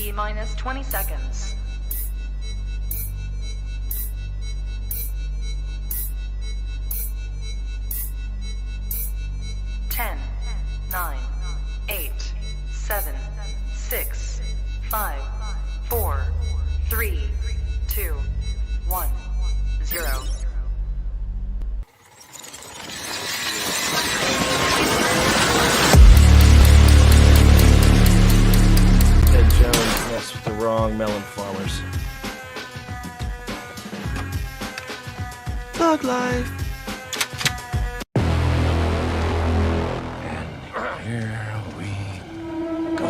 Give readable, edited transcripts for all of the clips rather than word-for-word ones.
T-minus 20 seconds. 10, 9, 8, 7, 6, 5, 4, 3, 2, 1, 0. Ted Jones messed with the wrong melon farmers. Thug life. And here we go.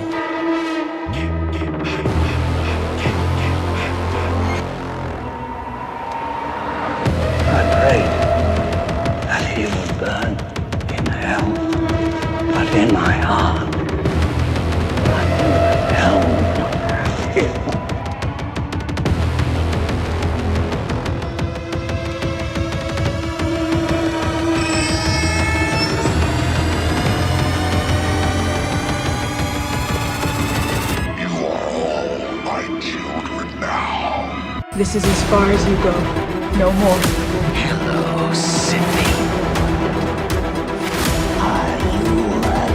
I prayed that he would burn in hell, but in my heart, I knew hell would not have him. You are all my children now. This is as far as you go. No more. Hello, Sydney. Are you alive?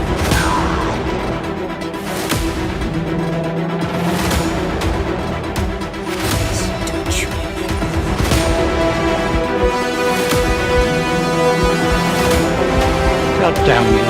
God damn you.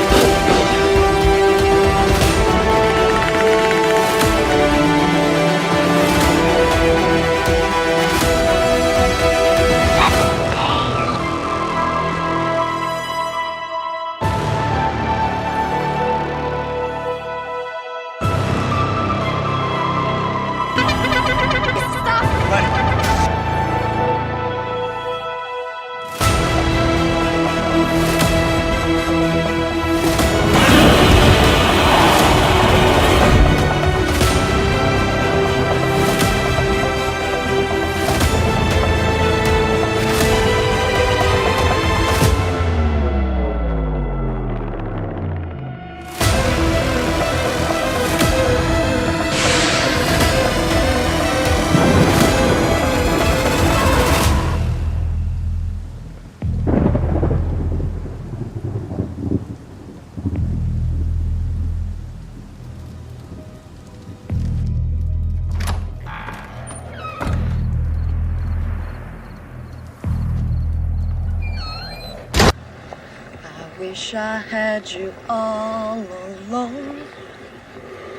Wish I had you all alone,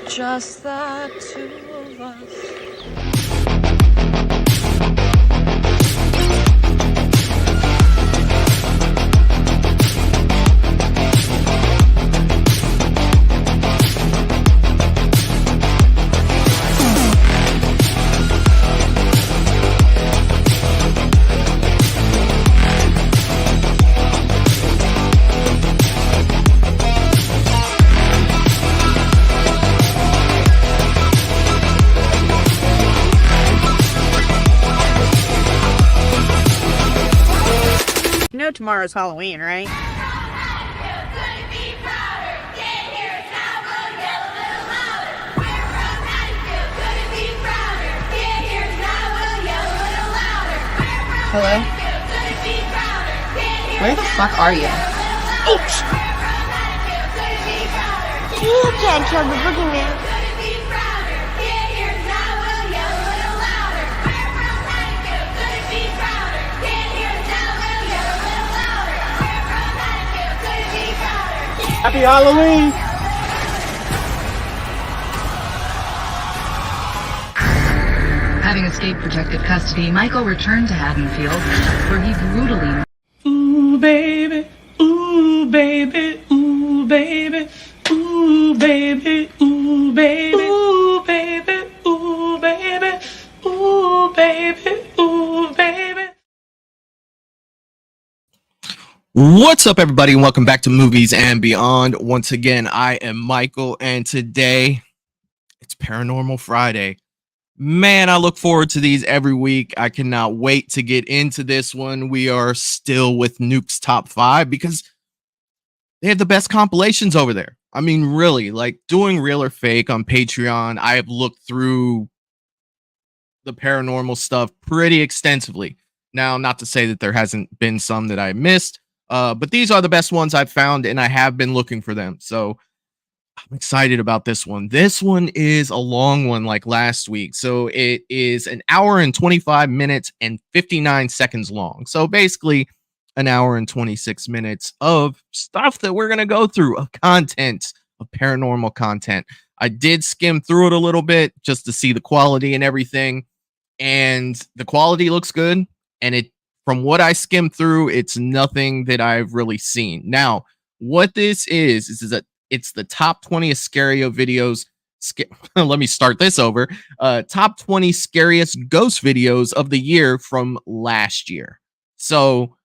just the two of us. You know tomorrow's Halloween, right? Hello? Where the fuck are you? You can't kill the boogeyman. Happy Halloween! Having escaped protective custody, Michael returned to Haddonfield, where he brutally... Ooh, baby. Ooh, baby. Ooh, baby. Ooh, baby. Ooh, baby. Ooh, baby. Ooh, baby. Ooh, baby. Ooh, baby. What's up, everybody, and welcome back to Movies and Beyond. Once again, I am Michael, and today it's Paranormal Friday. Man, I look forward to these every week. I cannot wait to get into this one. We are still with Nuke's top 5 because they have the best compilations over there. I mean, really, like doing real or fake on Patreon. I have looked through the paranormal stuff pretty extensively. Now, not to say that there hasn't been some that I missed, but these are the best ones I've found, and I have been looking for them. So I'm excited about this one. This one is a long one, like last week. So it is an hour and 25 minutes and 59 seconds long. So basically, an hour and 26 minutes of stuff that we're going to go through, of content, of paranormal content. I did skim through it a little bit just to see the quality and everything. And the quality looks good. And it, from what I skimmed through, it's nothing that I've really seen. Now, what this is that it's the top 20 scariest videos. Let me start this over. Top 20 scariest ghost videos of the year from last year. So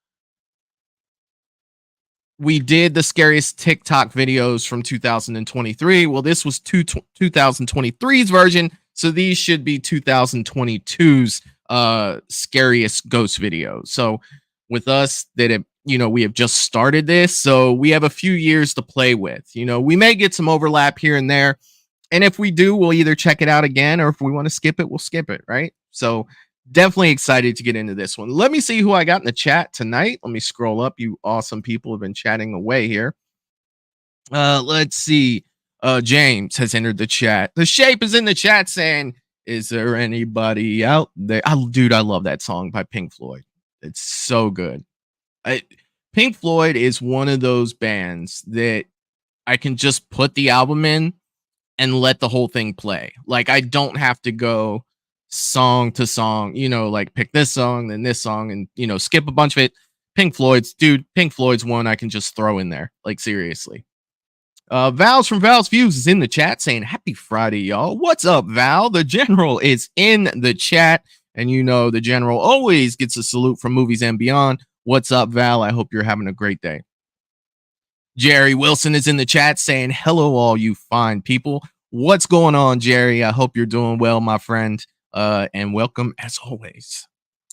we did the scariest TikTok videos from 2023. Well, this was 2023's version. So these should be 2022's scariest ghost videos. So with us that have, we have just started this, so we have a few years to play with. We may get some overlap here and there, and if we do, we'll either check it out again, or if we want to skip it, we'll skip it, right? So definitely excited to get into this one. Let me see who I got in the chat tonight. Let me scroll up. You awesome people have been chatting away here. Let's see. James has entered the chat. The Shape is in the chat saying, "Is there anybody out there?" Dude, I love that song by Pink Floyd. It's so good. Pink Floyd is one of those bands that I can just put the album in and let the whole thing play. Like, I don't have to go song to song, like pick this song, then this song, and, skip a bunch of it. Pink Floyd's one I can just throw in there. Like, seriously. Val's from Val's Views is in the chat saying, "Happy Friday, y'all." What's up, Val? The General is in the chat, and the General always gets a salute from Movies and Beyond. What's up, Val? I hope you're having a great day. Jerry Wilson is in the chat saying, "Hello, all you fine people." What's going on, Jerry? I hope you're doing well, my friend. And welcome as always.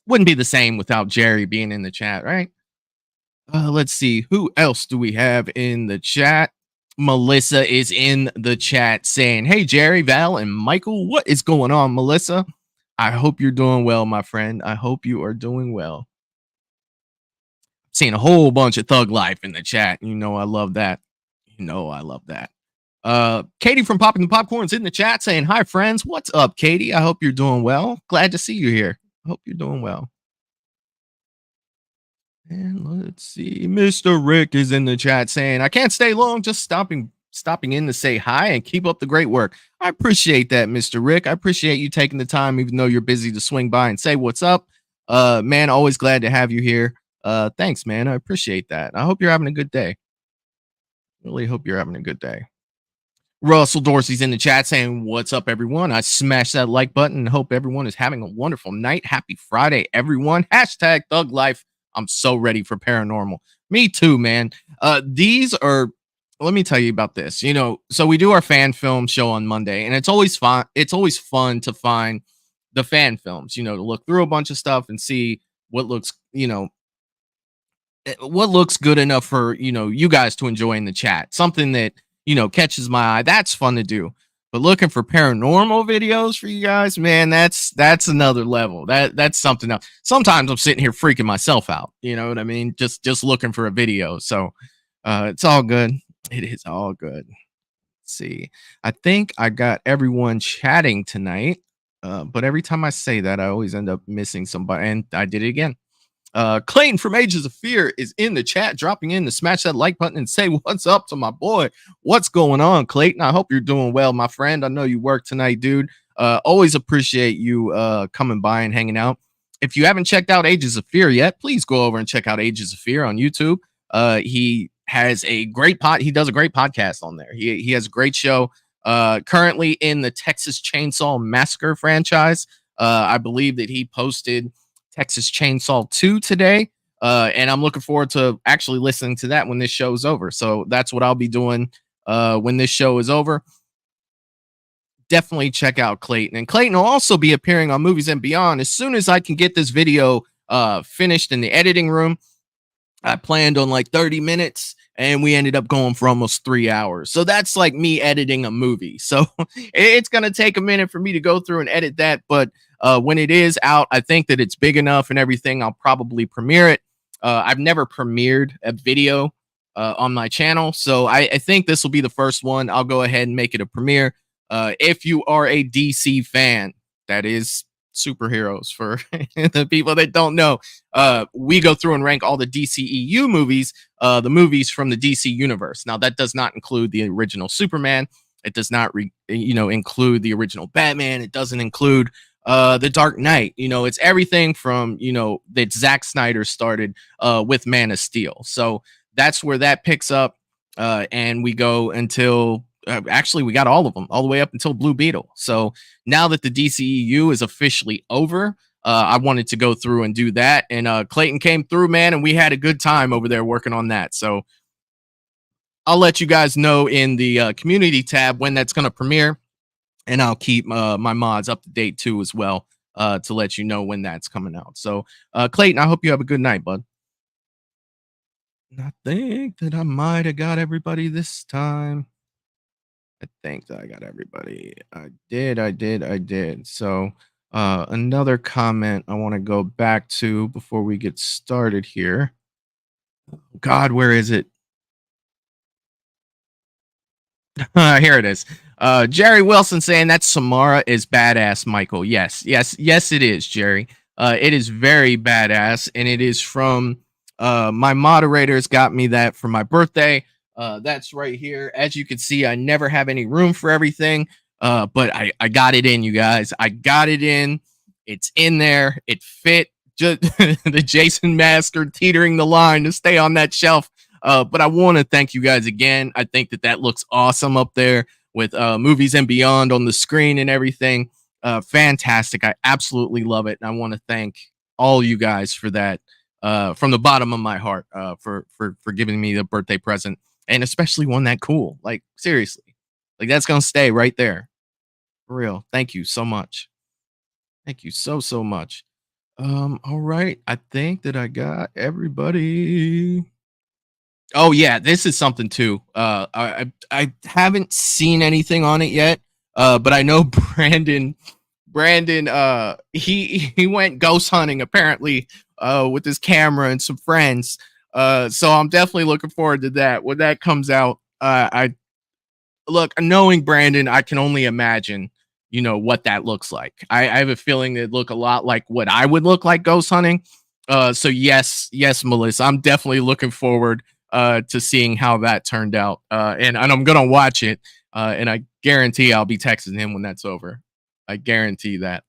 Wouldn't be the same without Jerry being in the chat, right? Let's see. Who else do we have in the chat? Melissa is in the chat saying, "Hey, Jerry, Val, and Michael, what is going on, Melissa? I hope you're doing well, my friend. I hope you are doing well." Seeing a whole bunch of Thug Life in the chat. I love that. I love that. Katie from Popping the Popcorn's in the chat saying, "Hi, friends. What's up, Katie? I hope you're doing well. Glad to see you here. I hope you're doing well." And let's see. Mr. Rick is in the chat saying, "I can't stay long. Just stopping in to say hi and keep up the great work." I appreciate that, Mr. Rick. I appreciate you taking the time, even though you're busy, to swing by and say what's up. Man, always glad to have you here. Thanks, man. I appreciate that. I hope you're having a good day. Really hope you're having a good day. Russell Dorsey's in the chat saying, "What's up, everyone? I smashed that like button and hope everyone is having a wonderful night. Happy Friday, everyone. Hashtag Thug Life. I'm so ready for paranormal." Me too, man. These are, let me tell you about this. So we do our fan film show on Monday, and it's always fun. It's always fun to find the fan films, to look through a bunch of stuff and see what looks good enough for, you guys to enjoy in the chat. Something that, catches my eye. That's fun to do. But looking for paranormal videos for you guys, man, that's another level. That's something else. Sometimes I'm sitting here freaking myself out. You know what I mean? Just looking for a video. So it's all good. It is all good. Let's see. I think I got everyone chatting tonight. But every time I say that, I always end up missing somebody. And I did it again. Clayton from Ages of Fear is in the chat, dropping in to smash that like button and say what's up to my boy. What's going on, Clayton? I hope you're doing well, my friend. I know you work tonight, dude. Always appreciate you coming by and hanging out. If you haven't checked out Ages of Fear yet, please go over and check out Ages of Fear on YouTube. He has a great he does a great podcast on there. He has a great show. Currently in the Texas Chainsaw Massacre franchise. I believe that he posted Texas Chainsaw 2 today, and I'm looking forward to actually listening to that when this show is over. So that's what I'll be doing when this show is over. Definitely check out Clayton, and Clayton will also be appearing on Movies and Beyond as soon as I can get this video finished in the editing room. I planned on like 30 minutes, and we ended up going for almost 3 hours. So that's like me editing a movie. So it's going to take a minute for me to go through and edit that. But when it is out, I think that it's big enough and everything. I'll probably premiere it. I've never premiered a video on my channel. So I think this will be the first one. I'll go ahead and make it a premiere. If you are a DC fan, that is superheroes for the people that don't know, we go through and rank all the DCEU movies, the movies from the DC universe. Now that does not include the original Superman. It does not include the original Batman. It doesn't include the Dark Knight. It's everything from that Zack Snyder started with Man of Steel. So that's where that picks up, and we go until actually we got all of them all the way up until Blue Beetle. So now that the DCEU is officially over, I wanted to go through and do that, and Clayton came through, man, and we had a good time over there working on that. So I'll let you guys know in the community tab when that's going to premiere, and I'll keep my mods up to date too as well, to let you know when that's coming out. So Clayton, I hope you have a good night, bud. I think that I might have got everybody this time. I think that I got everybody. I did. So another comment I want to go back to before we get started here. God, where is it? Here it is. Jerry Wilson saying that Samara is badass, Michael. Yes, it is, Jerry. It is very badass, and it is from my moderators got me that for my birthday. That's right here. As you can see, I never have any room for everything, but I got it in, you guys. I got it in. It's in there. It fit. Just the Jason Masker teetering the line to stay on that shelf. But I want to thank you guys again. I think that looks awesome up there with Movies and Beyond on the screen and everything. Fantastic. I absolutely love it. And I want to thank all you guys for that, from the bottom of my heart, for giving me the birthday present. And especially one that cool. Like, seriously. Like, that's going to stay right there. For real. Thank you so much. Thank you so much. All right. I think that I got everybody. Oh, yeah. This is something, too. I haven't seen anything on it yet. But I know Brandon, he went ghost hunting, apparently, with his camera and some friends. So I'm definitely looking forward to that. When that comes out, knowing Brandon, I can only imagine, what that looks like. I have a feeling it'd look a lot like what I would look like ghost hunting. So yes, Melissa, I'm definitely looking forward to seeing how that turned out. And I'm going to watch it. And I guarantee I'll be texting him when that's over. I guarantee that.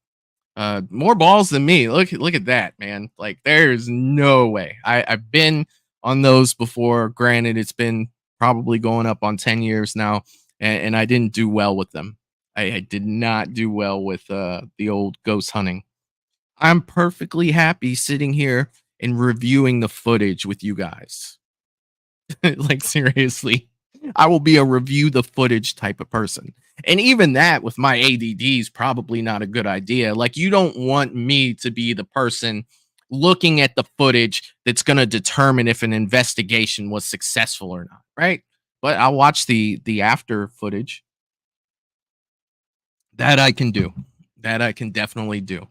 More balls than me. Look at that, man. Like, there's no way. I've been on those before. Granted, it's been probably going up on 10 years now, and I didn't do well with them. I did not do well with the old ghost hunting. I'm perfectly happy sitting here and reviewing the footage with you guys. Like, seriously, I will be a review the footage type of person. And even that with my ADD is probably not a good idea. Like, you don't want me to be the person looking at the footage that's going to determine if an investigation was successful or not, right? But I'll watch the after footage. That I can do. That I can definitely do.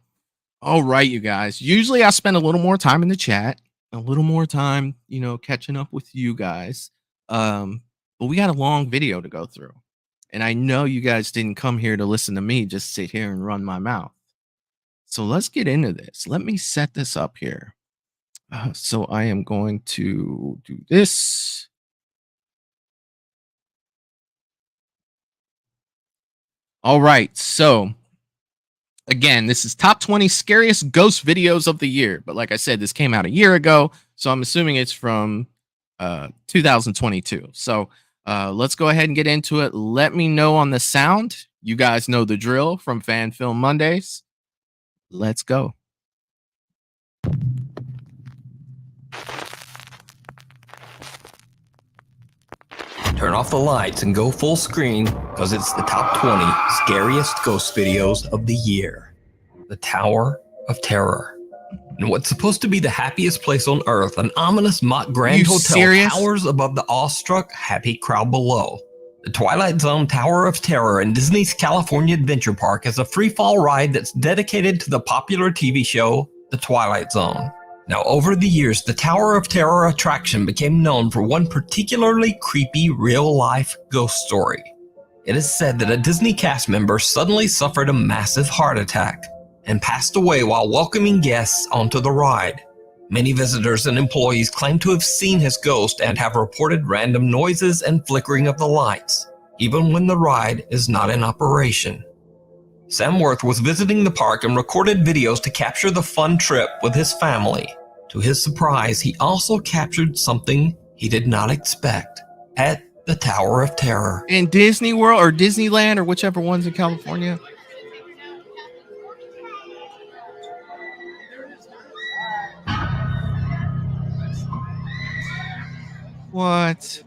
All right, you guys. Usually I spend a little more time in the chat, a little more time, catching up with you guys. But we got a long video to go through. And I know you guys didn't come here to listen to me just sit here and run my mouth. So let's get into this. Let me set this up here. So I am going to do this. All right. So again, this is top 20 scariest ghost videos of the year. But like I said, this came out a year ago. So I'm assuming it's from 2022. So let's go ahead and get into it. Let me know on the sound. You guys know the drill from Fan Film Mondays. Let's go. Turn off the lights and go full screen because it's the top 20 scariest ghost videos of the year. The Tower of Terror. In what's supposed to be the happiest place on Earth, an ominous mock grand You hotel serious? towers above the awestruck, happy crowd below. The Twilight Zone Tower of Terror in Disney's California Adventure Park is a free-fall ride that's dedicated to the popular TV show, The Twilight Zone. Now, over the years, the Tower of Terror attraction became known for one particularly creepy real-life ghost story. It is said that a Disney cast member suddenly suffered a massive heart attack and passed away while welcoming guests onto the ride. Many visitors and employees claim to have seen his ghost and have reported random noises and flickering of the lights, even when the ride is not in operation. Sam Worth was visiting the park and recorded videos to capture the fun trip with his family. To his surprise, he also captured something he did not expect at the Tower of Terror. In Disney World or Disneyland or whichever one's in California. What?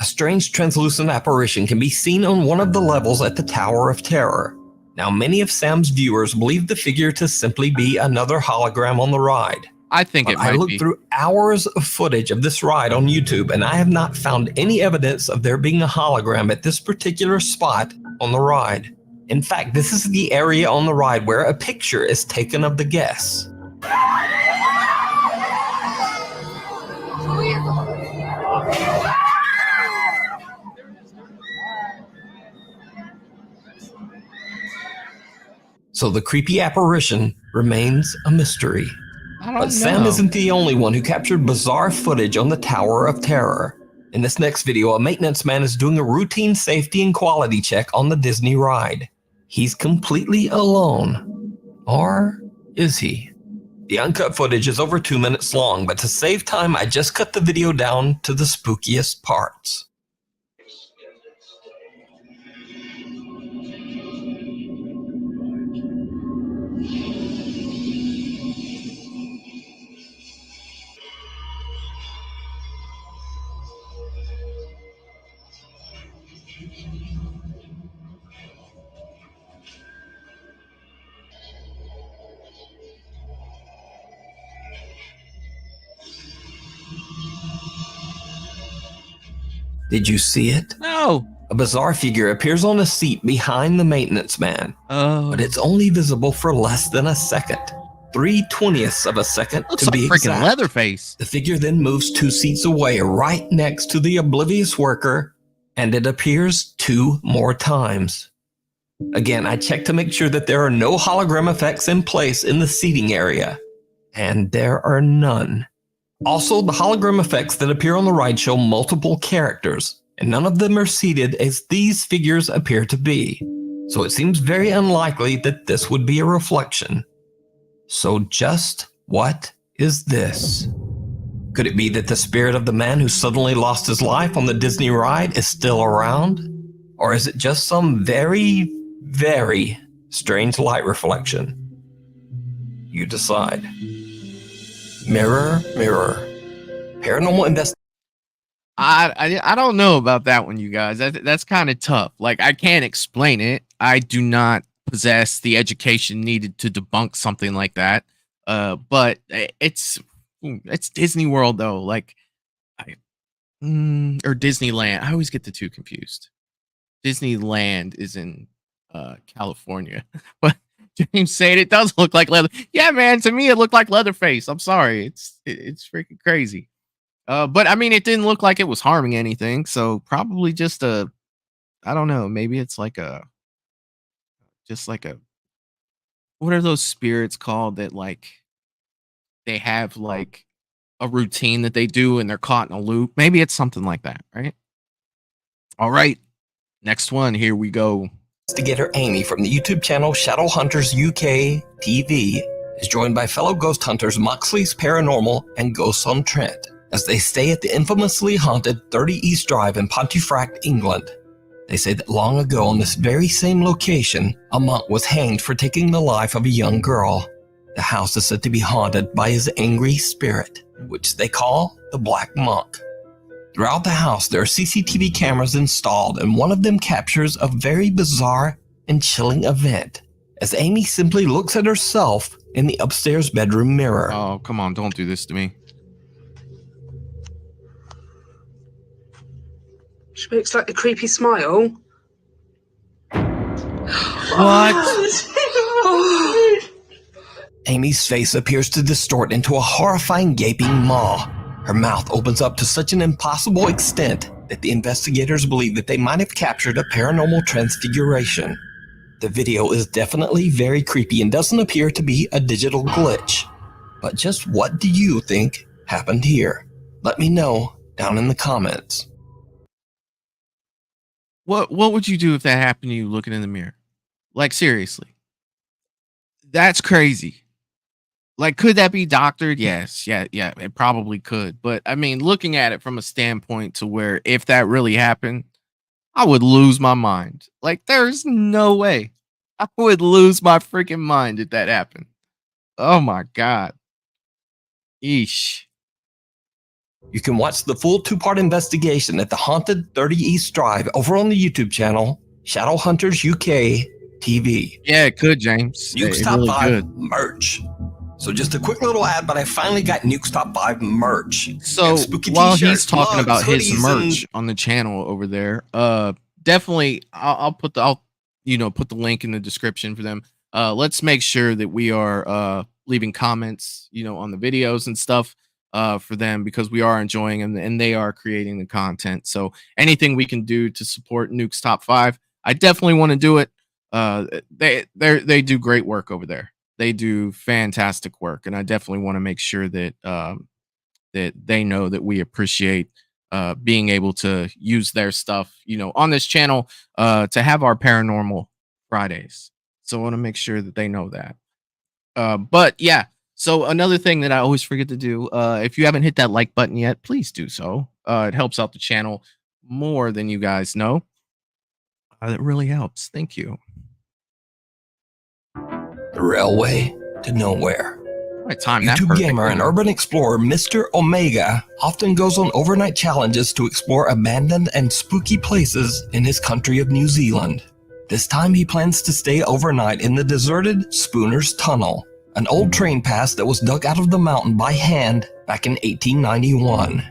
A strange translucent apparition can be seen on one of the levels at the Tower of Terror. Now, many of Sam's viewers believe the figure to simply be another hologram on the ride. I think it might I looked be. through hours of footage of this ride on YouTube, and I have not found any evidence of there being a hologram at this particular spot on the ride. In fact, this is the area on the ride where a picture is taken of the guests. So the creepy apparition remains a mystery. But Sam isn't the only one who captured bizarre footage on the Tower of Terror. In this next video, a maintenance man is doing a routine safety and quality check on the Disney ride. He's completely alone. Or is he? The uncut footage is over 2 minutes long, but to save time, I just cut the video down to the spookiest parts. Did you see it? No. A bizarre figure appears on a seat behind the maintenance man, but it's only visible for less than a second. 3/20ths of a second Looks to like be freaking exact. Leatherface. The figure then moves 2 seats away, right next to the oblivious worker, and it appears 2 more times. Again, I checked to make sure that there are no hologram effects in place in the seating area, and there are none. Also, the hologram effects that appear on the ride show multiple characters, and none of them are seated as these figures appear to be. So it seems very unlikely that this would be a reflection. So just what is this? Could it be that the spirit of the man who suddenly lost his life on the Disney ride is still around? Or is it just some very, very strange light reflection? You decide. Mirror, mirror. Paranormal investigation. I don't know about that one, you guys. That's kind of tough. Like, I can't explain it. I do not possess the education needed to debunk something like that. But it's Disney World though. Like, or Disneyland. I always get the two confused. Disneyland is in California, but James said it does look like leather. Yeah, man. To me, it looked like Leatherface. I'm sorry. It's freaking crazy. But I mean, it didn't look like it was harming anything. So probably just I don't know. Maybe it's like what are those spirits called that like they have like a routine that they do and they're caught in a loop? Maybe it's something like that, right? All right. Next one. Here we go. Investigator Amy from the YouTube channel Shadow Hunters UK TV is joined by fellow ghost hunters Moxley's Paranormal and Ghosts on Trent as they stay at the infamously haunted 30 East Drive in Pontefract, England. They say that long ago on this very same location, a monk was hanged for taking the life of a young girl. The house is said to be haunted by his angry spirit, which they call the Black Monk. Throughout the house, there are CCTV cameras installed, and one of them captures a very bizarre and chilling event. as Amy simply looks at herself in the upstairs bedroom mirror. Oh, come on, don't do this to me. She makes like a creepy smile. What? Amy's face appears to distort into a horrifying gaping maw. Her mouth opens up to such an impossible extent that the investigators believe that they might have captured a paranormal transfiguration. The video is definitely very creepy and doesn't appear to be a digital glitch. But just what do you think happened here? Let me know down in the comments. What would you do if that happened to you looking in the mirror? Like, seriously. That's crazy. Like, could that be doctored? Yes. Yeah, it probably could. But I mean, looking at it from a standpoint to where if that really happened, I would lose my mind. Like, there's no way. I would lose my freaking mind if that happened. Oh my God. Eesh. You can watch the full 2-part investigation at the Haunted 30 East Drive over on the YouTube channel, Shadowhunters UK TV. Yeah, it could, James. Nukes It Top really 5 could. merch. So just a quick little ad, but I finally got Nukes Top 5 merch. So spooky while t-shirts, he's talking mugs, about his hoodies, merch on the channel over there, definitely I'll put the link in the description for them. Let's make sure that we are leaving comments, on the videos and stuff for them, because we are enjoying them and they are creating the content. So anything we can do to support Nukes Top 5, I definitely want to do it. They do great work over there. They do fantastic work, and I definitely want to make sure that that they know that we appreciate being able to use their stuff, on this channel to have our Paranormal Fridays. So I want to make sure that they know that. But yeah, so another thing that I always forget to do, if you haven't hit that like button yet, please do so. It helps out the channel more than you guys know. It really helps. Thank you. The railway to nowhere. Right, time YouTube gamer and urban explorer Mr. Omega often goes on overnight challenges to explore abandoned and spooky places in his country of New Zealand. This time he plans to stay overnight in the deserted Spooner's Tunnel, an old train pass that was dug out of the mountain by hand back in 1891.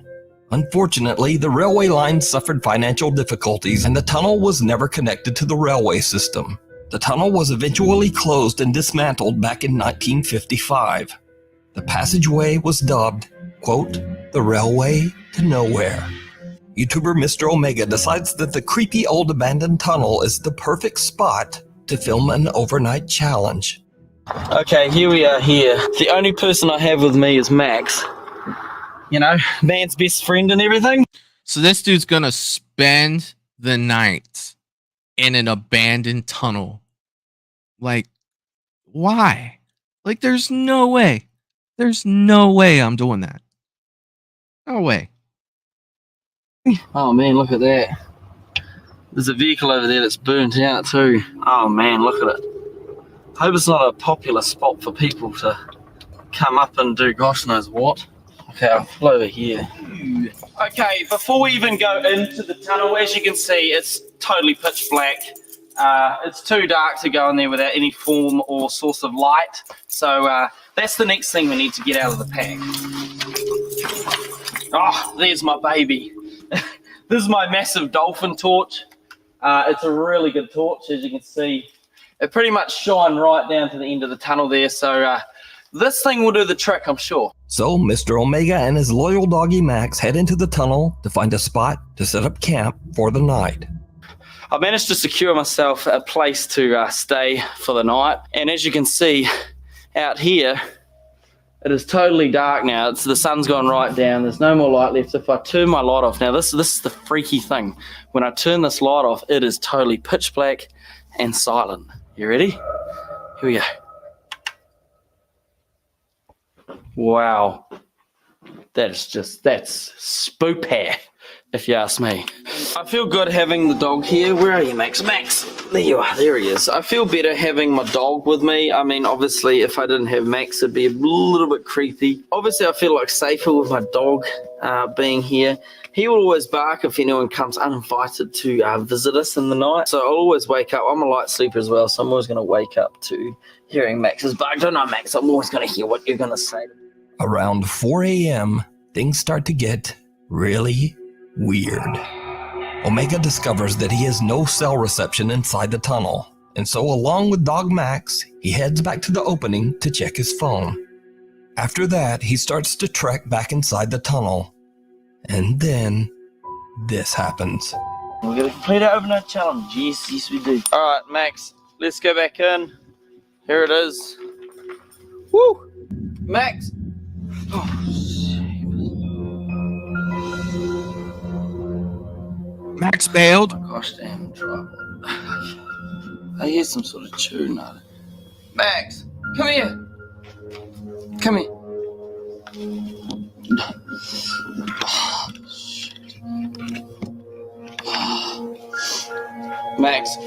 Unfortunately, the railway line suffered financial difficulties and the tunnel was never connected to the railway system. The tunnel was eventually closed and dismantled back in 1955. The passageway was dubbed, quote, the railway to nowhere. YouTuber Mr. Omega decides that the creepy old abandoned tunnel is the perfect spot to film an overnight challenge. Okay, here we are here. The only person I have with me is Max. Man's best friend and everything. So this dude's gonna spend the night in an abandoned tunnel. Like, why? Like, there's no way. There's no way I'm doing that. No way. Oh man, look at that. There's a vehicle over there that's burnt out too. Oh man, look at it. Hope it's not a popular spot for people to come up and do gosh knows what. Okay, I'll pull over here. Okay, before we even go into the tunnel, as you can see, it's totally pitch black. It's too dark to go in there without any form or source of light. So that's the next thing we need to get out of the pack. Oh, there's my baby. This is my massive dolphin torch. It's a really good torch, as you can see. It pretty much shines right down to the end of the tunnel there. So this thing will do the trick, I'm sure. So Mr. Omega and his loyal doggy Max head into the tunnel to find a spot to set up camp for the night. I managed to secure myself a place to stay for the night. And as you can see out here, it is totally dark now. The sun's gone right down. There's no more light left. If I turn my light off, now this is the freaky thing. When I turn this light off, it is totally pitch black and silent. You ready? Here we go. Wow. That's spoopy, if you ask me. I feel good having the dog here. Where are you, Max? Max! There you are. There he is. I feel better having my dog with me. I mean, obviously, if I didn't have Max, it'd be a little bit creepy. Obviously, I feel like safer with my dog being here. He will always bark if anyone comes uninvited to visit us in the night. So I'll always wake up. I'm a light sleeper as well, so I'm always going to wake up to hearing Max's bark. Don't know, Max. I'm always going to hear what you're going to say. Around 4 a.m., things start to get really weird. Omega discovers that he has no cell reception inside the tunnel, and so along with Dog Max, he heads back to the opening to check his phone. After that, he starts to trek back inside the tunnel, and then this happens. We're going to complete our overnight challenge. Yes, we do. Alright, Max, let's go back in. Here it is. Woo! Max! Oh, Max bailed. oh my gosh, damn trouble. I hear some sort of tune on it. Max, come here. Come here. Oh, shit. Max.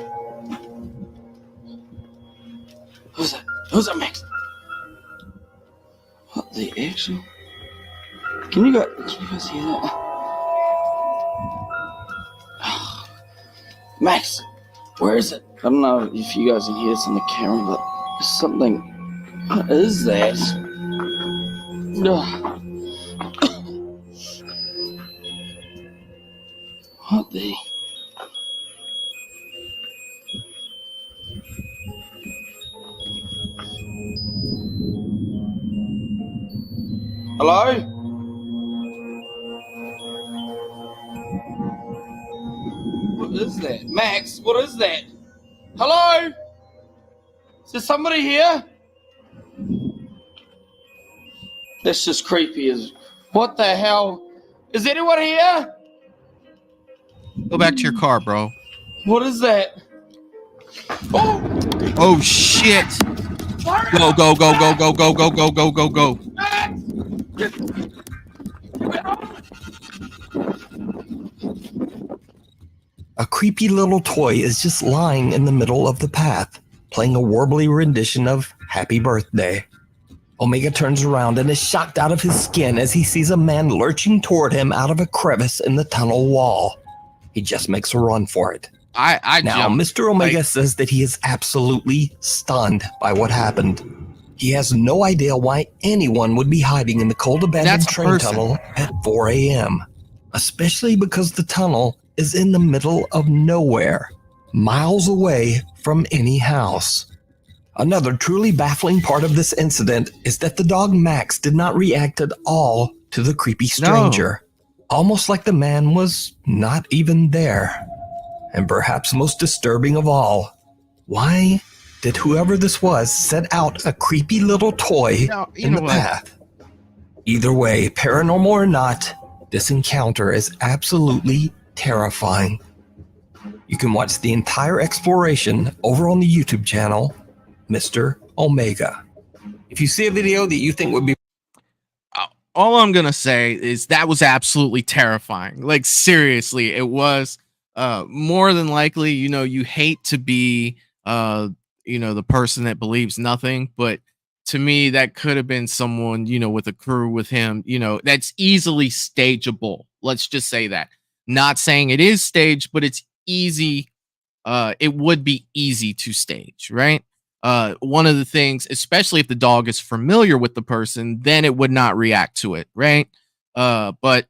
Who's that? Who's that, Max? What the actual? Can you guys hear that? Max, where is it? I don't know if you guys can hear this on the camera, but there's something. What is that? What the? Hello? What is that? Max, what is that? Hello? Is there somebody here? That's just creepy as... What the hell? Is anyone here? Go back to your car, bro. What is that? Oh! Oh, shit. Go, go, go, go, go, go, go, go, go, go, go. Max! A creepy little toy is just lying in the middle of the path, playing a warbly rendition of Happy Birthday. Omega turns around and is shocked out of his skin as he sees a man lurching toward him out of a crevice in the tunnel wall. He just makes a run for it. Now, jumped. Mr. Omega says that he is absolutely stunned by what happened. He has no idea why anyone would be hiding in the cold abandoned train tunnel at 4 a.m., especially because the tunnel is in the middle of nowhere, miles away from any house. Another truly baffling part of this incident is that the dog Max did not react at all to the creepy stranger, almost like the man was not even there. And perhaps most disturbing of all, why did whoever this was set out a creepy little toy in the path? Either way, paranormal or not, this encounter is absolutely terrifying. You can watch the entire exploration over on the YouTube channel, Mr. Omega. If you see a video that you think would be... All I'm gonna say is that was absolutely terrifying. Like, seriously, it was. More than likely, you know, you hate to be, you know, the person that believes nothing, but to me, that could have been someone, you know, with a crew with him, you know, that's easily stageable. Let's just say that. Not saying it is staged, but it's easy. It would be easy to stage, right? One of the things, especially if the dog is familiar with the person, then it would not react to it, right? But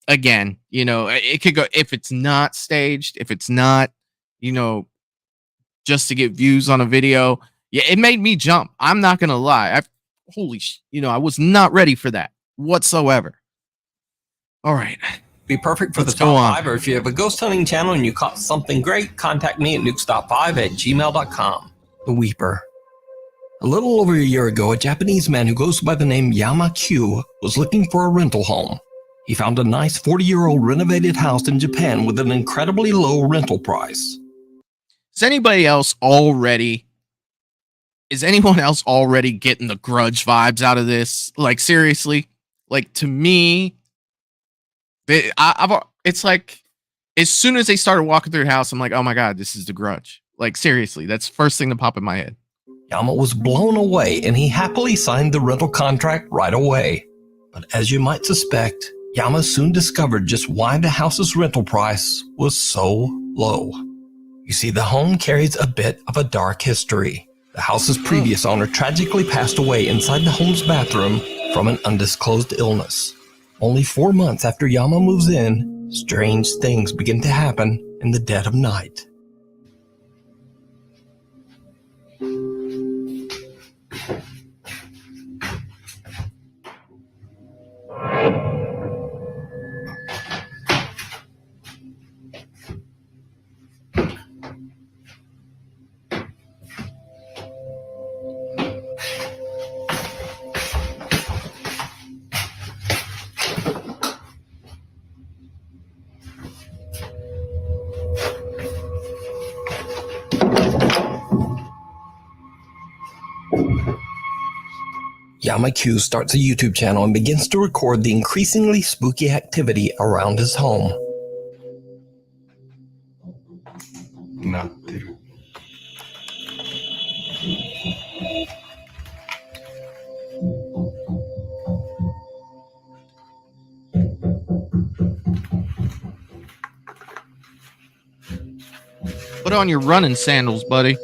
again, you know, it could go, if it's not staged, if it's not, you know, just to get views on a video. Yeah, it made me jump. I'm not gonna lie. You know, I was not ready for that whatsoever. All right. Be perfect for the top 5, or if you have a ghost hunting channel and you caught something great, contact me at nukes.5@gmail.com. The Weeper. A little over a year ago, a Japanese man who goes by the name Yama Q was looking for a rental home. He found a nice 40-year-old renovated house in Japan with an incredibly low rental price. Is anyone else already getting the Grudge vibes out of this? Like, seriously? Like, to me, it's like as soon as they started walking through the house, I'm like, oh my God, this is The Grudge. Like, seriously, that's the first thing to pop in my head. Yama was blown away, and he happily signed the rental contract right away. But as you might suspect, Yama soon discovered just why the house's rental price was so low. You see, the home carries a bit of a dark history. The house's previous owner tragically passed away inside the home's bathroom from an undisclosed illness. Only 4 months after Yama moves in, strange things begin to happen in the dead of night. Yama Q starts a YouTube channel and begins to record the increasingly spooky activity around his home. Put on your running sandals, buddy.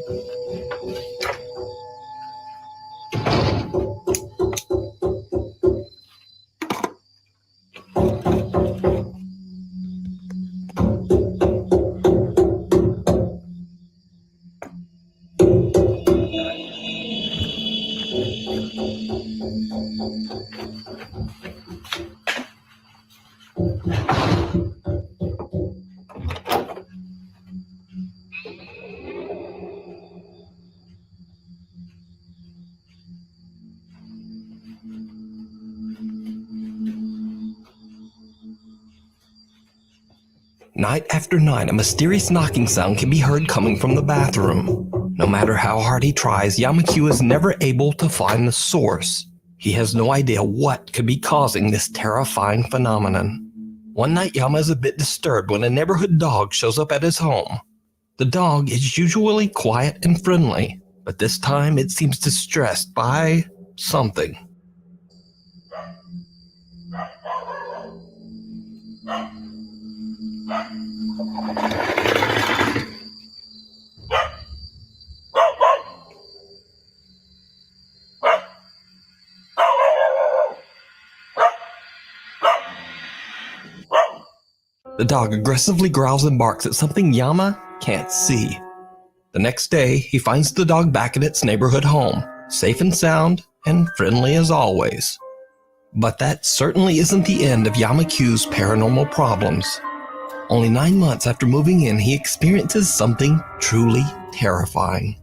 Night after night, a mysterious knocking sound can be heard coming from the bathroom. No matter how hard he tries, Yama Q is never able to find the source. He has no idea what could be causing this terrifying phenomenon. One night, Yama is a bit disturbed when a neighborhood dog shows up at his home. The dog is usually quiet and friendly, but this time it seems distressed by something. The dog aggressively growls and barks at something Yama can't see. The next day, he finds the dog back at its neighborhood home, safe and sound and friendly as always. But that certainly isn't the end of Yama Q's paranormal problems. Only 9 months after moving in, he experiences something truly terrifying.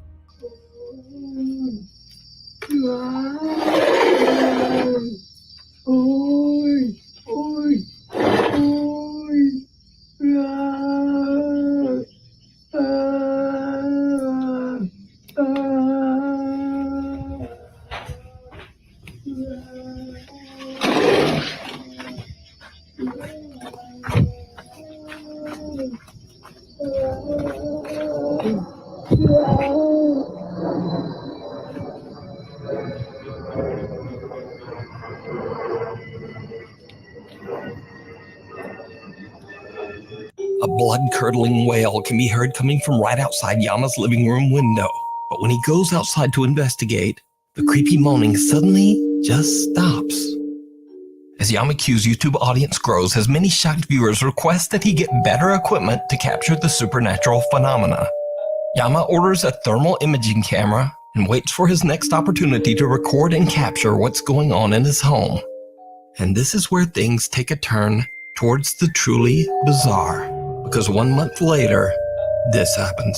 A blood-curdling wail can be heard coming from right outside Yama's living room window. But when he goes outside to investigate, the creepy moaning suddenly just stops. As Yama Q's YouTube audience grows, his many shocked viewers request that he get better equipment to capture the supernatural phenomena. Yama orders a thermal imaging camera and waits for his next opportunity to record and capture what's going on in his home. And this is where things take a turn towards the truly bizarre. Because 1 month later, this happens.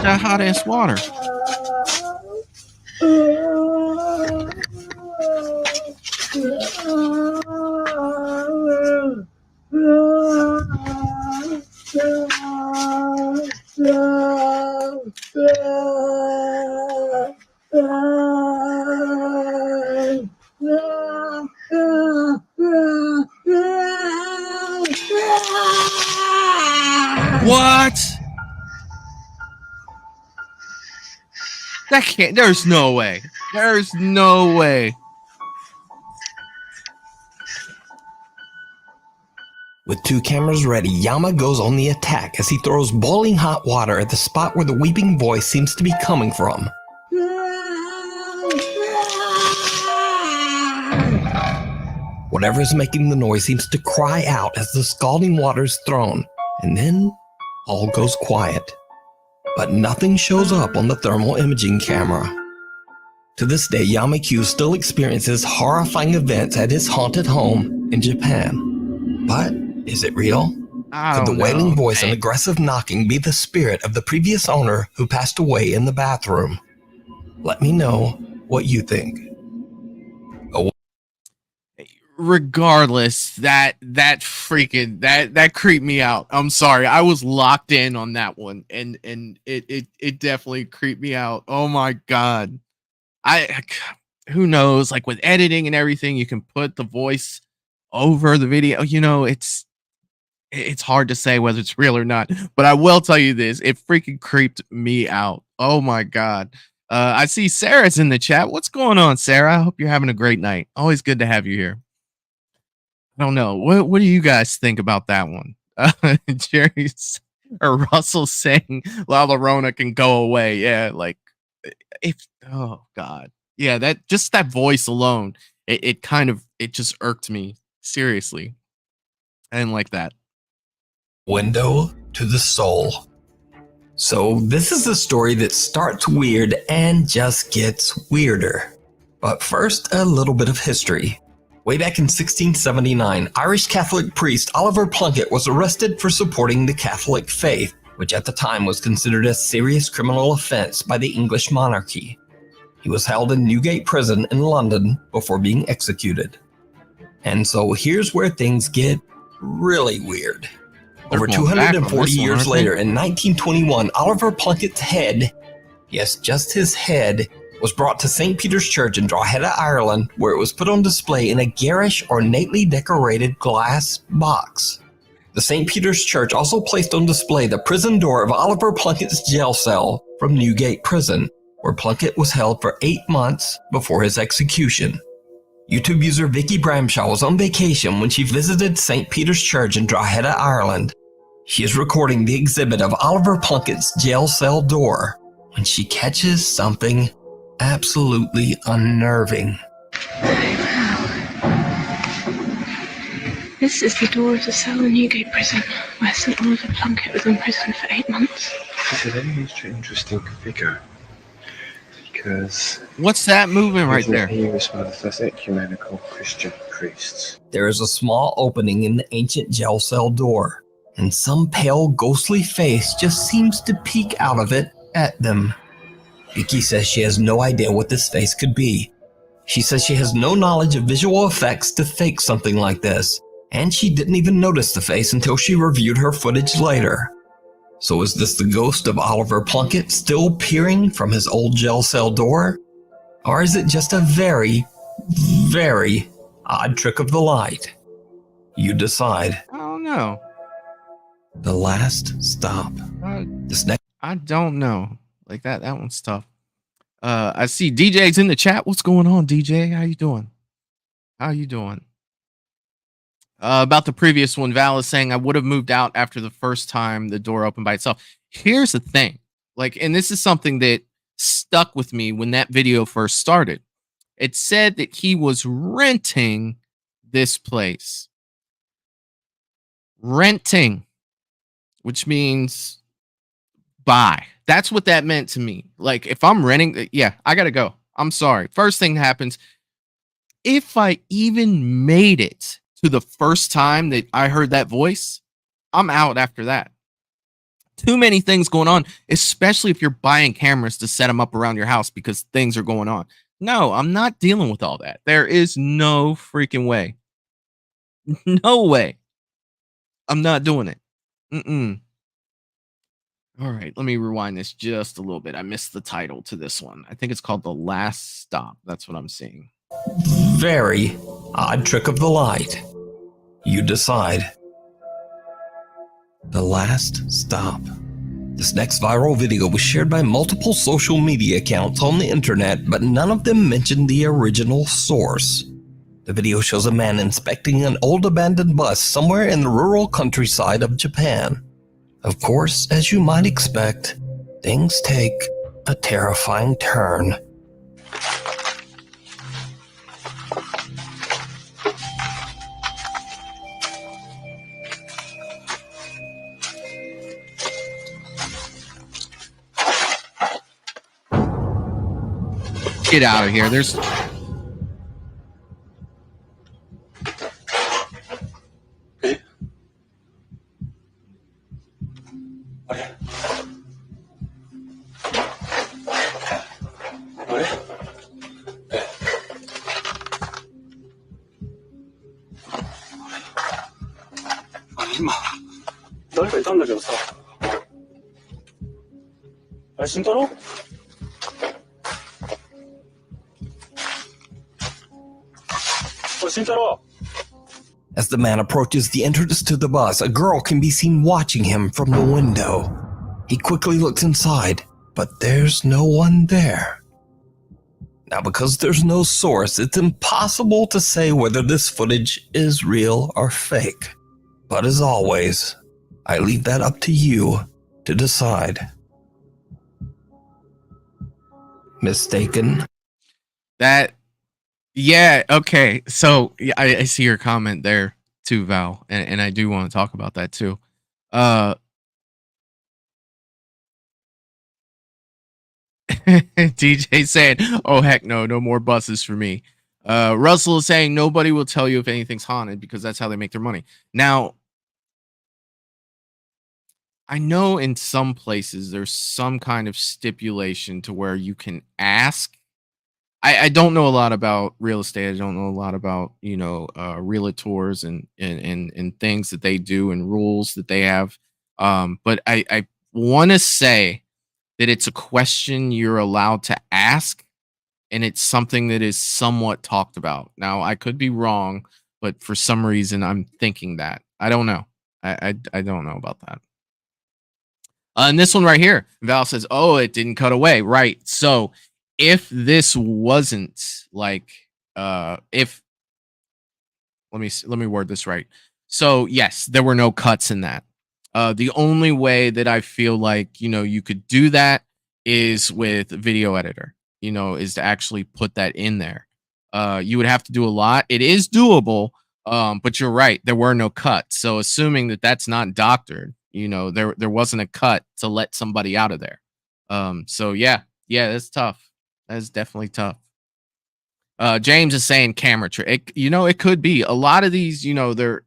that hot ass water? What? That can't. There's no way. There's no way. With 2 cameras ready, Yama goes on the attack as he throws boiling hot water at the spot where the weeping voice seems to be coming from. Whatever is making the noise seems to cry out as the scalding water is thrown, and then all goes quiet. But nothing shows up on the thermal imaging camera. To this day, Yama-Q still experiences horrifying events at his haunted home in Japan. But is it real? Could the wailing voice and aggressive knocking be the spirit of the previous owner who passed away in the bathroom? Let me know what you think. Regardless, that creeped me out. I'm sorry, I was locked in on that one, and it definitely creeped me out. Oh my god, who knows? Like with editing and everything, you can put the voice over the video. You know, it's hard to say whether it's real or not. But I will tell you this: it freaking creeped me out. Oh my god. I see Sarah's in the chat. What's going on, Sarah? I hope you're having a great night. Always good to have you here. I don't know. What do you guys think about that one? Jerry's or Russell saying La Llorona can go away. Yeah, like oh god. Yeah, that voice alone, it just irked me. Seriously. I didn't like that. Window to the soul. So this is a story that starts weird and just gets weirder. But first, a little bit of history. Way back in 1679, Irish Catholic priest Oliver Plunkett was arrested for supporting the Catholic faith, which at the time was considered a serious criminal offense by the English monarchy. He was held in Newgate Prison in London before being executed. And so here's where things get really weird. Over 240 years later, in 1921, Oliver Plunkett's head, yes, just his head, was brought to St. Peter's Church in Drogheda, Ireland, where it was put on display in a garish, ornately decorated glass box. The St. Peter's Church also placed on display the prison door of Oliver Plunkett's jail cell from Newgate Prison, where Plunkett was held for 8 months before his execution. YouTube user Vicky Bramshaw was on vacation when she visited St. Peter's Church in Drogheda, Ireland. She is recording the exhibit of Oliver Plunkett's jail cell door when she catches something absolutely unnerving. This is the door of the cell in Newgate Prison, where St. Oliver Plunkett was in prison for 8 months. It's a very interesting figure, because... What's that movement right there? He was one of the first ecumenical Christian priests. There is a small opening in the ancient jail cell door, and some pale, ghostly face just seems to peek out of it at them. Vicky says she has no idea what this face could be. She says she has no knowledge of visual effects to fake something like this, and she didn't even notice the face until she reviewed her footage later. So is this the ghost of Oliver Plunkett still peering from his old jail cell door? Or is it just a very, very odd trick of the light? You decide. I don't know. The last stop. I don't know. Like that one's tough. I see DJ's in the chat. What's going on, DJ? How you doing? About the previous one, Val is saying I would have moved out after the first time the door opened by itself. Here's the thing. And this is something that stuck with me when that video first started. It said that he was renting this place. Renting, which means buy. That's what that meant to me. Like, if I'm renting, yeah, I gotta go. I'm sorry. First thing that happens, if I even made it to the first time that I heard that voice, I'm out after that. Too many things going on, especially if you're buying cameras to set them up around your house because things are going on. No, I'm not dealing with all that. There is no freaking way. No way. I'm not doing it. Mm-mm. All right, let me rewind this just a little bit. I missed the title to this one. I think it's called The Last Stop. That's what I'm seeing. Very odd trick of the light. You decide. The Last Stop. This next viral video was shared by multiple social media accounts on the internet, but none of them mentioned the original source. The video shows a man inspecting an old abandoned bus somewhere in the rural countryside of Japan. Of course, as you might expect, things take a terrifying turn. Get out of here. There's...今誰かいたんだけどさ。あれ、慎太郎？慎太郎。 As the man approaches the entrance to the bus, a girl can be seen watching him from the window. He quickly looks inside, but there's no one there. Now, because there's no source, it's impossible to say whether this footage is real or fake. But as always, I leave that up to you to decide. Mistaken? That... Yeah, okay. So I see your comment there too, Val, and I do want to talk about that too. DJ saying, "Oh heck no, no more buses for me." Russell is saying nobody will tell you if anything's haunted because that's how they make their money. Now, I know in some places there's some kind of stipulation to where you can ask. I don't know a lot about real estate. I don't know a lot about, realtors and things that they do and rules that they have. But I want to say that it's a question you're allowed to ask, and it's something that is somewhat talked about. Now, I could be wrong, but for some reason, I'm thinking that. I don't know. I don't know about that. And this one right here, Val says, "Oh, it didn't cut away." Right. So if this wasn't like, if let me word this right. So yes, there were no cuts in that. The only way that I feel like, you could do that is with video editor, is to actually put that in there. You would have to do a lot. It is doable. But you're right. There were no cuts. So assuming that that's not doctored, there wasn't a cut to let somebody out of there. So yeah, that's tough. That is definitely tough. James is saying camera trick. It could be a lot of these. They're.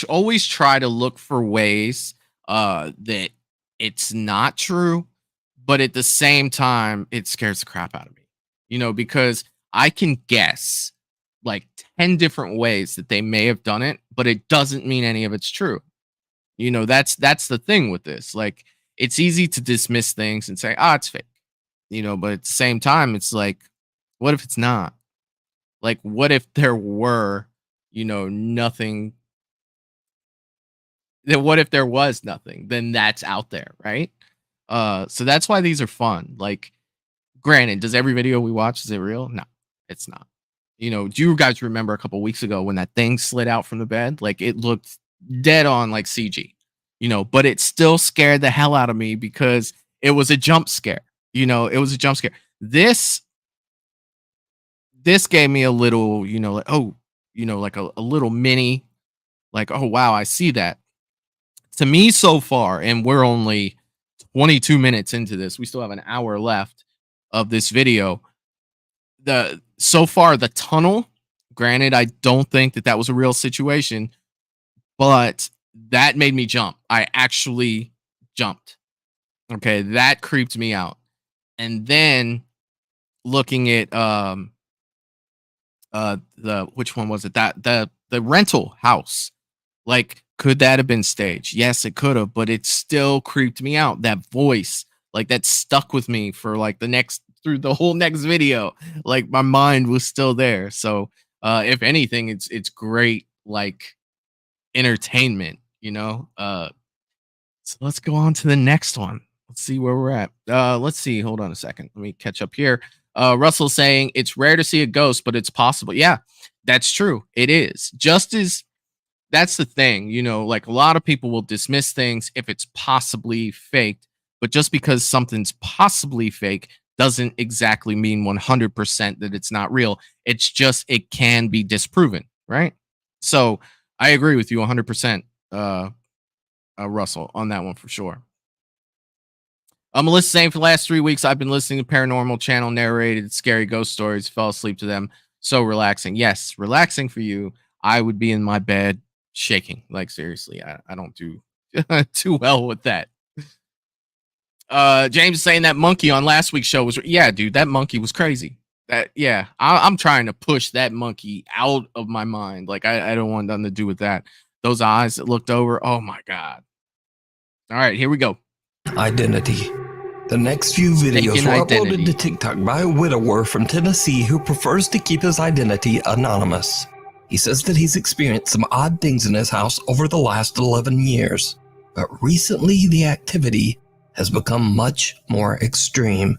Always try to look for ways that it's not true, but at the same time, it scares the crap out of me. Because I can guess like 10 different ways that they may have done it, but it doesn't mean any of it's true. That's the thing with this. Like, it's easy to dismiss things and say, it's fake, but at the same time, it's like, what if it's not? Like, what if there were, nothing? Then what if there was nothing? Then that's out there, right? So that's why these are fun. Like, granted, does every video we watch, is it real? No, it's not. Do you guys remember a couple weeks ago when that thing slid out from the bed? Like, it looked dead on like CG. But it still scared the hell out of me because it was a jump scare. It was a jump scare. This gave me a little, like, like a little mini, like, oh, wow, I see that. To me so far, and we're only 22 minutes into this, we still have an hour left of this video. So far, the tunnel, granted, I don't think that was a real situation, but that made me jump. I actually jumped. Okay, that creeped me out. And then looking at the which one was it? That the rental house. Like, could that have been staged? Yes, it could have, but it still creeped me out. That voice, like, that stuck with me for like through the whole next video. Like, my mind was still there. So if anything, it's great, like, entertainment, you know. So let's go on to the next one. Let's see where we're at. Let's see. Hold on a second. Let me catch up here. Russell saying it's rare to see a ghost, but it's possible. Yeah, that's true. It is. Just as that's the thing, you know, like, a lot of people will dismiss things if it's possibly faked, but just because something's possibly fake doesn't exactly mean 100% that it's not real. It's just, it can be disproven, right? So I agree with you 100%, Russell, on that one for sure. Melissa saying for the last 3 weeks, I've been listening to Paranormal Channel narrated scary ghost stories, fell asleep to them. So relaxing. Yes, relaxing for you. I would be in my bed shaking. Like, seriously, I don't do too well with that. James saying that monkey on last week's show was, yeah, dude, that monkey was crazy. I'm trying to push that monkey out of my mind. Like, I don't want nothing to do with that. Those eyes that looked over. Oh my God. All right, here we go. Identity. The next few videos were uploaded to TikTok by a widower from Tennessee who prefers to keep his identity anonymous. He says that he's experienced some odd things in his house over the last 11 years, but recently the activity has become much more extreme.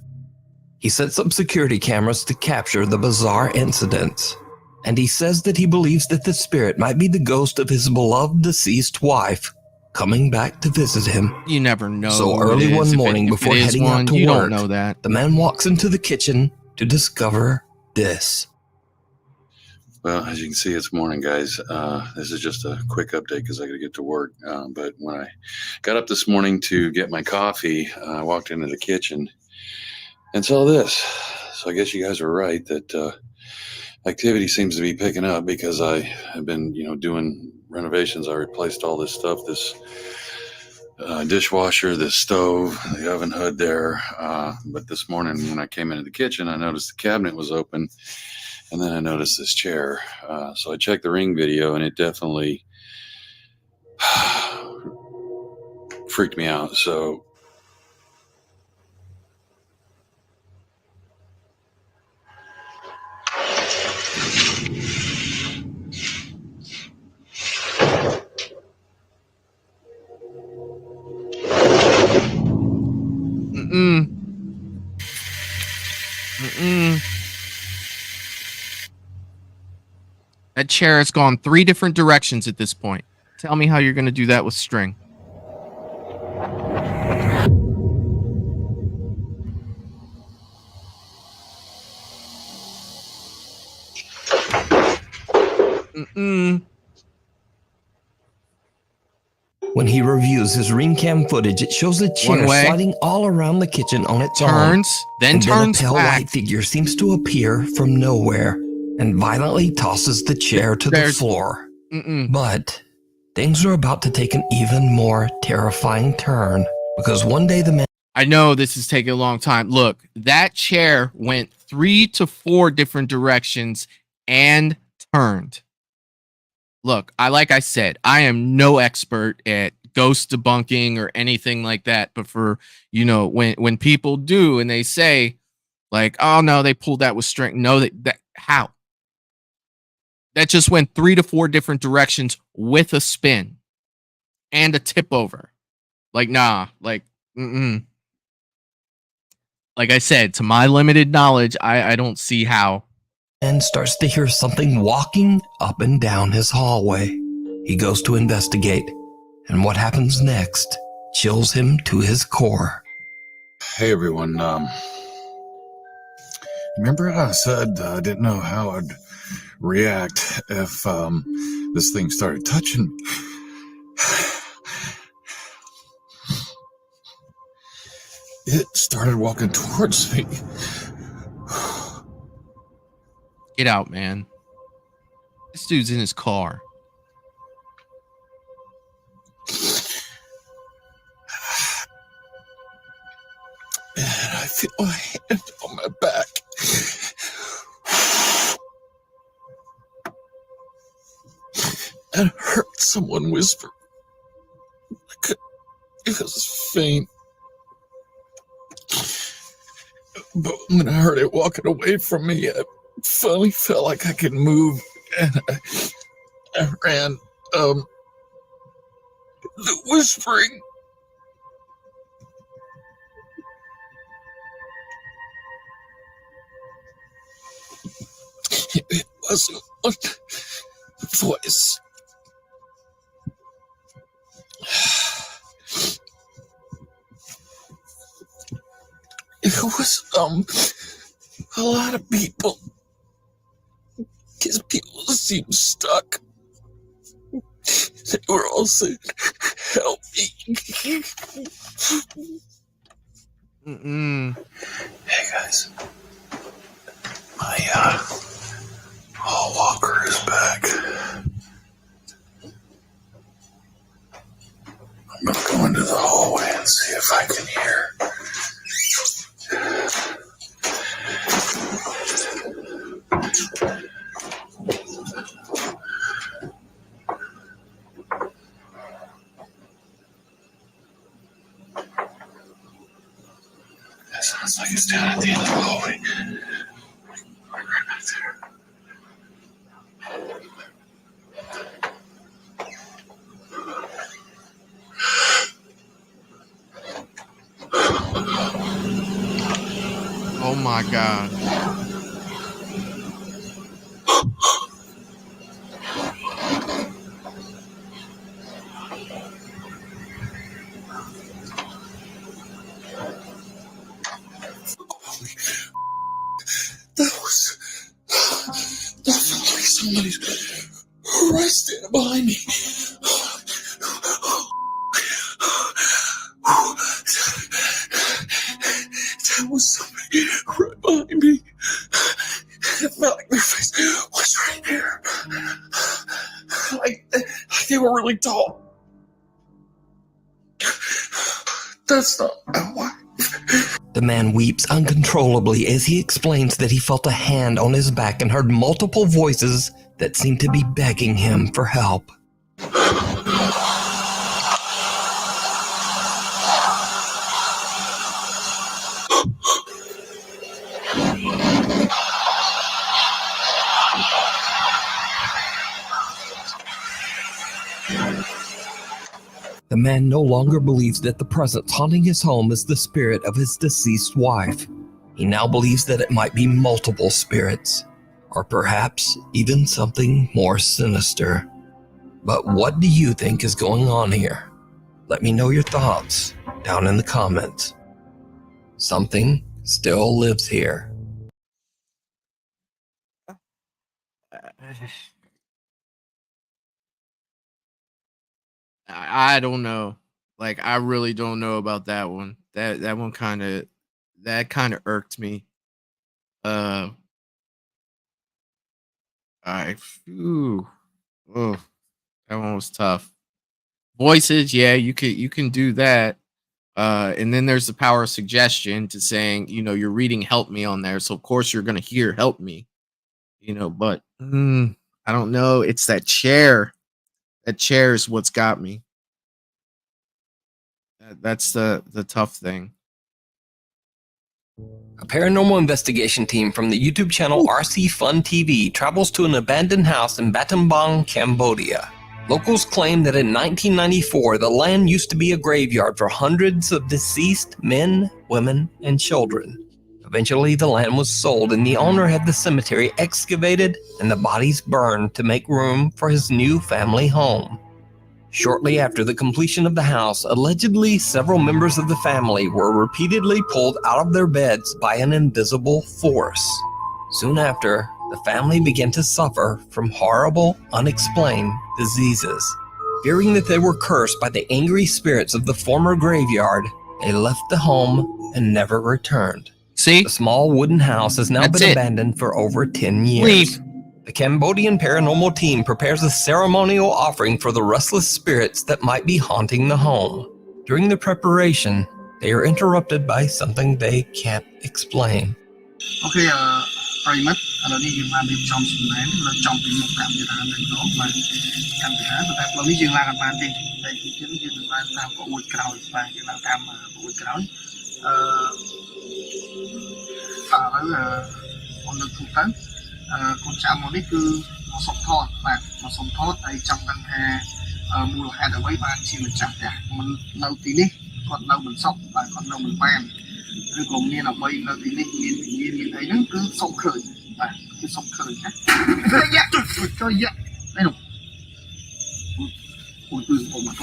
He sets up security cameras to capture the bizarre incidents, and he says that he believes that the spirit might be the ghost of his beloved deceased wife coming back to visit him. You never know. So early one morning before heading out to work, don't know that. The man walks into the kitchen to discover this. Well, as you can see, it's morning, guys. This is just a quick update because I got to get to work. But when I got up this morning to get my coffee, I walked into the kitchen and saw this. So I guess you guys were right that activity seems to be picking up because I have been, doing renovations. I replaced all this stuff, this dishwasher, this stove, the oven hood there. But this morning when I came into the kitchen, I noticed the cabinet was open. And then I noticed this chair. So I checked the Ring video, and it definitely freaked me out. So That chair has gone 3 different directions at this point. Tell me how you're going to do that with string. When he reviews his Ring cam footage, it shows the chair sliding all around the kitchen on its own. Then turns a pale back. white figure seems to appear from nowhere and violently tosses the chair to the floor. But things are about to take an even more terrifying turn because one day the man... I know this is taking a long time. Look, that chair went 3 to 4 different directions and turned. Look, like I said, I am no expert at ghost debunking or anything like that. But for, when people do and they say, like, oh no, they pulled that with string. No, that how? That just went 3 to 4 different directions with a spin and a tip over. Like, nah, like, Like I said, to my limited knowledge, I don't see how. And starts to hear something walking up and down his hallway. He goes to investigate, and what happens next chills him to his core. Hey everyone, remember how I said I didn't know how I'd react if this thing started touching me? It started walking towards me. Get out, man. This dude's in his car. feel a hand on my back. And I heard someone whisper. It was faint. But when I heard it walking away from me, I finally felt like I could move, and I ran. The whispering. It wasn't one voice. It was a lot of people. Because people seemed stuck. They were all saying, "Help me." Hey guys, my hall walker is back. I'm gonna go into the hallway and see if I can hear. That sounds like it's down at the end of the hallway. Right back there. Oh my God. Definitely somebody's right standing behind me. That was somebody right behind me. It felt like their face was right there. Like they were really tall. That's not why. The man weeps uncontrollably as he explains that he felt a hand on his back and heard multiple voices that seemed to be begging him for help. The man no longer believes that the presence haunting his home is the spirit of his deceased wife. He now believes that it might be multiple spirits, or perhaps even something more sinister. But what do you think is going on here? Let me know your thoughts down in the comments. Something still lives here. I don't know. Like, I really don't know about that one. That one kind of irked me. Oh, that one was tough. Voices, yeah, you can do that. And then there's the power of suggestion to saying, you're reading "help me" on there, so of course you're gonna hear "help me." But I don't know. It's that chair. That chair is what's got me. That's the tough thing. A paranormal investigation team from the YouTube channel RC Fun TV travels to an abandoned house in Battambang, Cambodia. Locals claim that in 1994, the land used to be a graveyard for hundreds of deceased men, women, and children. Eventually, the land was sold and the owner had the cemetery excavated and the bodies burned to make room for his new family home. Shortly after the completion of the house, allegedly several members of the family were repeatedly pulled out of their beds by an invisible force. Soon after, the family began to suffer from horrible, unexplained diseases. Fearing that they were cursed by the angry spirits of the former graveyard, they left the home and never returned. See? The small wooden house has now been abandoned for over 10 years. Leave. The Cambodian paranormal team prepares a ceremonial offering for the restless spirits that might be haunting the home. During the preparation, They are interrupted by something they can't explain. Okay, Primat, kalau niយើងបានរៀបចំសម្ដែងនៅចំពីមុខកាមេរ៉ានេះនោះបាទកាមេរ៉ាតែផ្លូវនេះយើងឡើងអត់បានទេតែទីទៀតយើងនឹងឡើងតាមប្រួយក្រោយបាទយើងឡើងតាមប្រួយក្រោយឥឡូវខ្ញុំនឹងទូទៅកូនចៅមកនេះគឺមកសុំថតបាទមកសុំថតហើយចង់ដឹងថាមូលហេតុអ្វីបានជាម្ចាស់ផ្ទះមិននៅទីនេះគាត់នៅមិនសុខបាទគាត់នៅមិនបានឬក៏មានអ្វីនៅទីនេះមានអីហ្នឹងគឺសុំឃើញបាទគឺសុំឃើញណាយ៉ាជួយយ៉ានេះនោះអូគឺមក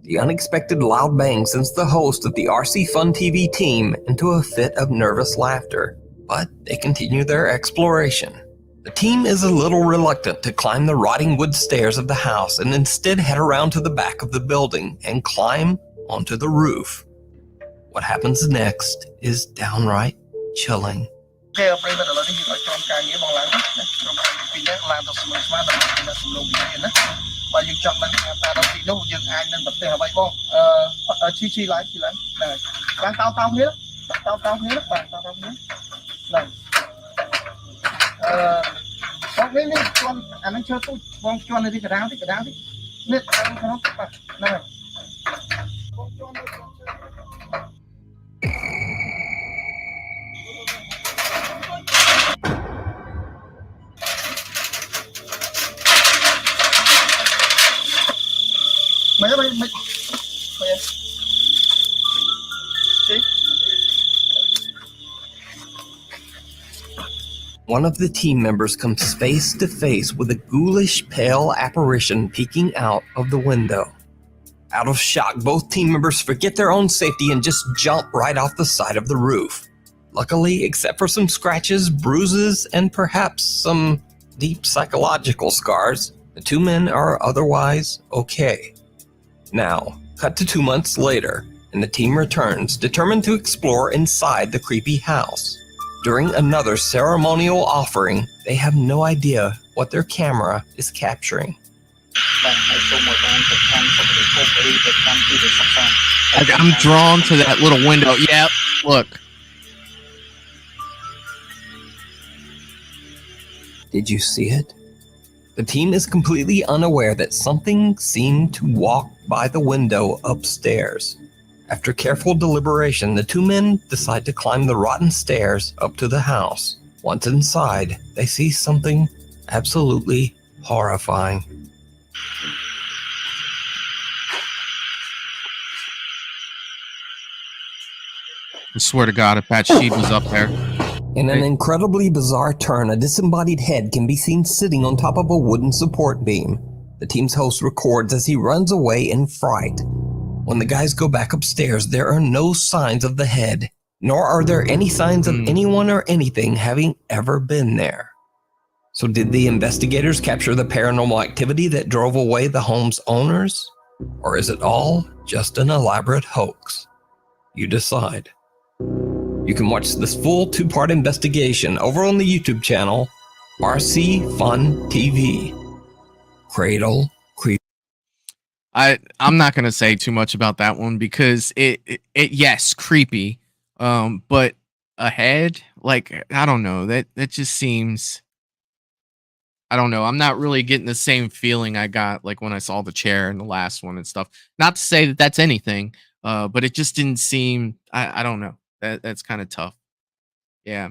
The unexpected loud bang sends the host of the RC Fun TV team into a fit of nervous laughter, but they continue their exploration. The team is a little reluctant to climb the rotting wood stairs of the house and instead head around to the back of the building and climb onto the roof. What happens next is downright chilling. One of the team members comes face to face with a ghoulish, pale apparition peeking out of the window. Out of shock, both team members forget their own safety and just jump right off the side of the roof. Luckily, except for some scratches, bruises, and perhaps some deep psychological scars, the two men are otherwise okay. Now, cut to 2 months later, and the team returns, determined to explore inside the creepy house. During another ceremonial offering, they have no idea what their camera is capturing. I'm drawn to that little window. Yep, look. Did you see it? The team is completely unaware that something seemed to walk by the window upstairs. After careful deliberation, the two men decide to climb the rotten stairs up to the house. Once inside, they see something absolutely horrifying. I swear to God, if that sheet was up there. In an incredibly bizarre turn, a disembodied head can be seen sitting on top of a wooden support beam. The team's host records as he runs away in fright. When the guys go back upstairs, there are no signs of the head, nor are there any signs of anyone or anything having ever been there. So did the investigators capture the paranormal activity that drove away the home's owners? Or is it all just an elaborate hoax? You decide. You can watch this full 2-part investigation over on the YouTube channel, RC Fun TV. Cradle Creep. I'm not gonna say too much about that one because it yes, creepy. But ahead, like, I don't know, that just seems, I don't know. I'm not really getting the same feeling I got like when I saw the chair in the last one and stuff. Not to say that that's anything, but it just didn't seem, I don't know. That's kind of tough. Yeah.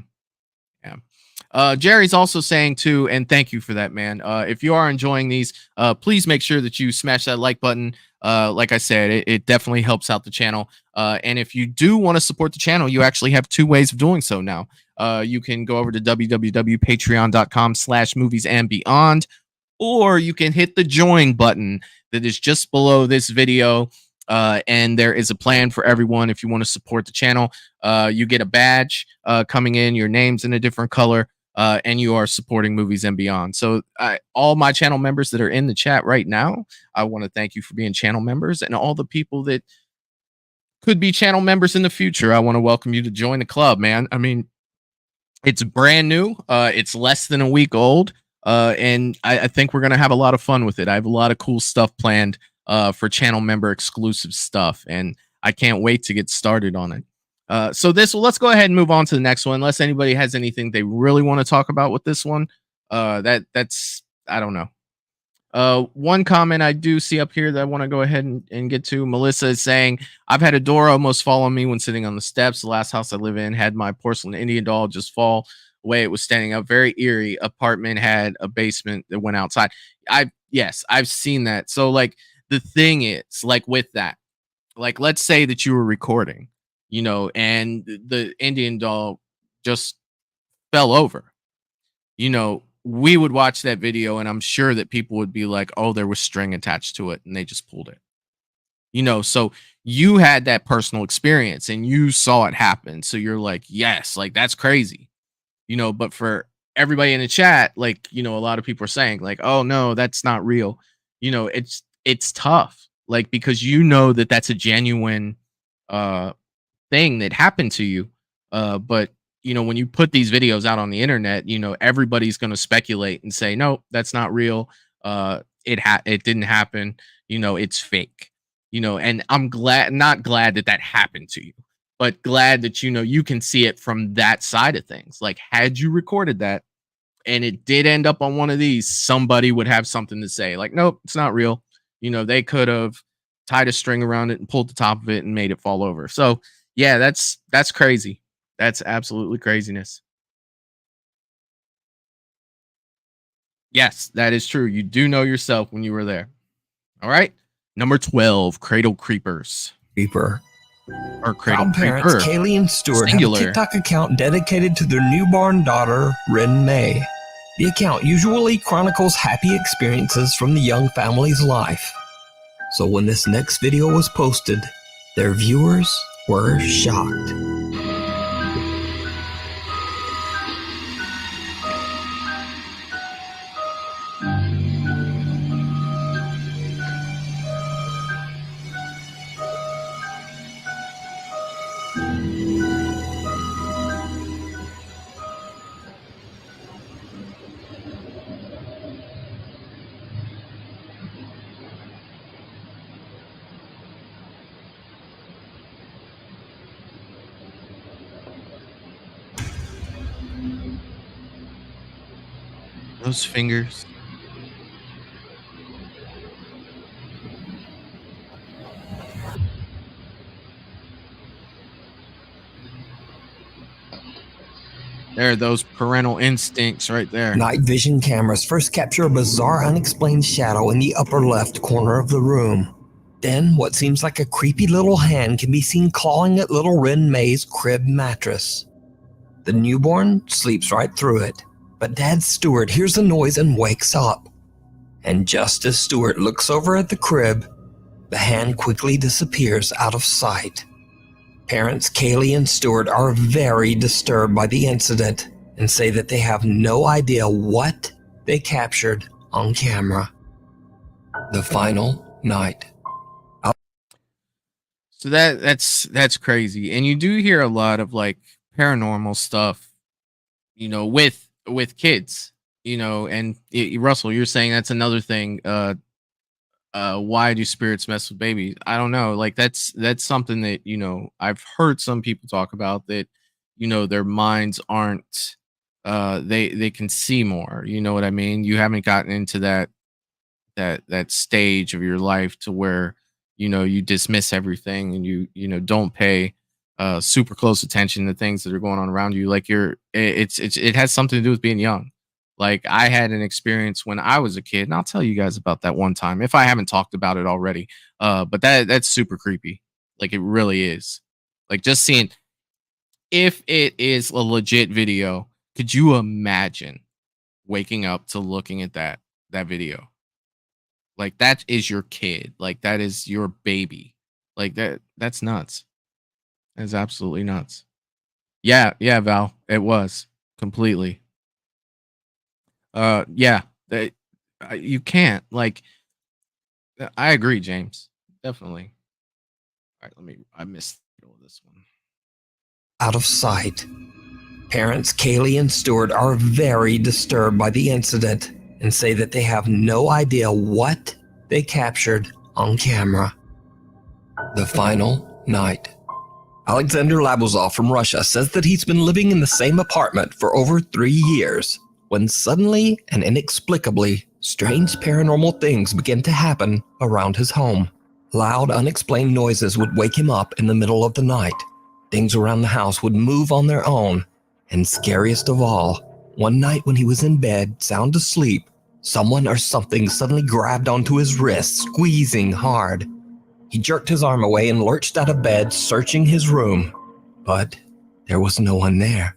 Jerry's also saying too, and thank you for that, man. If you are enjoying these, please make sure that you smash that like button. Like I said, it definitely helps out the channel. And if you do want to support the channel, you actually have 2 ways of doing so now. You can go over to www.patreon.com/moviesandbeyond, or you can hit the join button that is just below this video. And there is a plan for everyone. If you want to support the channel, you get a badge coming in, your name's in a different color, and you are supporting Movies and Beyond. So all my channel members that are in the chat right now, I want to thank you for being channel members, and all the people that could be channel members in the future. I want to welcome you to join the club, man. I mean, it's brand new. It's less than a week old. And I think we're going to have a lot of fun with it. I have a lot of cool stuff planned for channel member exclusive stuff, and I can't wait to get started on it. So let's go ahead and move on to the next one, unless anybody has anything they really want to talk about with this one. That's I don't know. One comment I do see up here that I want to go ahead and get to. Melissa is saying, I've had a door almost fall on me when sitting on the steps. The last house I live in had my porcelain Indian doll just fall away. It was standing up, very eerie. Apartment had a basement that went outside. Yes, I've seen that. So like the thing is, like with that, like let's say that you were recording, and the Indian doll just fell over, we would watch that video and I'm sure that people would be like, oh, there was string attached to it and they just pulled it. So you had that personal experience and you saw it happen. So you're like, yes, like that's crazy. But for everybody in the chat, like, a lot of people are saying like, oh no, that's not real. It's tough. Like, because that that's a genuine thing that happened to you. But when you put these videos out on the internet, everybody's going to speculate and say, no, that's not real. It didn't happen. It's fake, and I'm not glad that happened to you, but glad that, you can see it from that side of things. Like, had you recorded that and it did end up on one of these, somebody would have something to say like, nope, it's not real. They could have tied a string around it and pulled the top of it and made it fall over. So yeah, that's crazy. That's absolutely craziness. Yes, that is true. You do know yourself when you were there. All right. Number 12, Cradle Creepers. Creeper. Or Cradle Parents Creeper. Kaylee and Stuart Singular. have a TikTok account dedicated to their newborn daughter, Rin May. The account usually chronicles happy experiences from the young family's life. So when this next video was posted, their viewers were shocked. Those fingers. There are those parental instincts right there. Night vision cameras first capture a bizarre, unexplained shadow in the upper left corner of the room. Then, what seems like a creepy little hand can be seen clawing at little Rin May's crib mattress. The newborn sleeps right through it, but Dad Stuart hears the noise and wakes up. And just as Stuart looks over at the crib, the hand quickly disappears out of sight. Parents Kaylee and Stuart are very disturbed by the incident and say that they have no idea what they captured on camera. The final night. So that's crazy. And you do hear a lot of like paranormal stuff, with kids, and Russell, you're saying that's another thing. Why do spirits mess with babies? I don't know. Like that's something that, I've heard some people talk about, that, their minds aren't, they can see more, you know what I mean? You haven't gotten into that stage of your life to where, you dismiss everything and you don't pay super close attention to things that are going on around you. Like it has something to do with being young. Like I had an experience when I was a kid, and I'll tell you guys about that one time if I haven't talked about it already. But that's super creepy. Like it really is. Like just seeing, if it is a legit video, could you imagine waking up to looking at that video? Like that is your kid. Like that is your baby. Like that's nuts. That's absolutely nuts. Yeah, Val, it was completely. Yeah, you can't, like, I agree, James, definitely. All right, I missed this one. Out of sight. Parents Kaylee and Stuart are very disturbed by the incident and say that they have no idea what they captured on camera. The final night. Alexander Labuzov from Russia says that he's been living in the same apartment for over 3 years, when suddenly and inexplicably, strange paranormal things began to happen around his home. Loud, unexplained noises would wake him up in the middle of the night. Things around the house would move on their own. And scariest of all, one night when he was in bed, sound asleep, someone or something suddenly grabbed onto his wrist, squeezing hard. He jerked his arm away and lurched out of bed, searching his room. But there was no one there.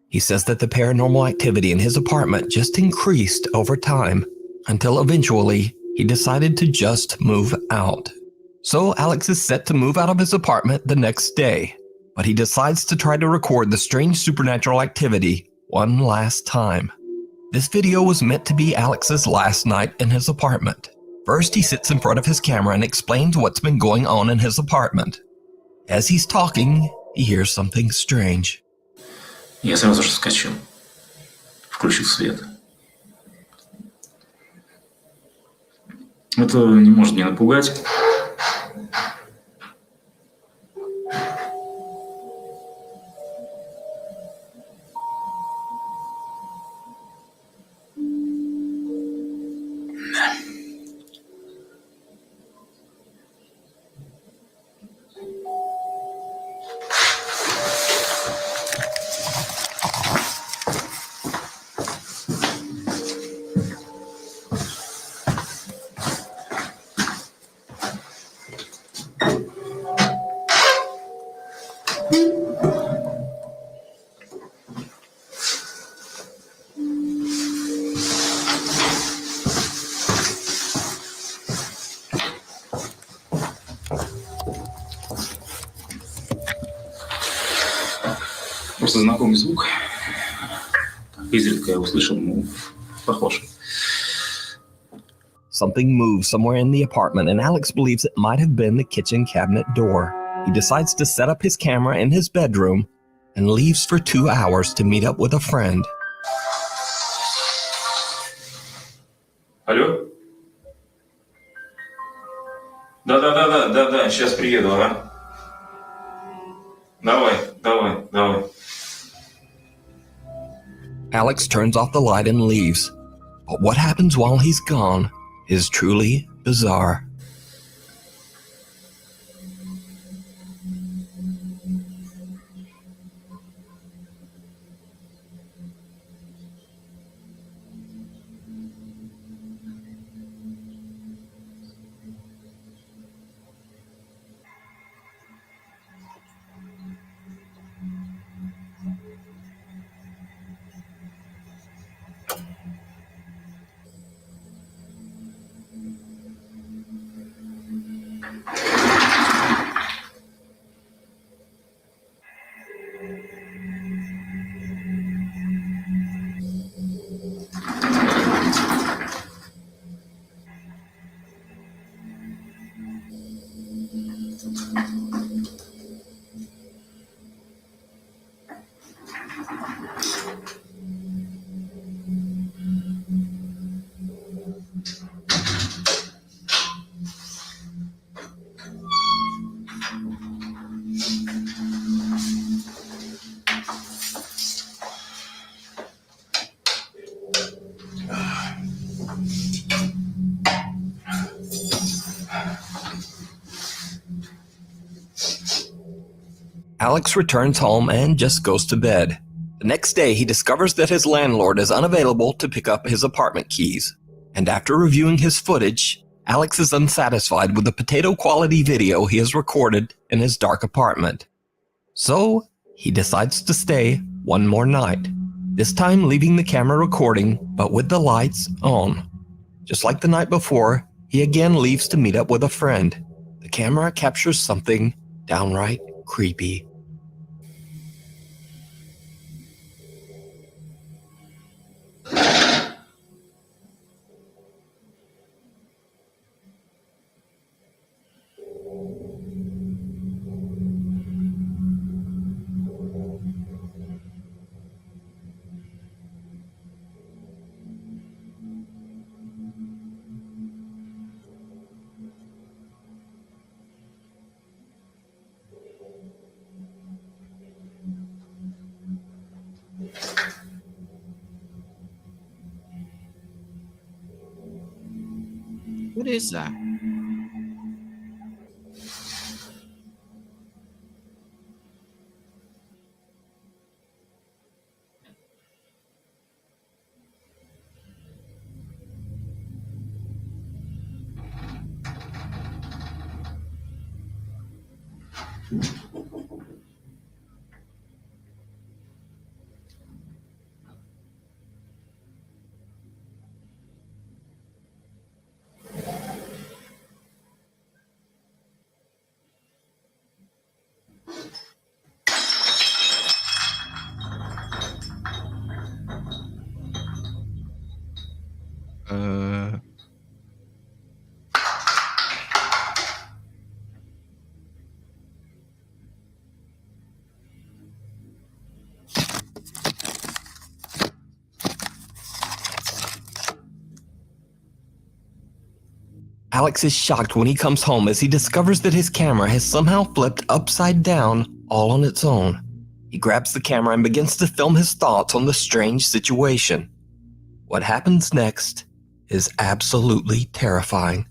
He says that the paranormal activity in his apartment just increased over time, until eventually he decided to just move out. So Alex is set to move out of his apartment the next day, but he decides to try to record the strange supernatural activity one last time. This video was meant to be Alex's last night in his apartment. First, he sits in front of his camera and explains what's been going on in his apartment. As he's talking, he hears something strange. Я сразу же вскочил, включил свет. Это не может не напугать. Просто знакомый звук. Изредка я услышал, похож. Something moves somewhere in the apartment, and Alex believes it might have been the kitchen cabinet door. He decides to set up his camera in his bedroom and leaves for 2 hours to meet up with a friend. Алло? Да, сейчас приеду, ага. Давай. Alex turns off the light and leaves. But what happens while he's gone is truly bizarre. Alex returns home and just goes to bed. The next day, he discovers that his landlord is unavailable to pick up his apartment keys. And after reviewing his footage, Alex is unsatisfied with the potato-quality video he has recorded in his dark apartment. So, he decides to stay one more night, this time leaving the camera recording, but with the lights on. Just like the night before, he again leaves to meet up with a friend. The camera captures something downright creepy. What is that? Alex is shocked when he comes home as he discovers that his camera has somehow flipped upside down all on its own. He grabs the camera and begins to film his thoughts on the strange situation. What happens next is absolutely terrifying.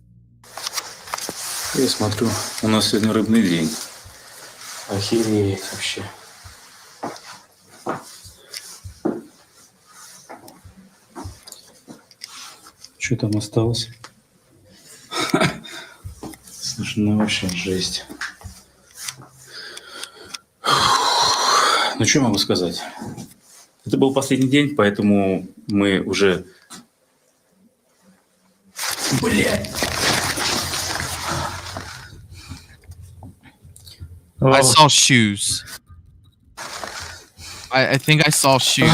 Я смотрю, у нас сегодня рыбный день. Охереть вообще. Что там осталось? Слушай, ну вообще жесть. Ну что могу сказать? Это был последний день, поэтому мы уже... Блядь! I saw shoes. I think I saw shoes.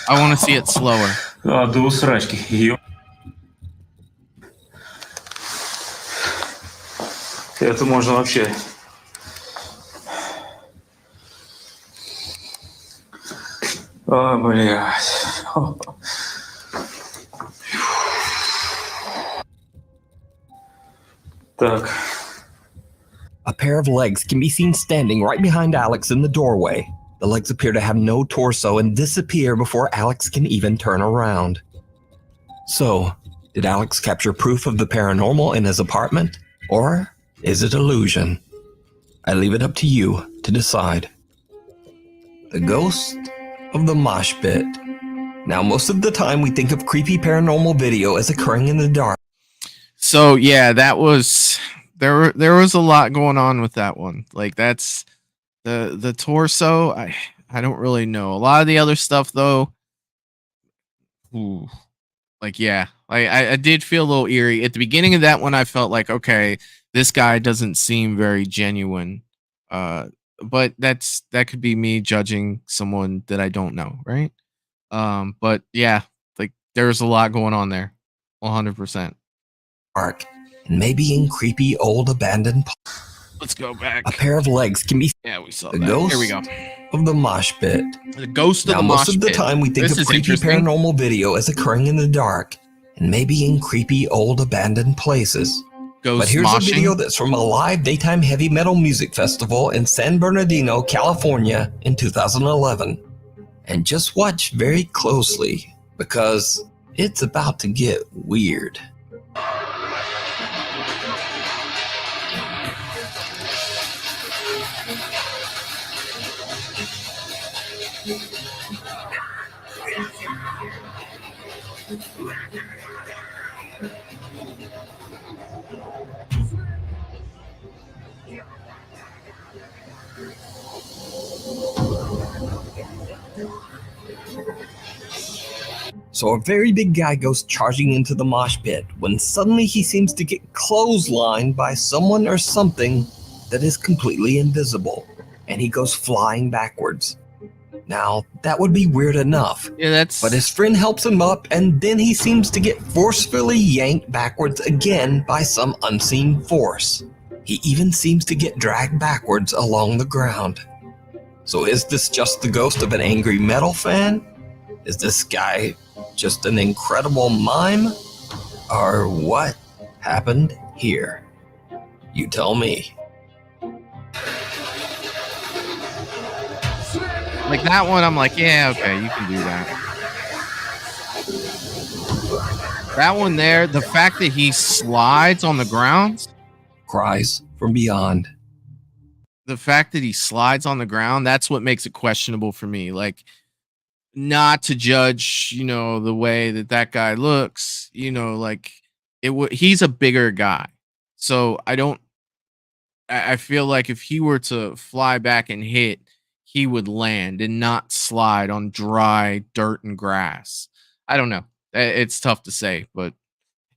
I want to see it slower. А, до усрачки. Ее... Это можно вообще... О, блядь. Так. A pair of legs can be seen standing right behind Alex in the doorway. The legs appear to have no torso and disappear before Alex can even turn around. So, did Alex capture proof of the paranormal in his apartment? Or is it illusion? I leave it up to you to decide. The ghost of the mosh pit. Now, most of the time we think of creepy paranormal video as occurring in the dark. So yeah, that was there was a lot going on with that one. Like that's the torso. I don't really know. A lot of the other stuff though. Ooh. Like yeah, I did feel a little eerie at the beginning of that one. I felt like, okay, this guy doesn't seem very genuine. But that could be me judging someone that I don't know, right? But yeah, like there's a lot going on there, 100%. Dark, and maybe in creepy old abandoned. Let's go back. A pair of legs can be. Yeah, we saw the that. Ghost Here we go. Of the mosh pit. The ghost of now, the mosh most of the pit. time we think This of is creepy interesting. paranormal video as occurring in the dark, and maybe in creepy old abandoned places. Ghost but here's moshing? a video that's from a live daytime heavy metal music festival in San Bernardino, California in 2011. And just watch very closely because it's about to get weird. So a very big guy goes charging into the mosh pit when suddenly he seems to get clotheslined by someone or something that is completely invisible, and he goes flying backwards. Now, that would be weird enough. Yeah, but his friend helps him up, and then he seems to get forcefully yanked backwards again by some unseen force. He even seems to get dragged backwards along the ground. So is this just the ghost of an angry metal fan? Is this guy just an incredible mime? Or what happened here? You tell me. Like that one, I'm like, yeah, okay, you can do that. That one there, the fact that he slides on the ground. Cries from beyond. The fact that he slides on the ground, that's what makes it questionable for me. Like, not to judge, you know, the way that guy looks, you know, like he's a bigger guy. So I feel like if he were to fly back and hit, he would land and not slide on dry dirt and grass. I don't know. It's tough to say, but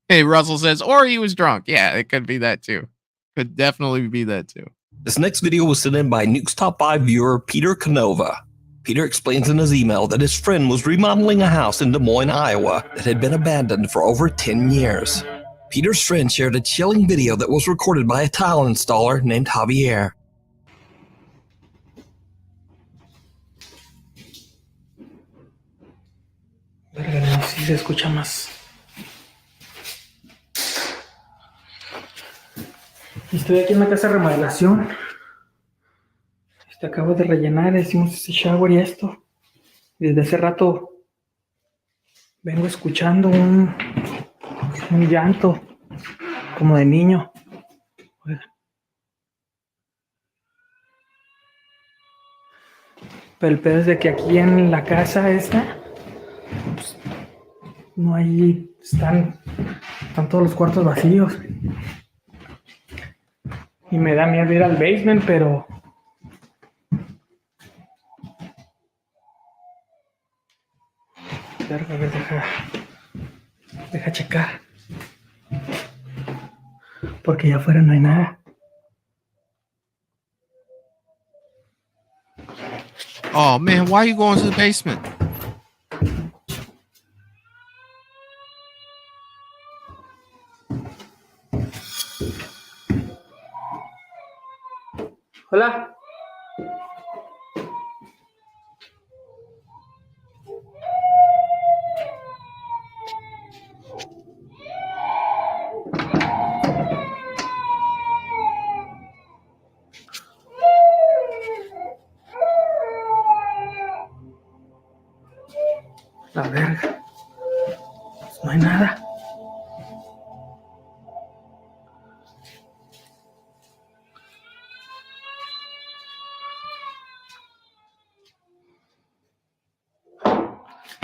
hey, Russell says, or he was drunk. Yeah, it could be that too. Could definitely be that too. This next video was sent in by Nuke's Top 5 viewer Peter Canova. Peter explains in his email that his friend was remodeling a house in Des Moines, Iowa that had been abandoned for over 10 years. Peter's friend shared a chilling video that was recorded by a tile installer named Javier. Verga, sí se escucha más. Estoy aquí en la casa de remodelación. Acabo de rellenar, hicimos este shower y esto. Desde hace rato vengo escuchando un llanto como de niño. Pero el pedo es de que aquí en la casa esta, pues, no hay, están todos los cuartos vacíos. Y me da miedo ir al basement, pero a ver, deja checar. Porque allá afuera no hay nada. Oh man, why are you going to the basement? Hola. La verga. No hay nada.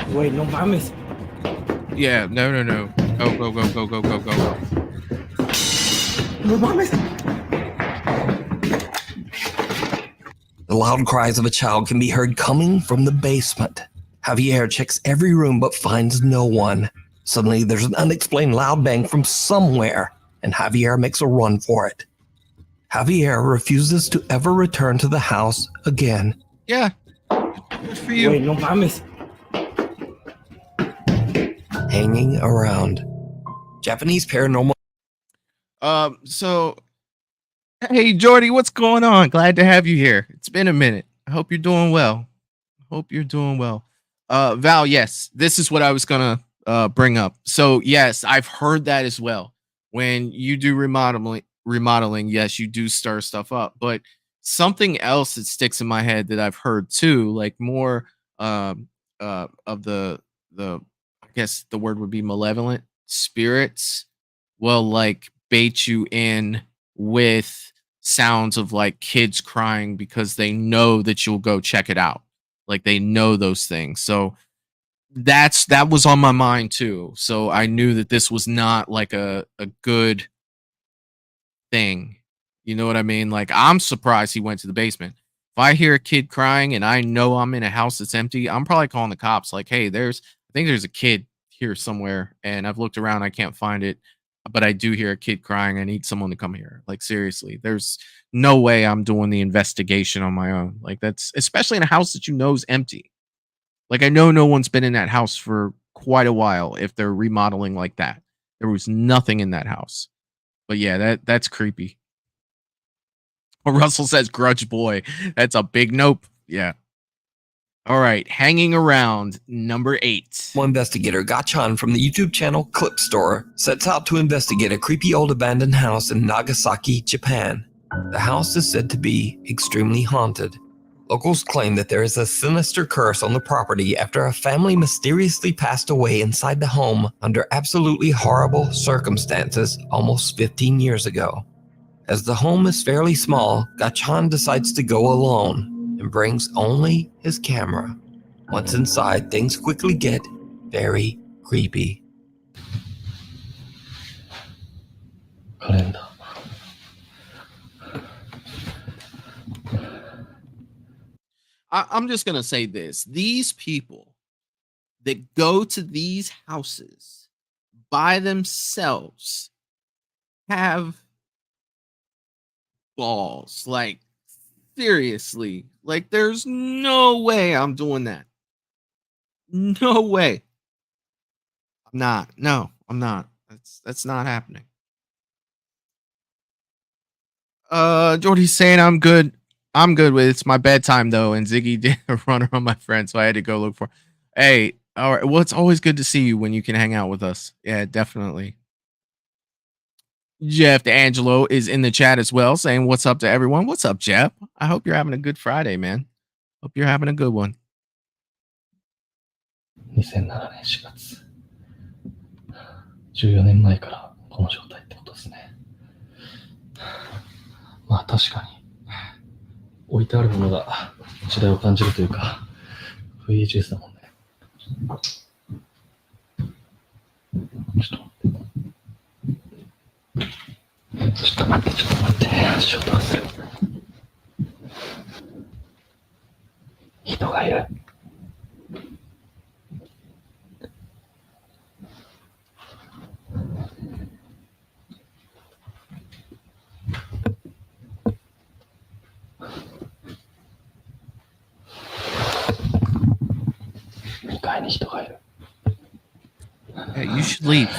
Güey, no mames. Yeah, no. Go. No mames. The loud cries of a child can be heard coming from the basement. Javier checks every room but finds no one. Suddenly, there's an unexplained loud bang from somewhere, and Javier makes a run for it. Javier refuses to ever return to the house again. Yeah, good for you. Wait, no mames. Hanging around. Japanese paranormal. So, hey, Jordy, what's going on? Glad to have you here. It's been a minute. I hope you're doing well. Val, yes, this is what I was gonna bring up. So yes, I've heard that as well. When you do remodeling, yes, you do stir stuff up. But something else that sticks in my head that I've heard too, like more of the I guess the word would be malevolent spirits will like bait you in with sounds of like kids crying because they know that you'll go check it out. Like they know those things. So that was on my mind too. So I knew that this was not like a good thing. You know what I mean? Like I'm surprised he went to the basement. If I hear a kid crying and I know I'm in a house that's empty, I'm probably calling the cops like, hey, I think there's a kid here somewhere and I've looked around, I can't find it, but I do hear a kid crying. I need someone to come here. Like seriously, there's no way I'm doing the investigation on my own. Like that's especially in a house that you know is empty. Like I know no one's been in that house for quite a while if they're remodeling like that. There was nothing in that house. But yeah, that's creepy. Russell says grudge boy. That's a big nope. Yeah. All right, hanging around, number 8. One investigator, Gachan from the YouTube channel Clip Store, sets out to investigate a creepy old abandoned house in Nagasaki, Japan. The house is said to be extremely haunted. Locals claim that there is a sinister curse on the property after a family mysteriously passed away inside the home under absolutely horrible circumstances almost 15 years ago. As the home is fairly small, Gachan decides to go alone and brings only his camera. Once inside, things quickly get very creepy. I'm just going to say this. These people that go to these houses by themselves have balls. Like, seriously. Like, there's no way I'm doing that. No way. I'm not. No, I'm not. That's not happening. Jordy's saying I'm good. I'm good with it. It's my bedtime though, and Ziggy did a runner on my friend, so I had to go look for. Hey, all right. Well, it's always good to see you when you can hang out with us. Yeah, definitely. Jeff D'Angelo is in the chat as well, saying what's up to everyone. What's up, Jeff? I hope you're having a good Friday, man. Hope you're having a good one. 2007年4月。14年前からこの状態ってことですね。まあ確かに置いてあるものが時代を感じるというか VHS だもんね。ちょっと待って、足音がする。人がいる。2階に人がいる。Hey, you should leave.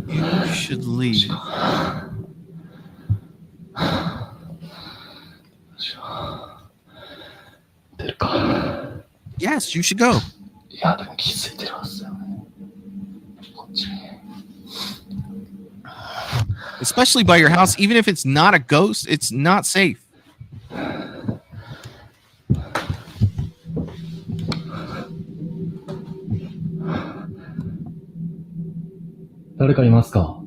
You should leave. Yes, you should go. いや、でも気づいてるはずだよね。こっちに。Especially by your house, even if it's not a ghost, it's not safe. 誰かいますか？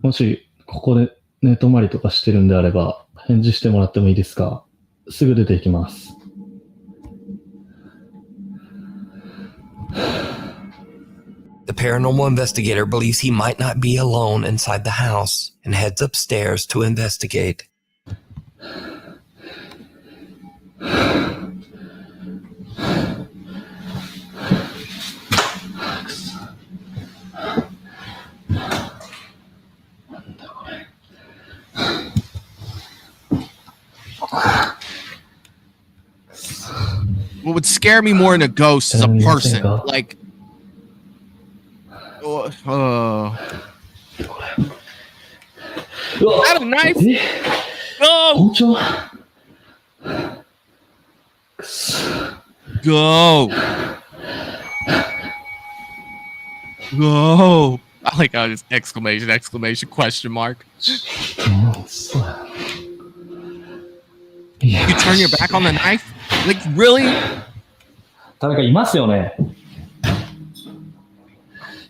もしここで寝泊まりとかしてるんであれば返事してもらってもいいですか？すぐ出て行きます。The paranormal investigator believes he might not be alone inside the house and heads upstairs to investigate. What would scare me more than a ghost is a person. Like, is that a knife? Go! Go! Go! I like how this exclamation, question mark. You turn your back on the knife? Like, really? 誰かいますよね。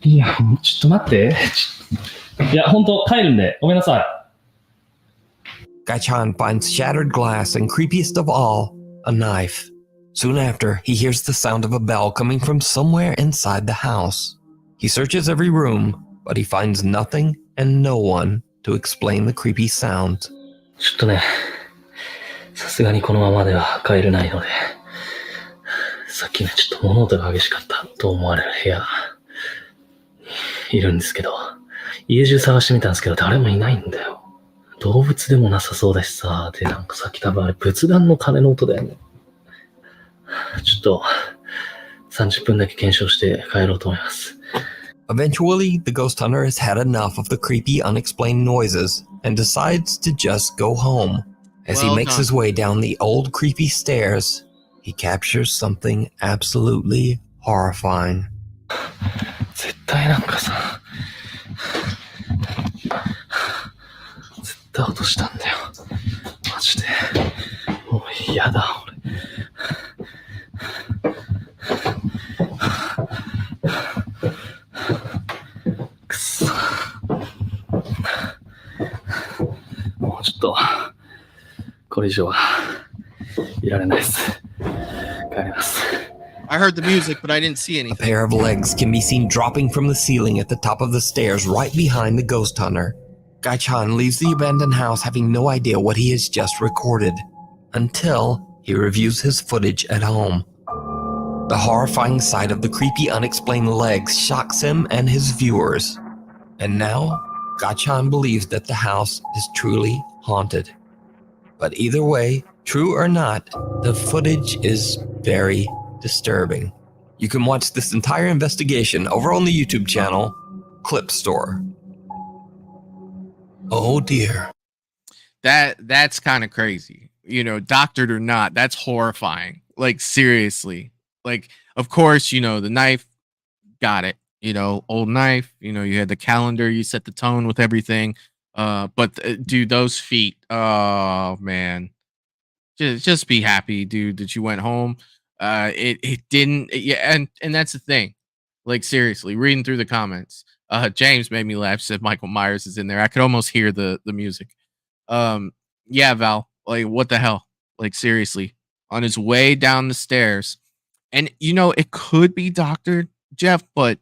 いや、ちょっと待って。いや、本当帰るんで、ごめんなさい。Gachan finds shattered glass and, creepiest of all, a knife. Soon after, he hears the sound of a bell coming from somewhere inside the house. He searches every room, but he finds nothing and no one to explain the creepy sound. ちょっとね、さすがにこのままでは帰れないので、さっきね、ちょっと物音が激しかったと思われる部屋いるんですけど、家中探してみたんですけど誰もいないんだよ。動物でもなさそうだしさ、でなんかさっき多分あれ仏壇の鐘の音だよね。ちょっと30分だけ検証して帰ろうと思います。Eventually, the ghost hunter has had enough of the creepy, unexplained noises and decides to just go home. As he makes his way down the old creepy stairs, he captures something absolutely horrifying. 絶対なんかさ、絶った音したんだよ。マジで。もう嫌だ、俺。くそ。もうちょっと、これ以上はいられないです。帰ります。I heard the music, but I didn't see anything. A pair of legs can be seen dropping from the ceiling at the top of the stairs right behind the ghost hunter. Guy Chan leaves the abandoned house having no idea what he has just recorded, until he reviews his footage at home. The horrifying sight of the creepy unexplained legs shocks him and his viewers. And now, Guy Chan believes that the house is truly haunted. But either way, true or not, the footage is very disturbing. You can watch this entire investigation over on the YouTube channel, Clip Store. Oh dear. That's kind of crazy. You know, doctored or not, that's horrifying. Like, seriously. Like, of course, you know, the knife, got it. You know, old knife, you know, you had the calendar, you set the tone with everything. But dude, those feet, oh man. Just be happy, dude, that you went home. It didn't, yeah, and that's the thing. Like, seriously, reading through the comments. James made me laugh, said Michael Myers is in there. I could almost hear the music. Yeah, Val, like, what the hell? Like, seriously, on his way down the stairs. And you know, it could be Dr. Jeff, but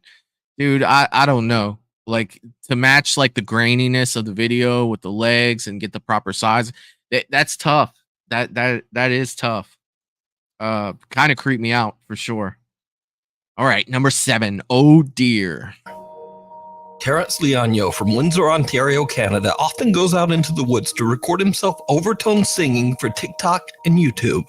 dude, I don't know. Like, to match like the graininess of the video with the legs and get the proper size, that's tough. That is tough. Kind of creeped me out for sure. All right, number 7. Oh dear. Terrence Leonio from Windsor, Ontario, Canada often goes out into the woods to record himself overtone singing for TikTok and YouTube.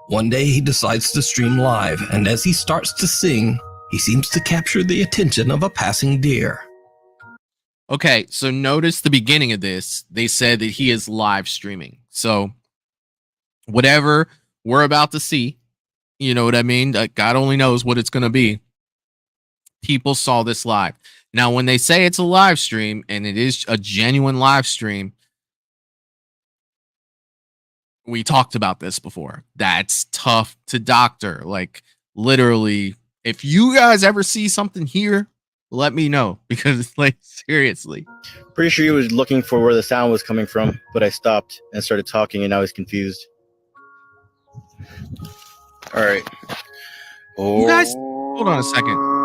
One day he decides to stream live, and as he starts to sing, he seems to capture the attention of a passing deer. Okay, so notice the beginning of this. They said that he is live streaming. So whatever we're about to see, you know what I mean? God only knows what it's going to be. People saw this live. Now, when they say it's a live stream, and it is a genuine live stream, we talked about this before. That's tough to doctor. Like, literally, if you guys ever see something here, let me know, because, like, seriously. Pretty sure he was looking for where the sound was coming from, but I stopped and started talking, and now he's confused. All right. You guys, hold on a second.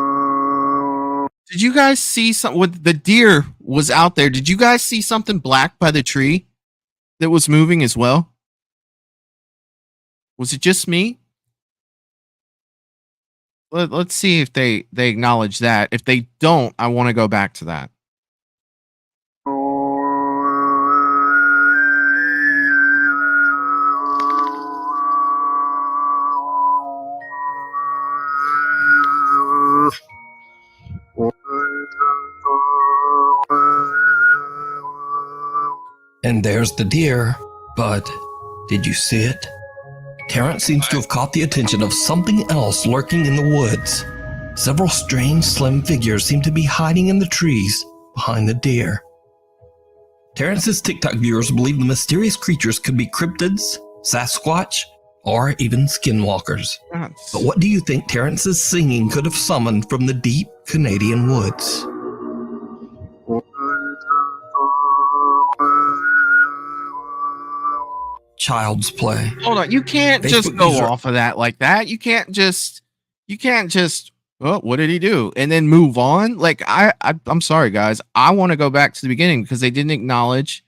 Did you guys see something? With the deer was out there. Did you guys see something black by the tree that was moving as well? Was it just me? Let's see if they acknowledge that. If they don't, I want to go back to that. And there's the deer, but did you see it? Terrence seems to have caught the attention of something else lurking in the woods. Several strange, slim figures seem to be hiding in the trees behind the deer. Terrence's TikTok viewers believe the mysterious creatures could be cryptids, Sasquatch, or even skinwalkers. But what do you think Terrence's singing could have summoned from the deep Canadian woods? Child's play. Hold on, you can't just go off of that like that. You can't just oh, what did he do? And then move on. Like, I'm sorry, guys. I want to go back to the beginning because they didn't acknowledge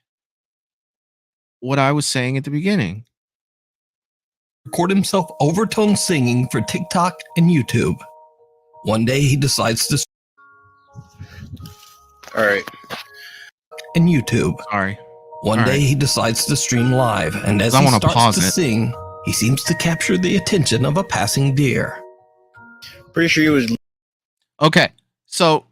what I was saying at the beginning. Record himself overtone singing for TikTok and YouTube. One day he decides to. All right. And YouTube. Sorry. One day he decides to stream live, and as he starts to sing, he seems to capture the attention of a passing deer. Pretty sure he was. Okay, so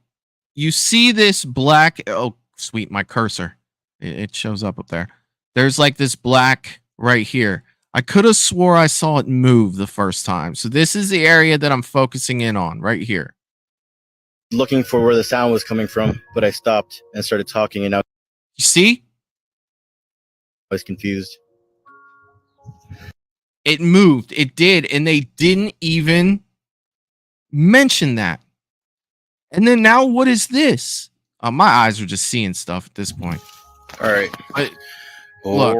you see this black. Oh, sweet, my cursor. It shows up there. There's like this black right here. I could have swore I saw it move the first time. So this is the area that I'm focusing in on right here. Looking for where the sound was coming from, but I stopped and started talking, and now. You see? I was confused. It moved. It did. And they didn't even mention that. And then now what is this? My eyes are just seeing stuff at this point. All right. But look,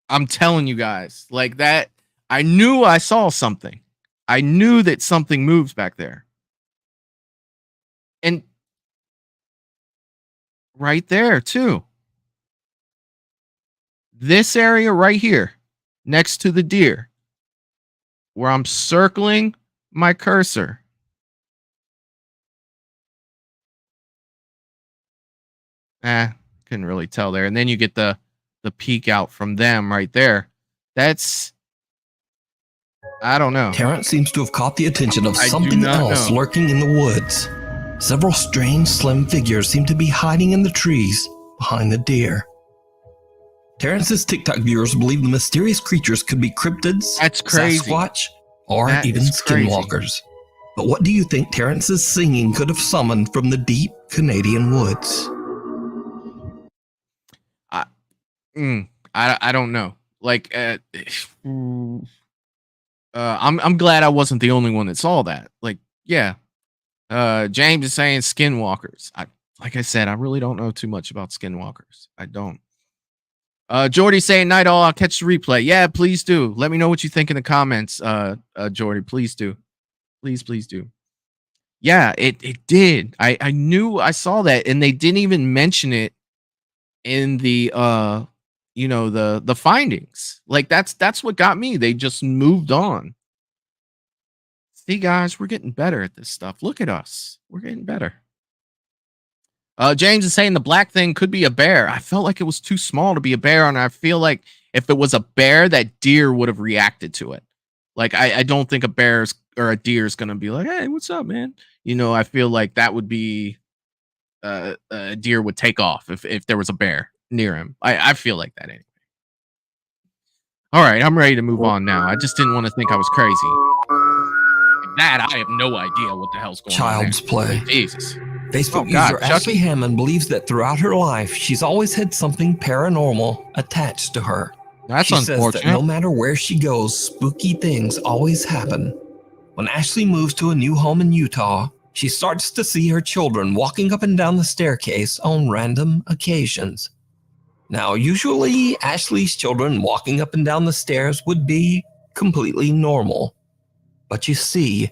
I'm telling you guys, like that, I knew I saw something. I knew that something moves back there. And right there, too. This area right here, next to the deer, where I'm circling my cursor. Couldn't really tell there. And then you get the peek out from them right there. That's, I don't know. Terrence seems to have caught the attention of something else lurking in the woods. Several strange, slim figures seem to be hiding in the trees behind the deer. Terrence's TikTok viewers believe the mysterious creatures could be cryptids, Sasquatch, or even skinwalkers. But what do you think Terrence's singing could have summoned from the deep Canadian woods? I don't know. Like, I'm glad I wasn't the only one that saw that. Like, yeah. James is saying skinwalkers. Like I said, I really don't know too much about skinwalkers. I don't. Jordy saying night all. I'll catch the replay. Yeah, please do. Let me know what you think in the comments. Jordy, please do. Please do. Yeah, it did. I knew I saw that, and they didn't even mention it in the the findings. Like that's what got me. They just moved on. See, guys, we're getting better at this stuff. Look at us. We're getting better. James is saying the black thing could be a bear. I felt like it was too small to be a bear, and I feel like if it was a bear, that deer would have reacted to it. Like, I don't think a bear's or a deer is going to be like, hey, what's up, man? I feel like that would be a deer would take off if there was a bear near him. I feel like that anyway. All right, I'm ready to move on now. I just didn't want to think I was crazy. That I have no idea what the hell's going on. Child's play. Jesus. Facebook user Ashley Hammond believes that throughout her life, she's always had something paranormal attached to her. That's she unfortunate. Says that no matter where she goes, spooky things always happen. When Ashley moves to a new home in Utah, she starts to see her children walking up and down the staircase on random occasions. Now, usually Ashley's children walking up and down the stairs would be completely normal. But you see,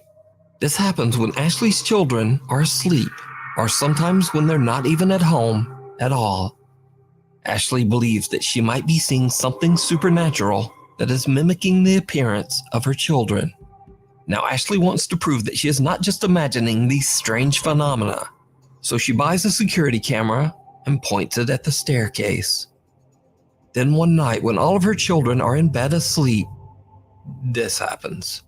this happens when Ashley's children are asleep, or sometimes when they're not even at home at all. Ashley believes that she might be seeing something supernatural that is mimicking the appearance of her children. Now, Ashley wants to prove that she is not just imagining these strange phenomena, so she buys a security camera and points it at the staircase. Then one night, when all of her children are in bed asleep, this happens.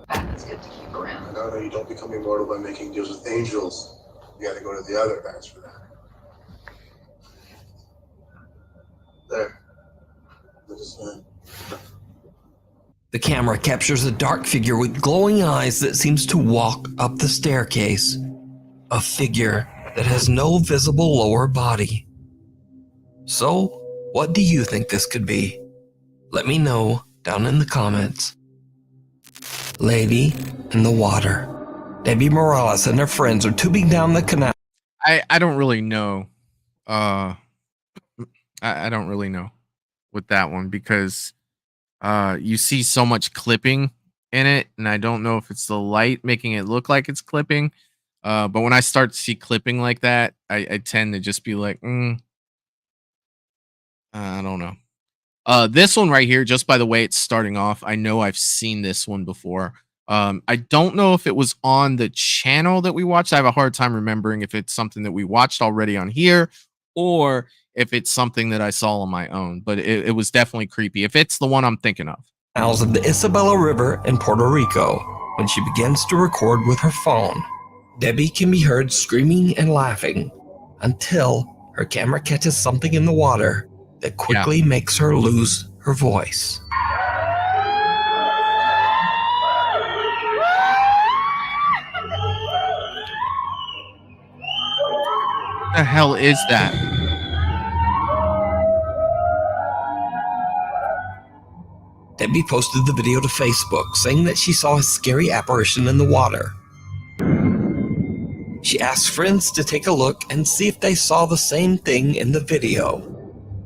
It's good to keep around. No, you don't become immortal by making deals with angels. You gotta go to the other guys for that. There. Look at that. The camera captures a dark figure with glowing eyes that seems to walk up the staircase. A figure that has no visible lower body. So, what do you think this could be? Let me know down in the comments. Lady in the water. Debbie Morales and her friends are tubing down the canal. I don't really know. I don't really know with that one because you see so much clipping in it, and I don't know if it's the light making it look like it's clipping. But when I start to see clipping like that, I tend to just be like, I don't know. This one right here, just by the way it's starting off, I know I've seen this one before. I don't know if it was on the channel that we watched. I have a hard time remembering if it's something that we watched already on here or if it's something that I saw on my own, but it was definitely creepy. If it's the one I'm thinking of. Canals of the Isabella River in Puerto Rico when she begins to record with her phone. Debbie can be heard screaming and laughing until her camera catches something in the water that quickly makes her lose her voice. The hell is that? Debbie posted the video to Facebook, saying that she saw a scary apparition in the water. She asked friends to take a look and see if they saw the same thing in the video.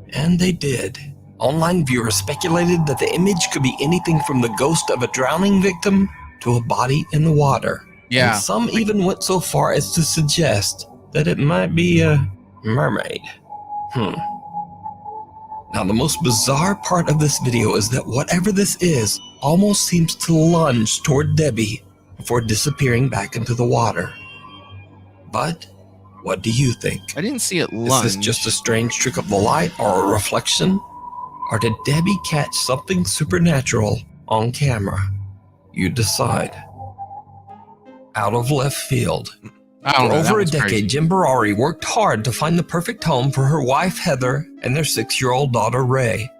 And they did. Online viewers speculated that the image could be anything from the ghost of a drowning victim to a body in the water. Yeah. And some even went so far as to suggest that it might be a mermaid. Now, the most bizarre part of this video is that whatever this is almost seems to lunge toward Debbie before disappearing back into the water. But what do you think? I didn't see it lunge. Is this just a strange trick of the light or a reflection? Or did Debbie catch something supernatural on camera? You decide. Out of left field. For over a decade, Jim Barari worked hard to find the perfect home for her wife, Heather, and their 6-year-old daughter, Ray.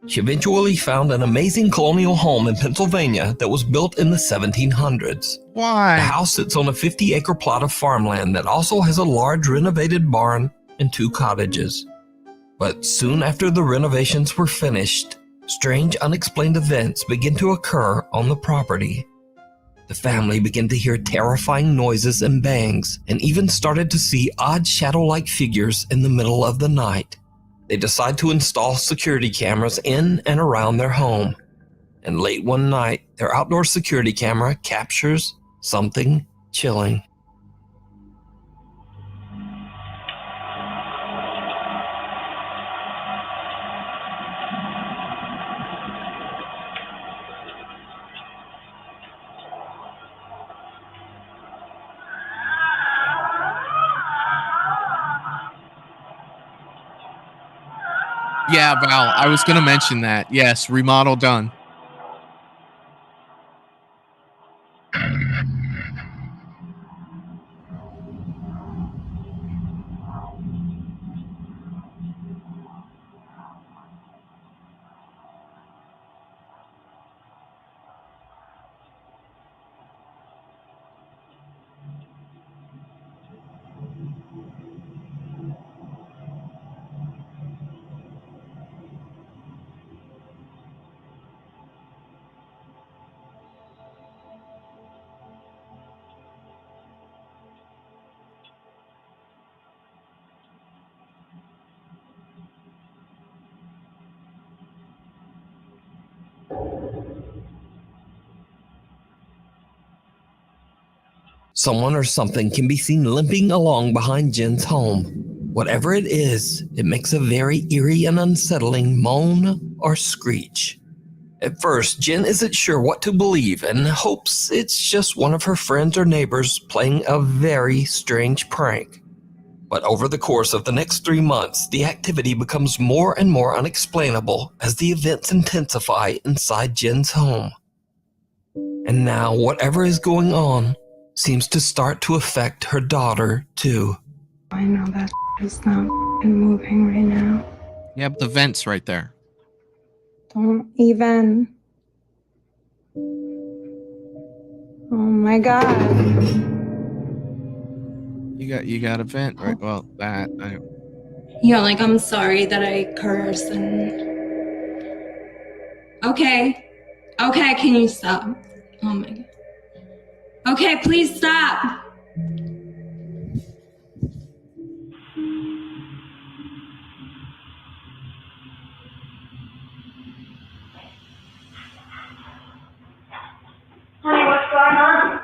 She eventually found an amazing colonial home in Pennsylvania that was built in the 1700s. Why? The house sits on a 50-acre plot of farmland that also has a large renovated barn and 2 cottages. But soon after the renovations were finished, strange unexplained events began to occur on the property. The family began to hear terrifying noises and bangs, and even started to see odd shadow-like figures in the middle of the night. They decide to install security cameras in and around their home. And late one night, their outdoor security camera captures something chilling. Yeah, Val, I was going to mention that. Yes, remodel done. Someone or something can be seen limping along behind Jen's home. Whatever it is, it makes a very eerie and unsettling moan or screech. At first, Jen isn't sure what to believe and hopes it's just one of her friends or neighbors playing a very strange prank. But over the course of the next 3 months, the activity becomes more and more unexplainable as the events intensify inside Jen's home. And now, whatever is going on seems to start to affect her daughter, too. I know that is not moving right now. Yeah, but the vent's right there. Don't even. Oh my god. You got a vent, right? Well, that Yeah, like I'm sorry that I curse and. Okay, can you stop? Oh my god. Okay, please stop. Honey, what's going on?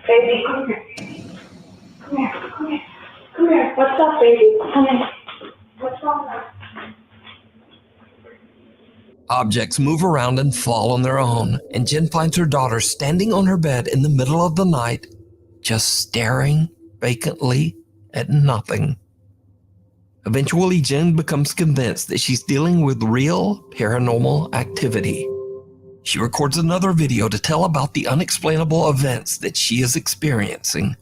Baby, come here. Come here. What's up, baby? Come here. What's going on? Objects move around and fall on their own, and Jen finds her daughter standing on her bed in the middle of the night, just staring vacantly at nothing. Eventually, Jen becomes convinced that she's dealing with real paranormal activity. She records another video to tell about the unexplainable events that she is experiencing.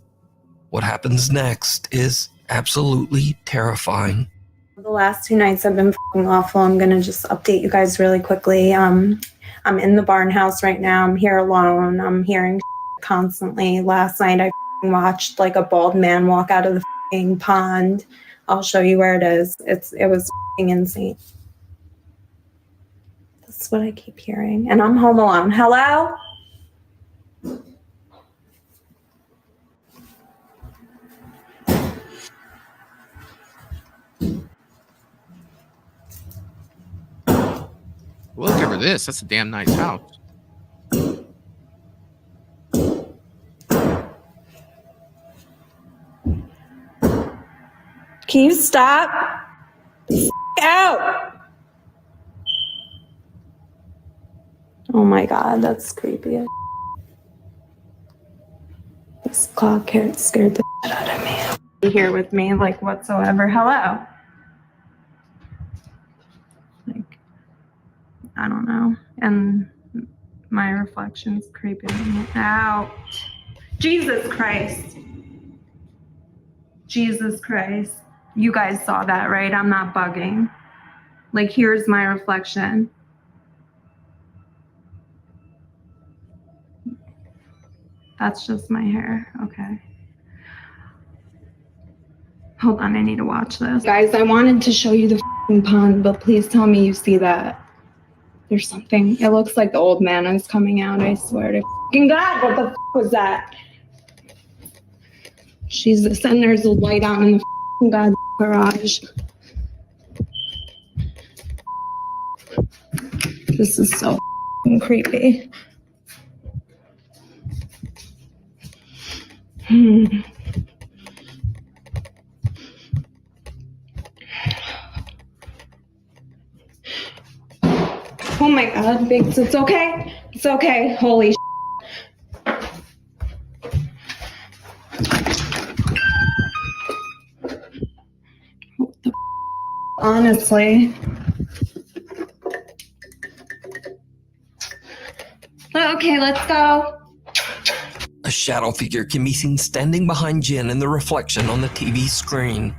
What happens next is absolutely terrifying. The last 2 nights have been fucking awful. I'm gonna just update you guys really quickly. I'm in the barn house right now. I'm here alone. I'm hearing constantly. Last night I watched like a bald man walk out of the f***ing pond. I'll show you where it is. It was f***ing insane. That's what I keep hearing. And I'm home alone. Hello? Look over this. That's a damn nice house. Can you stop? Out! Oh my god, that's creepy. This clock scared the shit out of me. Be here with me, like, whatsoever. Hello? Like, I don't know. And my reflection's creeping me out. Jesus Christ. Jesus Christ. You guys saw that, right? I'm not bugging. Like, here's my reflection. That's just my hair. Okay. Hold on, I need to watch this. Guys, I wanted to show you the f***ing pond, but please tell me you see that. There's something. It looks like the old man is coming out, I swear to f***ing God. What the f*** was that? Jesus, and there's a light out in the f***ing God garage. This is so f***ing creepy. Oh my god, Biggs, it's okay. It's okay. Holy sh**. What the f***? Honestly. Okay, let's go. A shadow figure can be seen standing behind Jen in the reflection on the TV screen.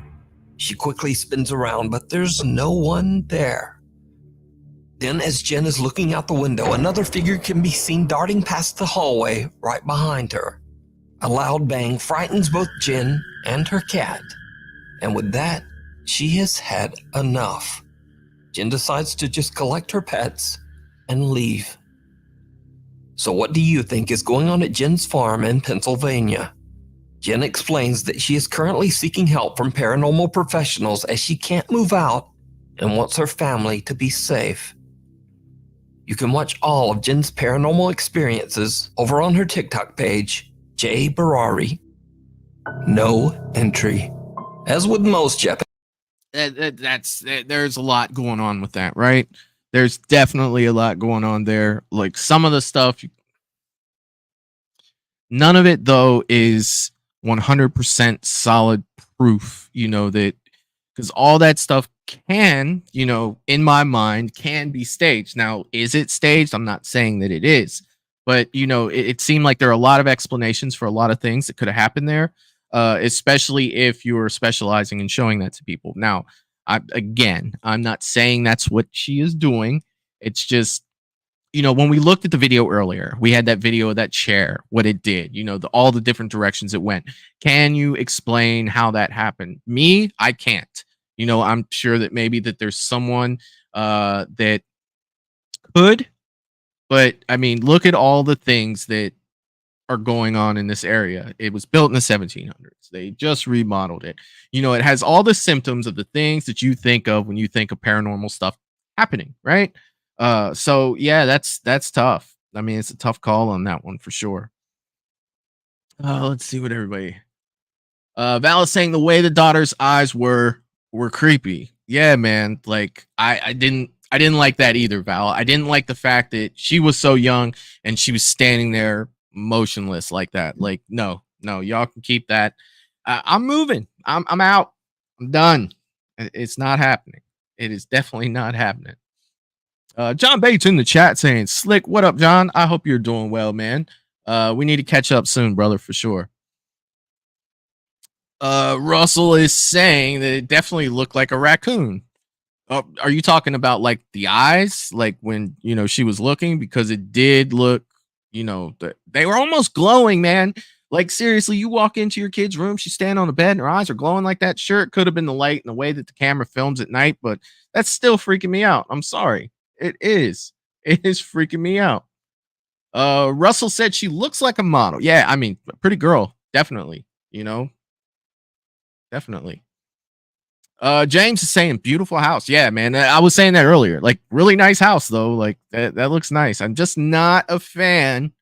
She quickly spins around, but there's no one there. Then, as Jen is looking out the window, another figure can be seen darting past the hallway right behind her. A loud bang frightens both Jen and her cat. And with that, she has had enough. Jen decides to just collect her pets and leave. So what do you think is going on at Jen's farm in Pennsylvania? Jen explains that she is currently seeking help from paranormal professionals as she can't move out and wants her family to be safe. You can watch all of Jen's paranormal experiences over on her TikTok page, J Barari. No entry. As with most Japanese, there's a lot going on with that, right? There's definitely a lot going on there. Like some of the stuff, none of it though is 100% solid proof, that because all that stuff can, in my mind, can be staged. Now, is it staged? I'm not saying that it is, but it seemed like there are a lot of explanations for a lot of things that could have happened there, especially if you're specializing in showing that to people. Now, I'm not saying that's what she is doing. It's just, when we looked at the video earlier, we had that video of that chair, what it did, all the different directions it went. Can you explain how that happened? Me, I can't. I'm sure that maybe that there's someone that could, but I mean, look at all the things that are going on in this area. It was built in the 1700s. They just remodeled it. It has all the symptoms of the things that you think of when you think of paranormal stuff happening, right? So yeah, that's tough. I mean, it's a tough call on that one for sure. Let's see what everybody. Val is saying the way the daughter's eyes were creepy. Yeah, man. Like I didn't like that either, Val. I didn't like the fact that she was so young and she was standing there motionless like that. Like, no, y'all can keep that. I'm moving. I'm out. I'm done. It's not happening. It is definitely not happening. John Bates in the chat saying, Slick, what up, John? I hope you're doing well, man. We need to catch up soon, brother, for sure. Russell is saying that it definitely looked like a raccoon. Are you talking about like the eyes, like when she was looking? Because it did look, they were almost glowing, man. Like, seriously, you walk into your kid's room, she's standing on the bed and her eyes are glowing like that. Sure, it could have been the light and the way that the camera films at night, but that's still freaking me out. I'm sorry. It is. It is freaking me out. Russell said she looks like a model. Yeah, I mean, a pretty girl. Definitely. You know? Definitely. James is saying beautiful house. Yeah, man. I was saying that earlier. Like, really nice house, though. Like, that looks nice. I'm just not a fan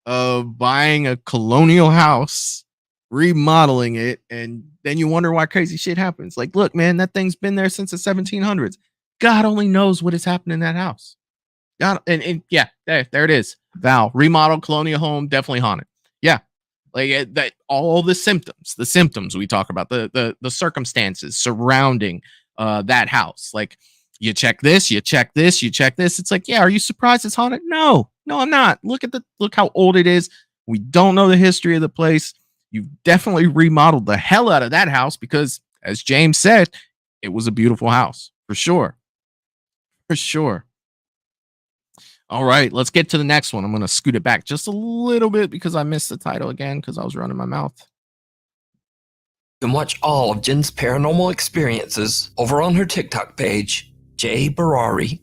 of buying a colonial house, remodeling it, and then you wonder why crazy shit happens. Like, look, man, that thing's been there since the 1700s. God only knows what has happened in that house. God, and yeah, there it is. Val, remodel, colonial home, definitely haunted. Yeah, like that. All the symptoms we talk about, the circumstances surrounding that house. Like, you check this, you check this, you check this. It's like, yeah, are you surprised it's haunted? No, I'm not. Look how old it is. We don't know the history of the place. You've definitely remodeled the hell out of that house because, as James said, it was a beautiful house for sure. For sure. All right, let's get to the next one. I'm going to scoot it back just a little bit because I missed the title again because I was running my mouth. You can watch all of Jen's paranormal experiences over on her TikTok page, J Barari.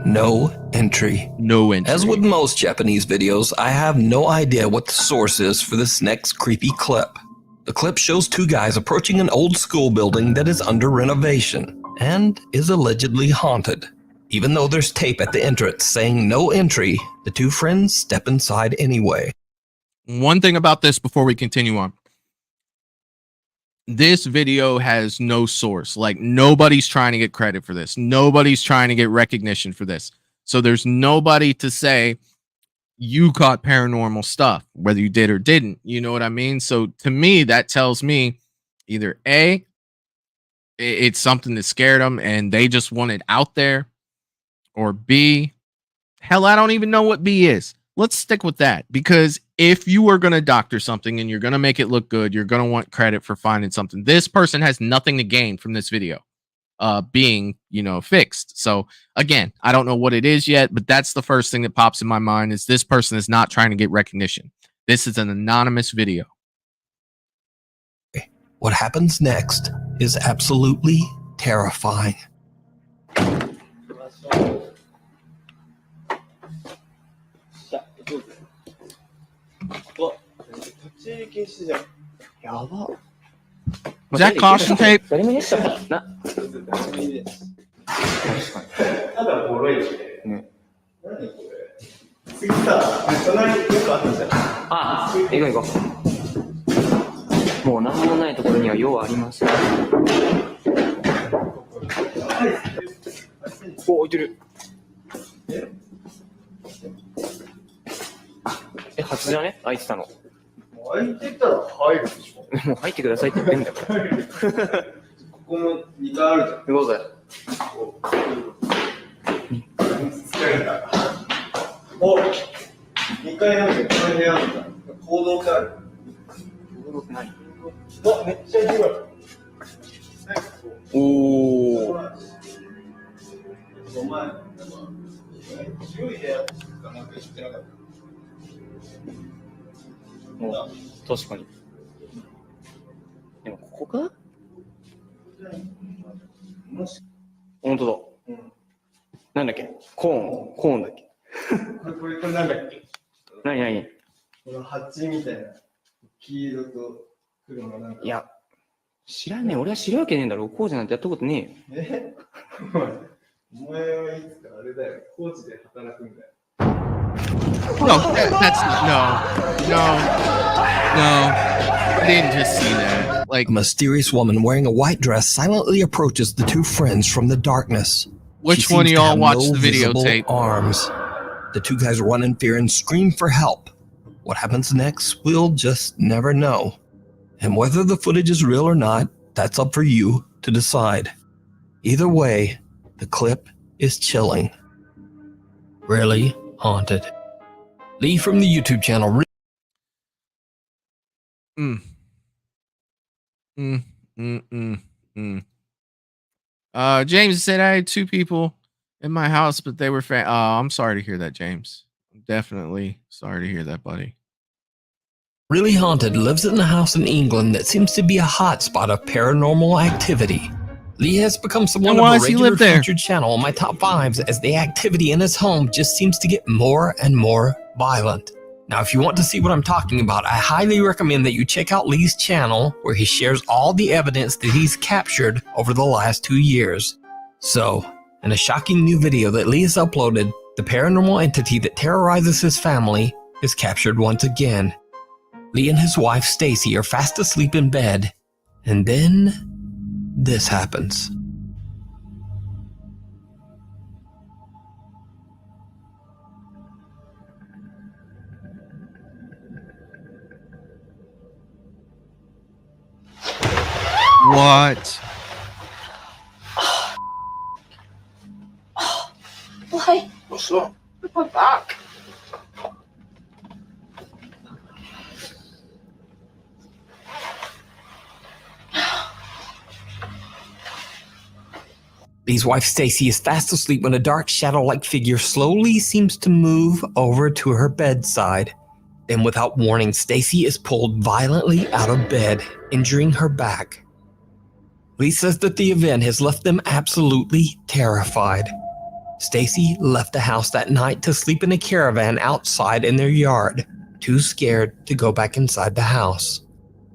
No entry. No entry. As with most Japanese videos, I have no idea what the source is for this next creepy clip. The clip shows two guys approaching an old school building that is under renovation and is allegedly haunted. Even though there's tape at the entrance saying no entry, the two friends step inside anyway. One thing about this before we continue on. This video has no source. Like, nobody's trying to get credit for this. Nobody's trying to get recognition for this. So there's nobody to say you caught paranormal stuff, whether you did or didn't. You know what I mean? So to me, that tells me either A, it's something that scared them and they just want it out there, or B, hell, I don't even know what B is. Let's stick with that, because if you are going to doctor something and you're going to make it look good, you're going to want credit for finding something. This person has nothing to gain from this video being, fixed. So again, I don't know what it is yet, but that's the first thing that pops in my mind is this person is not trying to get recognition. This is an anonymous video. What happens next is absolutely terrifying. Was that caution tape?確かに。でもここか？本当だ。なんだっけ？コーンだっけ？これなんだっけ？何？この蜂みたいな黄色と黒のなんか。いや、知らねえ。俺は知るわけねえんだろ。工事なんてやったことねえよ。お前はいつかあれだよ。工事で働くんだよ。No, that's no. I didn't just see that. Like, a mysterious woman wearing a white dress silently approaches the two friends from the darkness. Which one of y'all watched the videotape? Arms. The two guys run in fear and scream for help. What happens next, we'll just never know. And whether the footage is real or not, that's up for you to decide. Either way, the clip is chilling. Really haunted. Lee from the YouTube channel. James said I had two people in my house, but they were I'm sorry to hear that, James. I'm definitely sorry to hear that, buddy. Really Haunted lives in a house in England that seems to be a hotspot of paranormal activity. Lee has become somewhat And of why a does he regular live there? featured channel on my top 5s as the activity in his home just seems to get more and more violent. Now, if you want to see what I'm talking about, I highly recommend that you check out Lee's channel where he shares all the evidence that he's captured over the last 2 years. So, in a shocking new video that Lee has uploaded, the paranormal entity that terrorizes his family is captured once again. Lee and his wife Stacy are fast asleep in bed, and then this happens. What? Why? What's up? My back. Lee's wife Stacy is fast asleep when a dark shadow-like figure slowly seems to move over to her bedside. Then without warning, Stacy is pulled violently out of bed, injuring her back. Lee says that the event has left them absolutely terrified. Stacy left the house that night to sleep in a caravan outside in their yard, too scared to go back inside the house.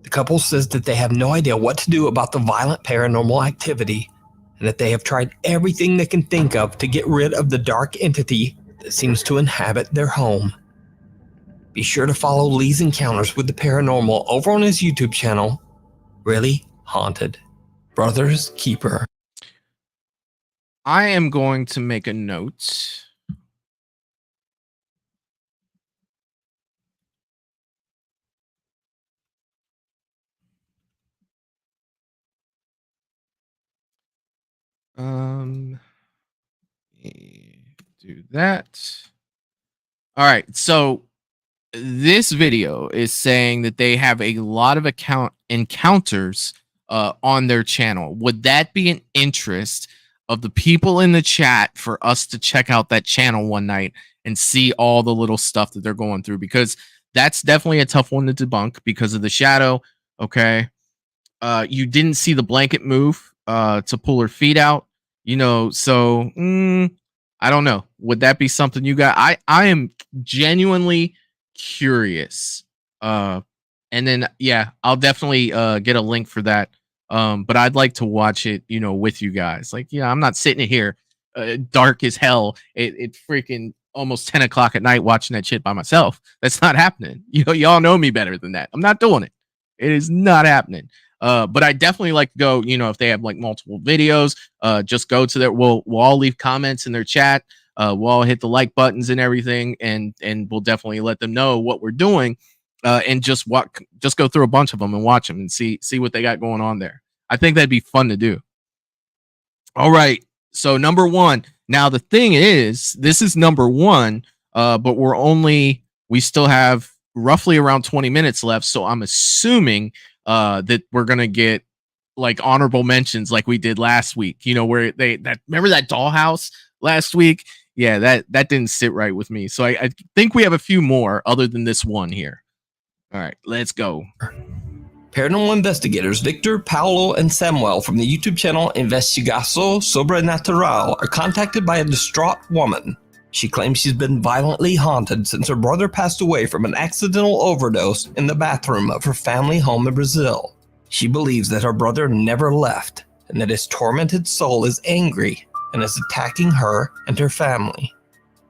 The couple says that they have no idea what to do about the violent paranormal activity, and that they have tried everything they can think of to get rid of the dark entity that seems to inhabit their home. Be sure to follow Lee's encounters with the paranormal over on his YouTube channel, Really Haunted, Brother's Keeper. I am going to make a note. Do that. All right, so this video is saying that they have a lot of encounters on their channel. Would that be an interest of the people in the chat for us to check out that channel one night and see all the little stuff that they're going through? Because that's definitely a tough one to debunk because of the shadow. Okay. You didn't see the blanket move to pull her feet out, you know, so I don't know. Would that be something you got? I am genuinely curious. And then yeah, I'll definitely get a link for that. But I'd like to watch it, you know, with you guys. Like, yeah, I'm not sitting here dark as hell. It freaking almost 10 o'clock at night watching that shit by myself. That's not happening. You know, y'all know me better than that. I'm not doing it. It is not happening. But I definitely like to go, you know, if they have like multiple videos, just go to their, we'll all leave comments in their chat. We'll all hit the like buttons and everything. And we'll definitely let them know what we're doing. And just go through a bunch of them and watch them and see what they got going on there. I think that'd be fun to do. All right. So number one. Now the thing is, this is number one, but we still have roughly around 20 minutes left. So I'm assuming that we're gonna get like honorable mentions like we did last week. You know, where remember that dollhouse last week? Yeah, that didn't sit right with me. So I think we have a few more other than this one here. All right, let's go. Paranormal investigators Victor, Paolo, and Samuel from the YouTube channel Investigação Sobrenatural are contacted by a distraught woman. She claims she's been violently haunted since her brother passed away from an accidental overdose in the bathroom of her family home in Brazil. She believes that her brother never left and that his tormented soul is angry and is attacking her and her family.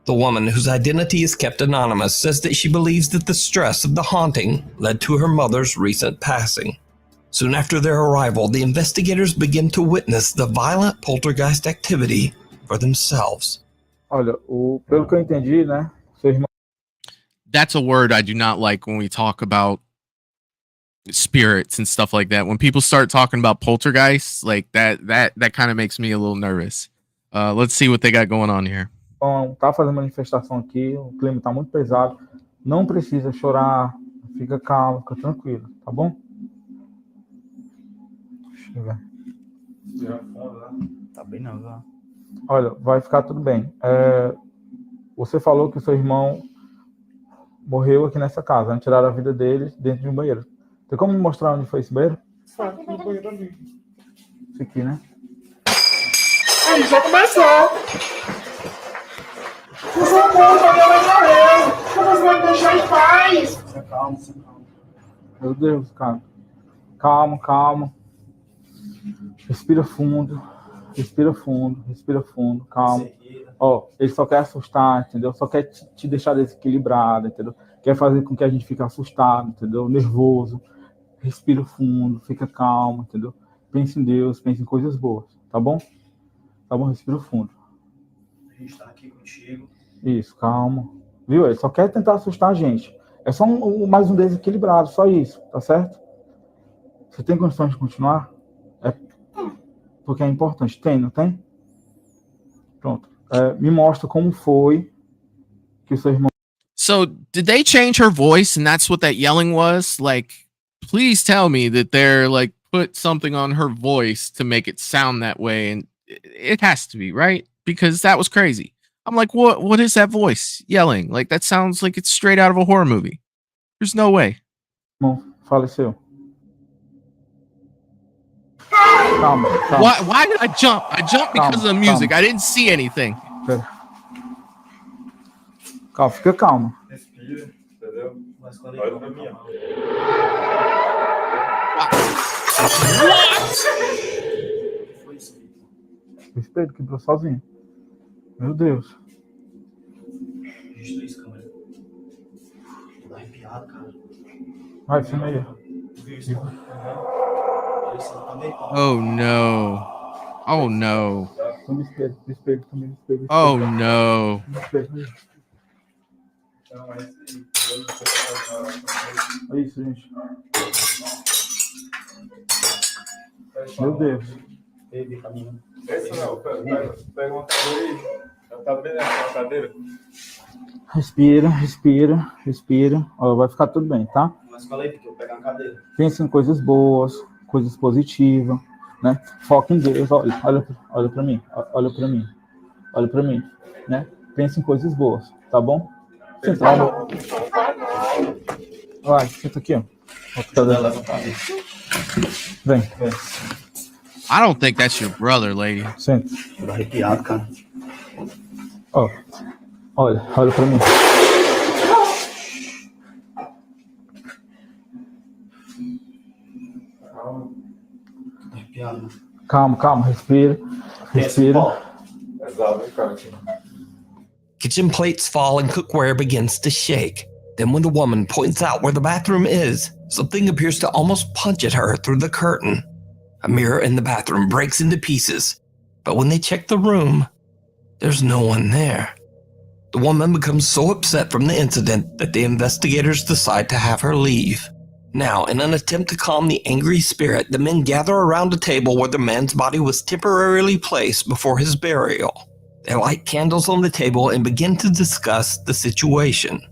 The woman, whose identity is kept anonymous, says that she believes that the stress of the haunting led to her mother's recent passing. Soon after their arrival, the investigators begin to witness the violent poltergeist activity for themselves. Olha, pelo que eu entendi, né? Seu irmão. That's a word I do not like when we talk about spirits and stuff like that. When people start talking about poltergeists, like that kind of makes me a little nervous. Let's see what they got going on here. Bom, tá fazendo manifestação aqui, o clima tá muito pesado. Não precisa chorar, fica calmo, fica tranquilo, tá bom? Deixa eu ver. Tá bem não, viu? Olha, vai ficar tudo bem. Você falou que seu irmão morreu aqui nessa casa. Tiraram a vida dele dentro de um banheiro. Tem como me mostrar onde foi esse banheiro? Sabe, no banheiro ali. Esse aqui, né? Aí, já começou. Por favor, minha mãe morreu. Como você vai me deixar em paz? Calma. Meu Deus, cara. Calma, calma. Respira fundo. Respira fundo. Respira fundo. Calma. Ó, ele só quer assustar, entendeu? Só quer te deixar desequilibrado, entendeu? Quer fazer com que a gente fique assustado, entendeu? Nervoso. Respira fundo. Fica calmo, entendeu? Pense em Deus. Pense em coisas boas. Tá bom? Tá bom? Respira fundo. A gente tá aqui contigo. Isso, calma. Viu? Ele só quer tentar assustar a gente. É só mais um desequilibrado, só isso, tá certo? Você tem condições de continuar? É porque é importante. Tem, não tem? Pronto. Me mostra como foi que o seu irmão... So, did they change her voice and that's what that yelling was? Like, please tell me that they're like put something on her voice to make it sound that way, and it has to be, right? Because that was crazy. I'm like, what is that voice yelling? Like, that sounds like it's straight out of a horror movie. There's no way. Irmão faleceu. Calma. Why did I jump? I jumped because of the music. I didn't see anything. Pera. Calma, fica calmo. Respira, entendeu? Olha pra mim, ó. O espelho quebrou sozinho. Meu Deus. Registra isso, câmera. Tô arrepiado, cara. Vai, filma aí. Oh no. Oh no. Espelho. Oh no. É isso, gente. Meu Deus. Essa não, pega uma cadeira aí. Tá bem nessa cadeira? Respira. Ó, vai ficar tudo bem, tá? Mas fala aí, porque eu vou pegar uma cadeira. Pense em coisas boas, coisas positivas, né? Foca em Deus. Olha pra mim, né? Pense em coisas boas, tá bom? Senta lá. Vai, senta aqui, ó. Vem. I don't think that's your brother, lady. Senta. Tô arrepiado, cara. Ó. Olha pra mim. Arrepiado. Calma, respira. Kitchen plates fall and cookware begins to shake. Then when the woman points out where the bathroom is, something appears to almost punch at her through the curtain. A mirror in the bathroom breaks into pieces, but when they check the room, there's no one there. The woman becomes so upset from the incident that the investigators decide to have her leave. Now, in an attempt to calm the angry spirit, the men gather around a table where the man's body was temporarily placed before his burial. They light candles on the table and begin to discuss the situation.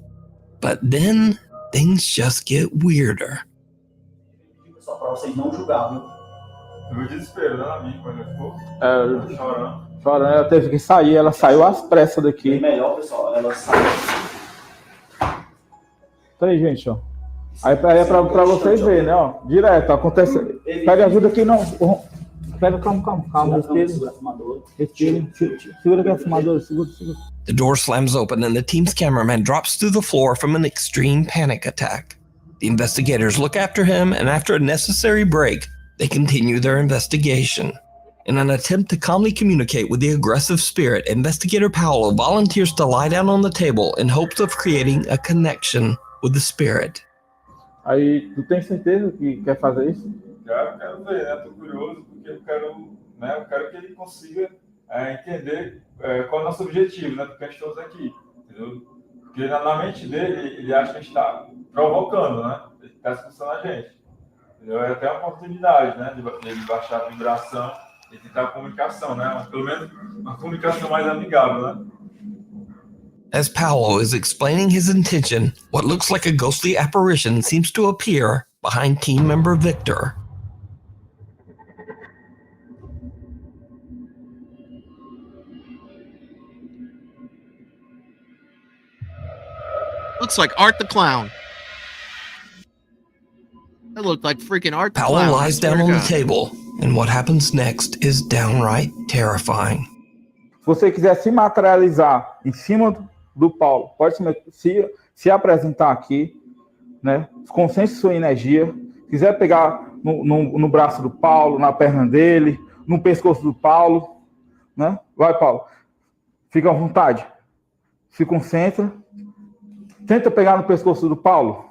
But then, things just get weirder. Só pra vocês não julgar, viu? Eu desespero, né, amigo, quando ele ficou Chorando, ela teve que sair, ela saiu às pressas daqui. Bem melhor, pessoal, ela saiu. Tá aí, gente, ó. Aí é pra vocês verem, né, ó. Direto, acontece. Pega ajuda aqui, não. Pega, calma. Respira. Segura aqui a fumadora, segura. The door slams open and the team's cameraman drops to the floor from an extreme panic attack. The investigators look after him, and after a necessary break, they continue their investigation. In an attempt to calmly communicate with the aggressive spirit, Investigator Paolo volunteers to lie down on the table in hopes of creating a connection with the spirit. Aí, tu tem certeza que quer fazer isso? Quero ver, né? Tô curioso, porque eu quero que ele consiga entender qual é o nosso objetivo, né? Porque a gente estamos aqui, entendeu? Porque na mente dele, ele acha que a gente está provocando, né? Ele está expulsando a gente. Entendeu? É até uma oportunidade, né? De baixar a vibração e tentar a comunicação, né? Pelo menos uma comunicação mais amigável, né? As Paolo is explaining his intention, what looks like a ghostly apparition seems to appear behind team member Victor. Looks like Art the Clown. That looked like freaking Art the Powell Clown. lies down on the table, and what happens next is downright terrifying. Se você quiser se materializar em cima do Paulo, pode se apresentar aqui, né? Concentre sua energia. Se quiser pegar no braço do Paulo, na perna dele, no pescoço do Paulo, né? Vai, Paulo. Fica à vontade. Se concentra. Tenta pegar no pescoço do Paulo.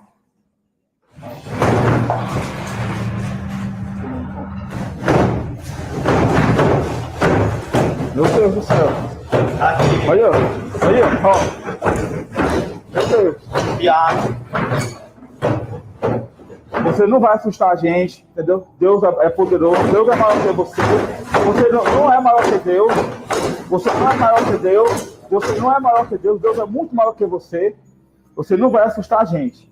Meu Deus do céu. Olha, ó. Meu Deus. Você não vai assustar a gente, entendeu? Deus é poderoso, Deus é maior que você. Você não é maior que Deus. Você não é maior que Deus. Você não é maior que Deus. Deus é muito maior que você. Você não vai assustar a gente.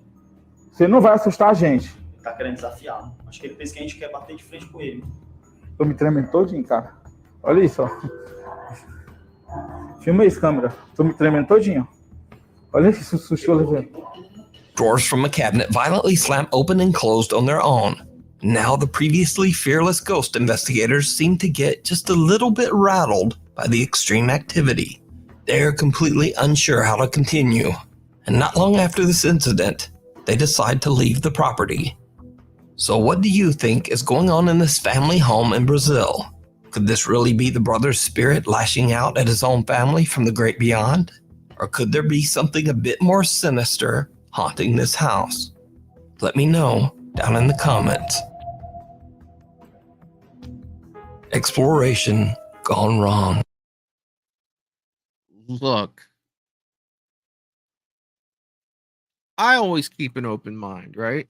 Você não vai assustar a gente. Tá querendo desafiar, né? Acho que ele pensa que a gente quer bater de frente com ele. Tô me tremendo todinho, cara. Olha isso, ó. Filma isso, câmera. Tô me tremendo todinho. Olha esse susto que eu levei. Drawers from a cabinet violently slam open and closed on their own. Now the previously fearless ghost investigators seem to get just a little bit rattled by the extreme activity. They're completely unsure how to continue. And not long after this incident, they decide to leave the property. So what do you think is going on in this family home in Brazil? Could this really be the brother's spirit lashing out at his own family from the great beyond? Or could there be something a bit more sinister haunting this house? Let me know down in the comments. Exploration gone wrong. Look, I always keep an open mind, right?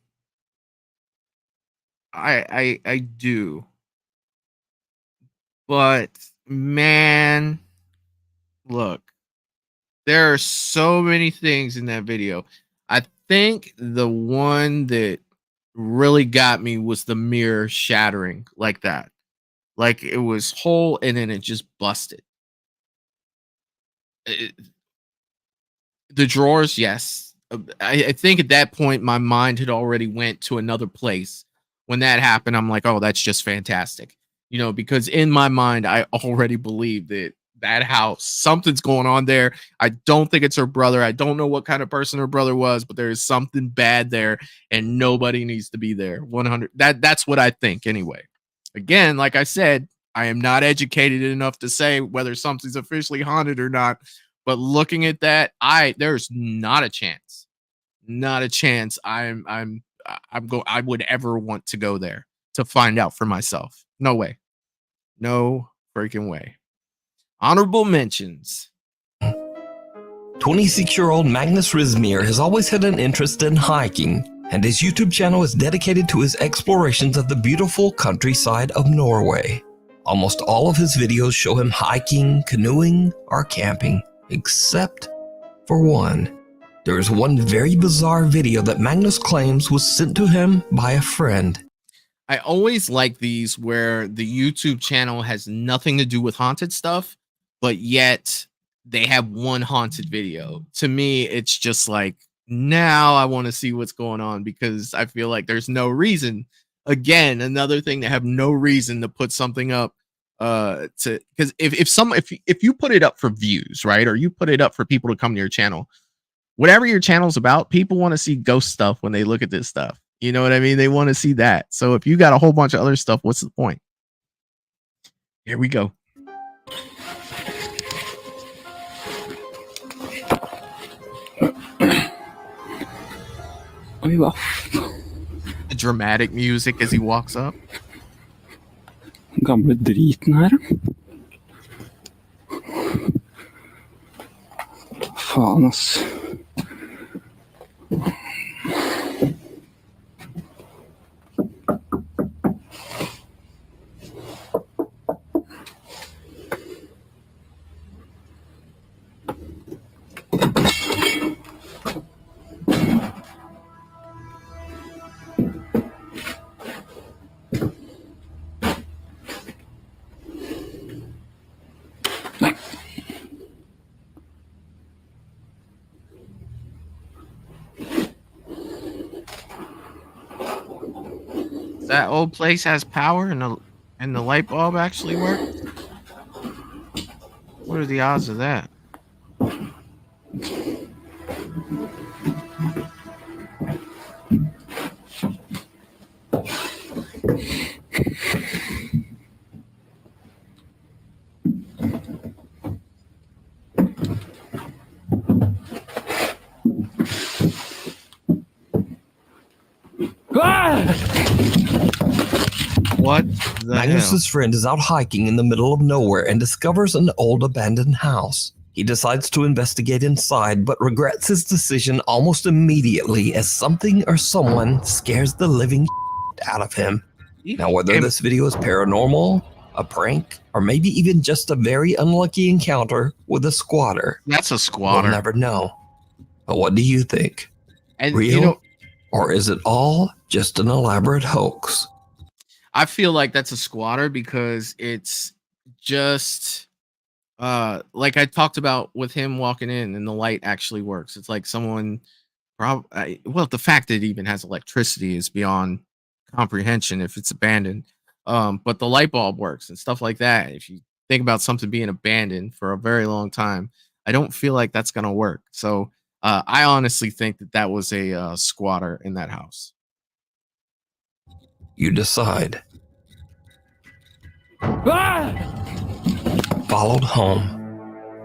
I do. But man, look, there are so many things in that video. I think the one that really got me was the mirror shattering like that. Like it was whole and then it just busted. The drawers, yes. I think at that point my mind had already went to another place. When that happened, I'm like, oh, that's just fantastic. You know, because in my mind, I already believe that house, something's going on there. I don't think it's her brother. I don't know what kind of person her brother was, but there is something bad there and nobody needs to be there. 100. That's what I think anyway. Again, like I said, I am not educated enough to say whether something's officially haunted or not. But looking at that, there's not a chance. Not a chance. I would ever want to go there to find out for myself. No way. No freaking way. Honorable mentions. 26-year-old Magnus Rismir has always had an interest in hiking, and his YouTube channel is dedicated to his explorations of the beautiful countryside of Norway. Almost all of his videos show him hiking, canoeing, or camping, except for one. There is one very bizarre video that Magnus claims was sent to him by a friend. I always like these where the YouTube channel has nothing to do with haunted stuff, but yet they have one haunted video. To me, it's just like, now I want to see what's going on because I feel like there's no reason. Again, another thing to have no reason to put something up because if you put it up for views, right, or you put it up for people to come to your channel, whatever your channel's about, people want to see ghost stuff when they look at this stuff. You know what I mean? They want to see that. So if you got a whole bunch of other stuff, what's the point? Here we go. The dramatic music as he walks up. Gamle driten her. Faen, ass. That old place has power and the light bulb actually works? What are the odds of that? What the Magnus's friend is out hiking in the middle of nowhere and discovers an old abandoned house. He decides to investigate inside, but regrets his decision almost immediately as something or someone scares the living out of him. Now, whether this video is paranormal, a prank, or maybe even just a very unlucky encounter with a squatter, that's a squatter. We'll never know. But what do you think? And Real, or is it all just an elaborate hoax? I feel like that's a squatter because it's just like I talked about with him walking in and the light actually works. It's like someone well, the fact that it even has electricity is beyond comprehension if it's abandoned. But the light bulb works and stuff like that. If you think about something being abandoned for a very long time, I don't feel like that's going to work. So I honestly think that was a squatter in that house. You decide. Followed home.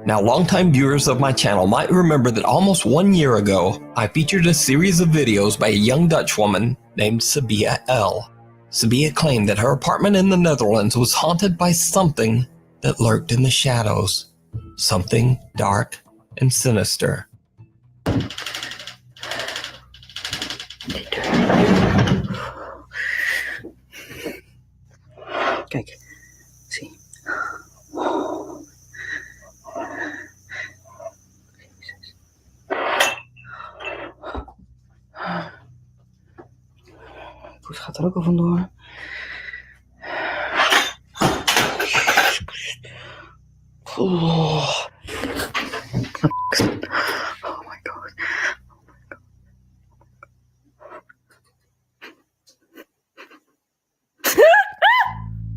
Now, longtime viewers of my channel might remember that almost 1 year ago, I featured a series of videos by a young Dutch woman named Sabia L. Sabia claimed that her apartment in the Netherlands was haunted by something that lurked in the shadows. Something dark and sinister. Kijk, zie. Poes gaat er ook al vandoor. Oh. Oh my god.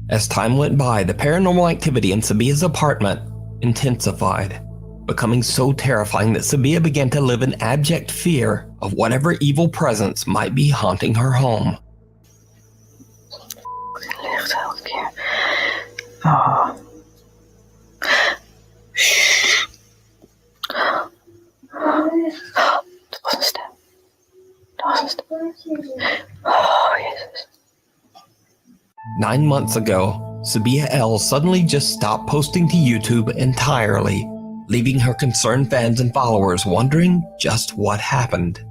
As time went by, the paranormal activity in Sabia's apartment intensified, becoming so terrifying that Sabia began to live in abject fear of whatever evil presence might be haunting her home. Licht elke keer. Oh. Dat was een stem. Dat was een stem. Oh, Jezus. 9 months ago, Sabia L suddenly just stopped posting to YouTube entirely, leaving her concerned fans and followers wondering just what happened.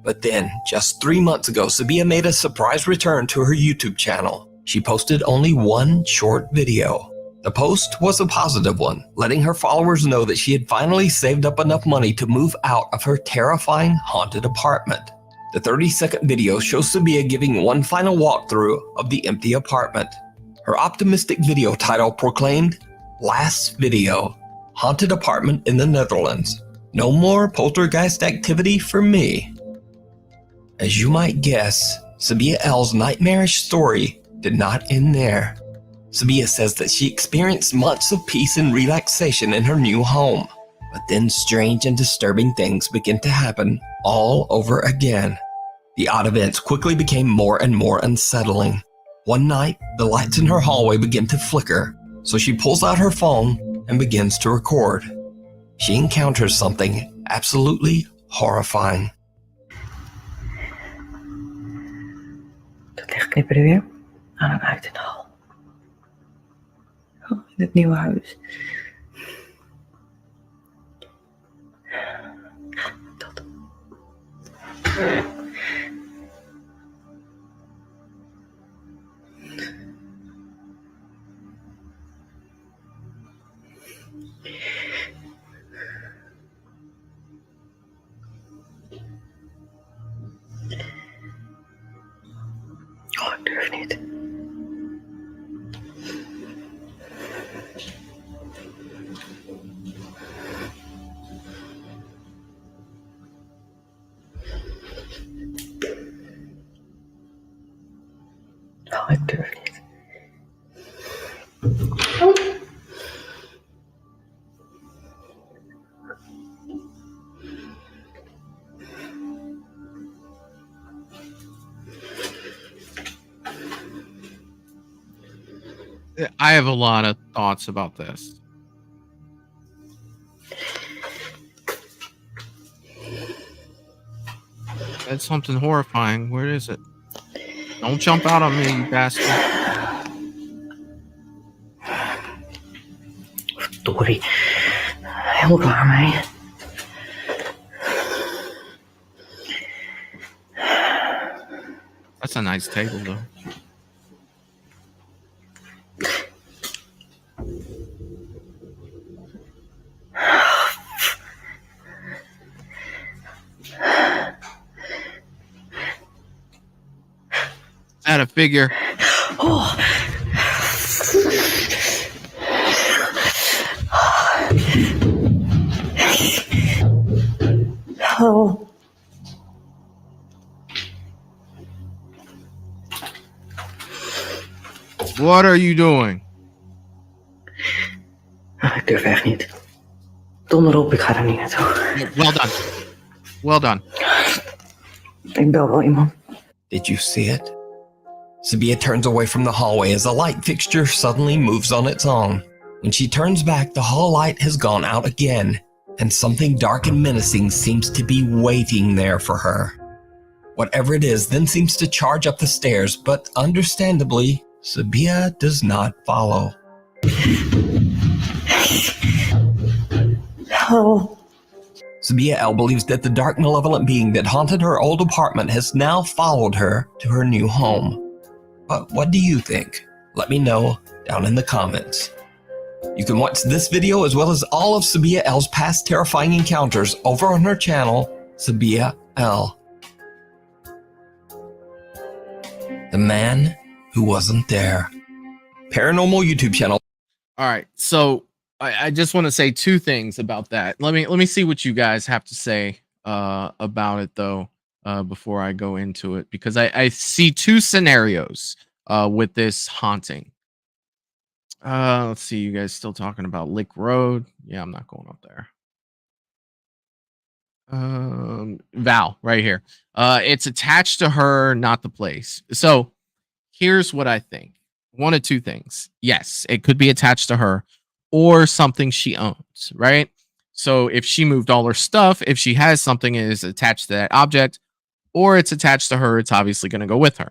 But then, just 3 months ago, Sabia made a surprise return to her YouTube channel. She posted only one short video. The post was a positive one, letting her followers know that she had finally saved up enough money to move out of her terrifying haunted apartment. The 30-second video shows Sabia giving one final walkthrough of the empty apartment. Her optimistic video title proclaimed, "Last video, haunted apartment in the Netherlands. No more poltergeist activity for me." As you might guess, Sabia L's nightmarish story did not end there. Sabia says that she experienced months of peace and relaxation in her new home. But then strange and disturbing things began to happen all over again. The odd events quickly became more and more unsettling. One night, the lights in her hallway begin to flicker, so she pulls out her phone and begins to record. She encounters something absolutely horrifying. Dat licht knipperde weer. En dan uit in de hal. Oh, in het nieuwe huis. Dat. Oh, ik durf niet. I have a lot of thoughts about this. That's something horrifying. Where is it? Don't jump out on me, you bastard. Dory, hell on, man. That's a nice table, though. At a figure. Oh. Oh. What are you doing? Ik durf echt niet. Donder op, ik ga er niet naartoe. Well done. Well done. Ik bel wel iemand. Did you see it? Sabia turns away from the hallway as the light fixture suddenly moves on its own. When she turns back, the hall light has gone out again, and something dark and menacing seems to be waiting there for her. Whatever it is then seems to charge up the stairs, but understandably, Sabia does not follow. Oh. Sabia L believes that the dark, malevolent being that haunted her old apartment has now followed her to her new home. But what do you think? Let me know down in the comments. You can watch this video as well as all of Sabia L's past terrifying encounters over on her channel, Sabia L. The man who wasn't there. Paranormal YouTube channel. All right, so I just want to say two things about that. Let me see what you guys have to say about it, though, before I go into it, because I see two scenarios with this haunting. Let's see, you guys still talking about Lick Road? Yeah, I'm not going up there. Val, right here. It's attached to her, not the place. So here's what I think. One of two things. Yes, it could be attached to her or something she owns, right? So if she moved all her stuff, if she has something that is attached to that object, or it's attached to her, it's obviously going to go with her.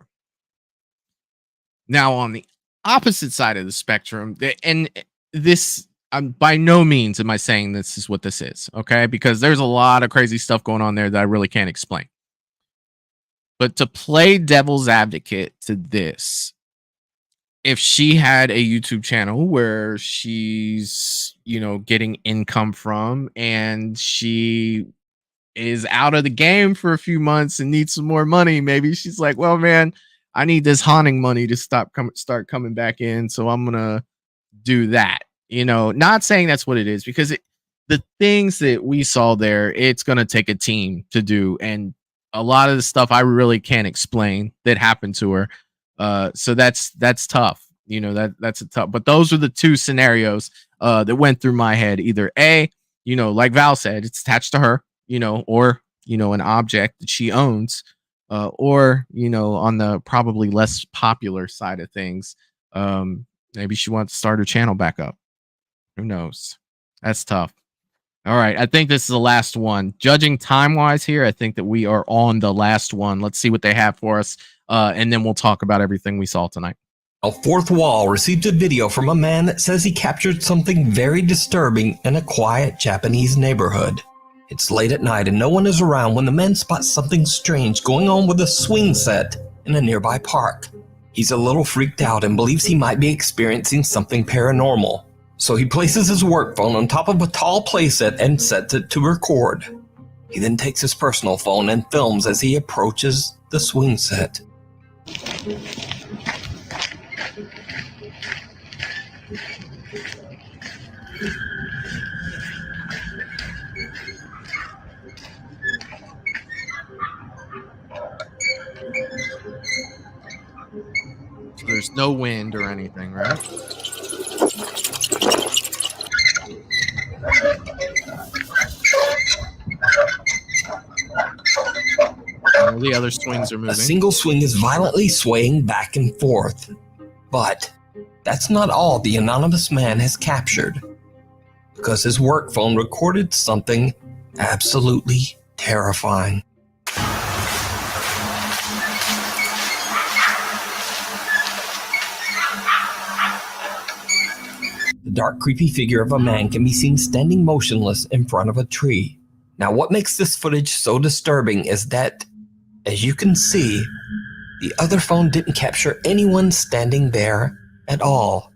Now, on the opposite side of the spectrum, and this, by no means am I saying this is what this is, okay? Because there's a lot of crazy stuff going on there that I really can't explain. But to play devil's advocate to this, if she had a YouTube channel where she's, getting income from, and she is out of the game for a few months and needs some more money, maybe she's like, well, man, I need this haunting money to start coming back in, so I'm gonna do that. Not saying that's what it is, because the things that we saw there, it's gonna take a team to do, and a lot of the stuff I really can't explain that happened to her. So that's tough. That's a tough. But those are the two scenarios that went through my head. Either A, like Val said, it's attached to her, or an object that she owns, or on the probably less popular side of things, maybe she wants to start her channel back up. Who knows? That's tough. All right, I think this is the last one. Judging time-wise here, I think that we are on the last one. Let's see what they have for us, and then we'll talk about everything we saw tonight. A Fourth Wall received a video from a man that says he captured something very disturbing in a quiet Japanese neighborhood. It's late at night and no one is around when the man spots something strange going on with a swing set in a nearby park. He's a little freaked out and believes he might be experiencing something paranormal. So he places his work phone on top of a tall playset and sets it to record. He then takes his personal phone and films as he approaches the swing set. No wind or anything, right? All the other swings are moving. A single swing is violently swaying back and forth. But that's not all the anonymous man has captured, because his work phone recorded something absolutely terrifying. The dark, creepy figure of a man can be seen standing motionless in front of a tree. Now, what makes this footage so disturbing is that, as you can see, the other phone didn't capture anyone standing there at all.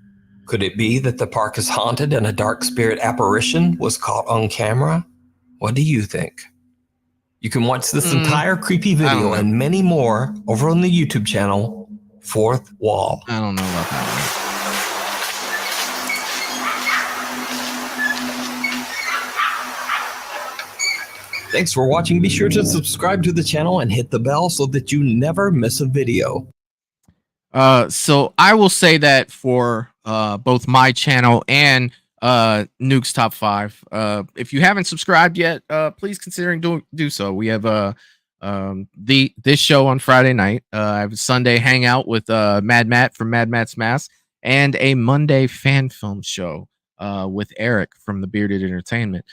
Could it be that the park is haunted and a dark spirit apparition was caught on camera? What do you think? You can watch this entire creepy video and many more over on the YouTube channel, Fourth Wall. I don't know about that one. Thanks for watching. Be sure to subscribe to the channel and hit the bell so that you never miss a video. So I will say that for both my channel and Nuke's Top 5. If you haven't subscribed yet, please consider do so. We have this show on Friday night. I have a Sunday hangout with Mad Matt from Mad Matt's Mask, and a Monday fan film show with Eric from the Bearded Entertainment.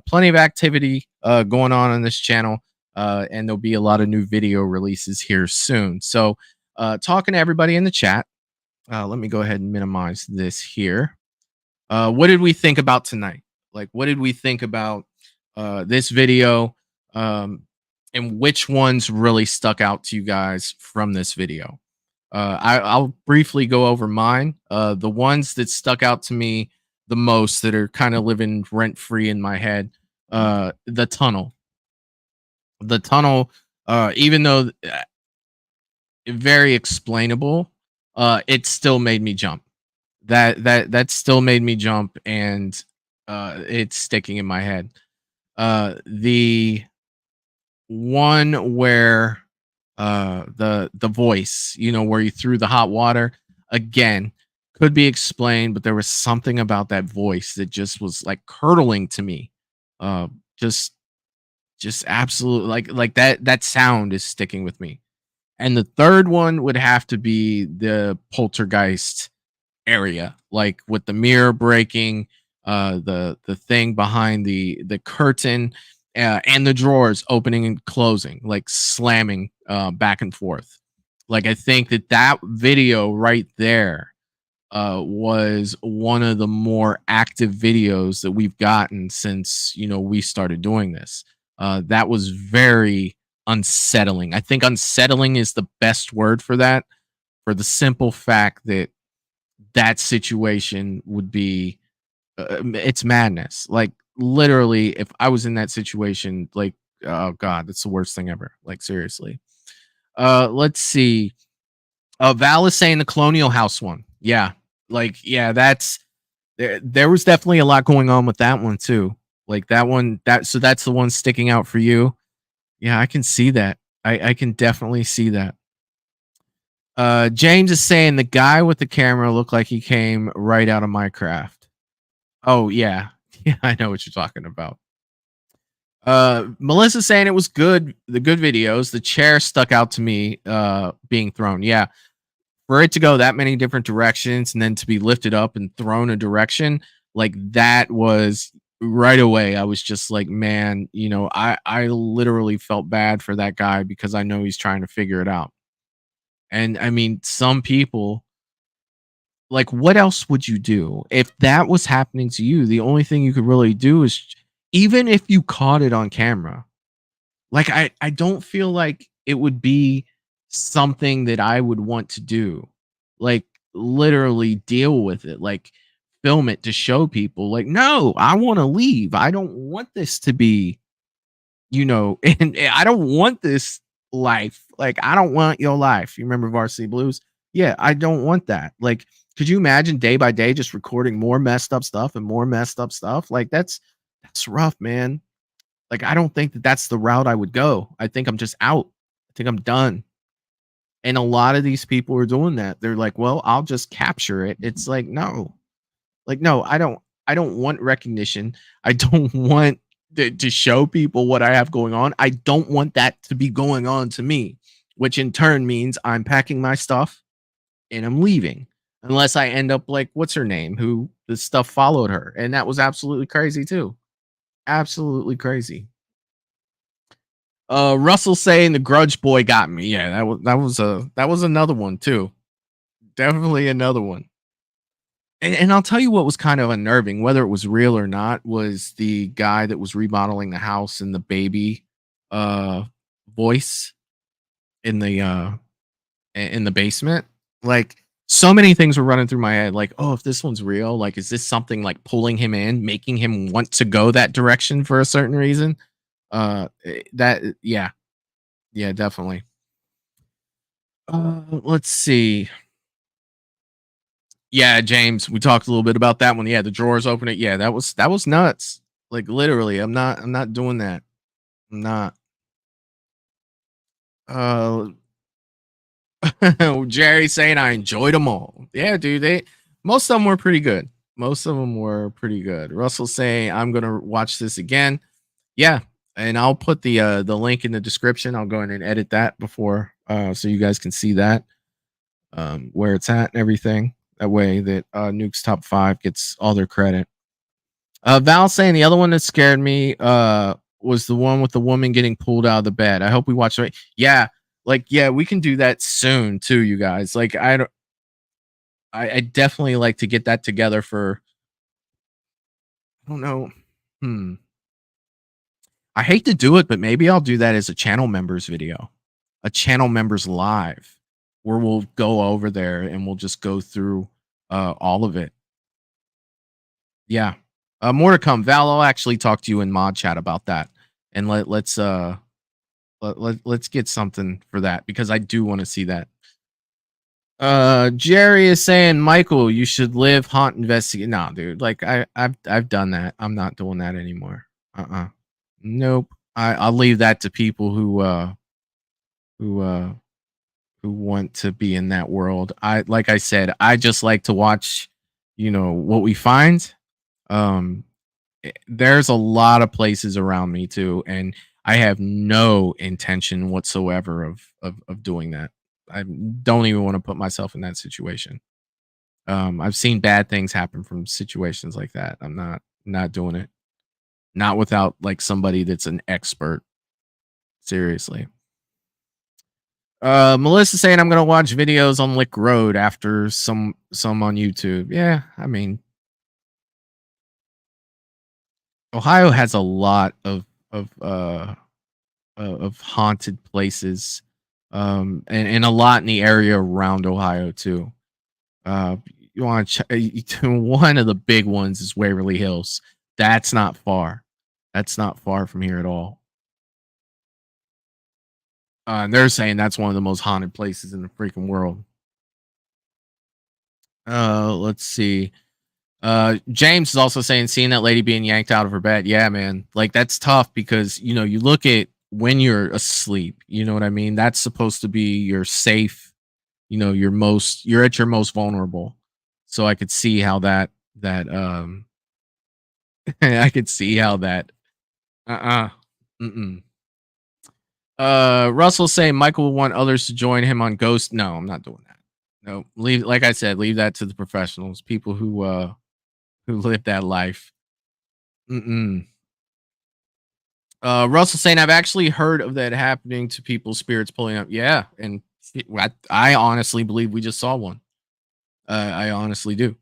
Plenty of activity going on this channel, and there'll be a lot of new video releases here soon. So talking to everybody in the chat, let me go ahead and minimize this here. What did we think about tonight? Like, what did we think about this video, and which ones really stuck out to you guys from this video? I'll briefly go over mine. The ones that stuck out to me the most, that are kind of living rent free in my head, the tunnel, even though very explainable, it still made me jump. That still made me jump, and it's sticking in my head. The one where the voice, where you threw the hot water, again, could be explained, but there was something about that voice that just was like curdling to me. Just absolutely like that sound is sticking with me. And the third one would have to be the poltergeist area, like with the mirror breaking, the thing behind the curtain, and the drawers opening and closing, like slamming back and forth. Like, I think that video right there was one of the more active videos that we've gotten since we started doing this. That was very unsettling. I think unsettling is the best word for that, for the simple fact that situation would be it's madness. Like, literally, if I was in that situation, like, oh god, that's the worst thing ever. Like, seriously. Let's see. Val is saying the Colonial House one. Yeah, like, yeah, that's there was definitely a lot going on with that one too. Like, that one, that's the one sticking out for you. Yeah, I can see that. I can definitely see that. James is saying the guy with the camera looked like he came right out of Minecraft. Oh yeah, yeah, I know what you're talking about. Melissa's saying it was good. The good videos. The chair stuck out to me. Being thrown. Yeah. For it to go that many different directions and then to be lifted up and thrown a direction, like, that was right away. I was just like, man, I literally felt bad for that guy, because I know he's trying to figure it out. And I mean, some people, like, what else would you do if that was happening to you? The only thing you could really do is, even if you caught it on camera, like, I don't feel like it would be something that I would want to do, like, literally deal with it, like, film it to show people, like, no, I want to leave. I don't want this to be, and I don't want this life. Like, I don't want your life. You remember Varsity Blues? Yeah, I don't want that. Like, could you imagine day by day just recording more messed up stuff and more messed up stuff? Like, that's rough, man. Like, I don't think that's the route I would go. I think I'm just out. I think I'm done. And a lot of these people are doing that. They're like, well, I'll just capture it. It's like, no, I don't want recognition. I don't want to show people what I have going on. I don't want that to be going on to me, which in turn means I'm packing my stuff and I'm leaving, unless I end up like, what's her name, who the stuff followed her. And that was absolutely crazy too. Absolutely crazy. Russell saying the Grudge Boy got me. Yeah, that was another one too. Definitely another one. And I'll tell you what was kind of unnerving, whether it was real or not, was the guy that was remodeling the house and the baby voice in the basement. Like, so many things were running through my head, like, oh, if this one's real, like, is this something like pulling him in, making him want to go that direction for a certain reason? Yeah, definitely. Let's see. Yeah, James, we talked a little bit about that one. Yeah, the drawers open it. Yeah, that was nuts. Like, literally, I'm not doing that. I'm not. Jerry saying I enjoyed them all. Yeah, dude, most of them were pretty good. Russell saying I'm gonna watch this again. Yeah, and I'll put the link in the description. I'll go in and edit that before so you guys can see that where it's at and everything. That way that Nuke's top 5 gets all their credit. Val saying the other one that scared me was the one with the woman getting pulled out of the bed. I hope we watch it. Yeah, we can do that soon too, you guys. Like, I definitely like to get that together for, I don't know. I hate to do it, but maybe I'll do that as a channel members video, a channel members live, where we'll go over there and we'll just go through all of it. Yeah. More to come. Val, I'll actually talk to you in mod chat about that. And let's get something for that, because I do want to see that. Jerry is saying, Michael, you should live haunt investigate. No, dude, like I've done that. I'm not doing that anymore. Nope. I'll leave that to people who want to be in that world. Like I said, I just like to watch, what we find. There's a lot of places around me too, and I have no intention whatsoever of doing that. I don't even want to put myself in that situation. I've seen bad things happen from situations like that. I'm not doing it. Not without like somebody that's an expert. Seriously. Melissa saying I'm gonna watch videos on Lick Road after some on YouTube. Yeah, I mean, Ohio has a lot of haunted places, and a lot in the area around Ohio too. You want to one of the big ones is Waverly Hills. That's not far. That's not far from here at all. And they're saying that's one of the most haunted places in the freaking world. Let's see. James is also saying seeing that lady being yanked out of her bed. Yeah, man. Like, that's tough because, you look at when you're asleep, you know what I mean? That's supposed to be your safe, you're at your most vulnerable. So I could see how that I could see how that Russell saying Michael will want others to join him on Ghost. No, I'm not doing that. No, like I said, leave that to the professionals, people who live that life. Russell saying I've actually heard of that happening to people's spirits pulling up. Yeah, and I honestly believe we just saw one. I honestly do.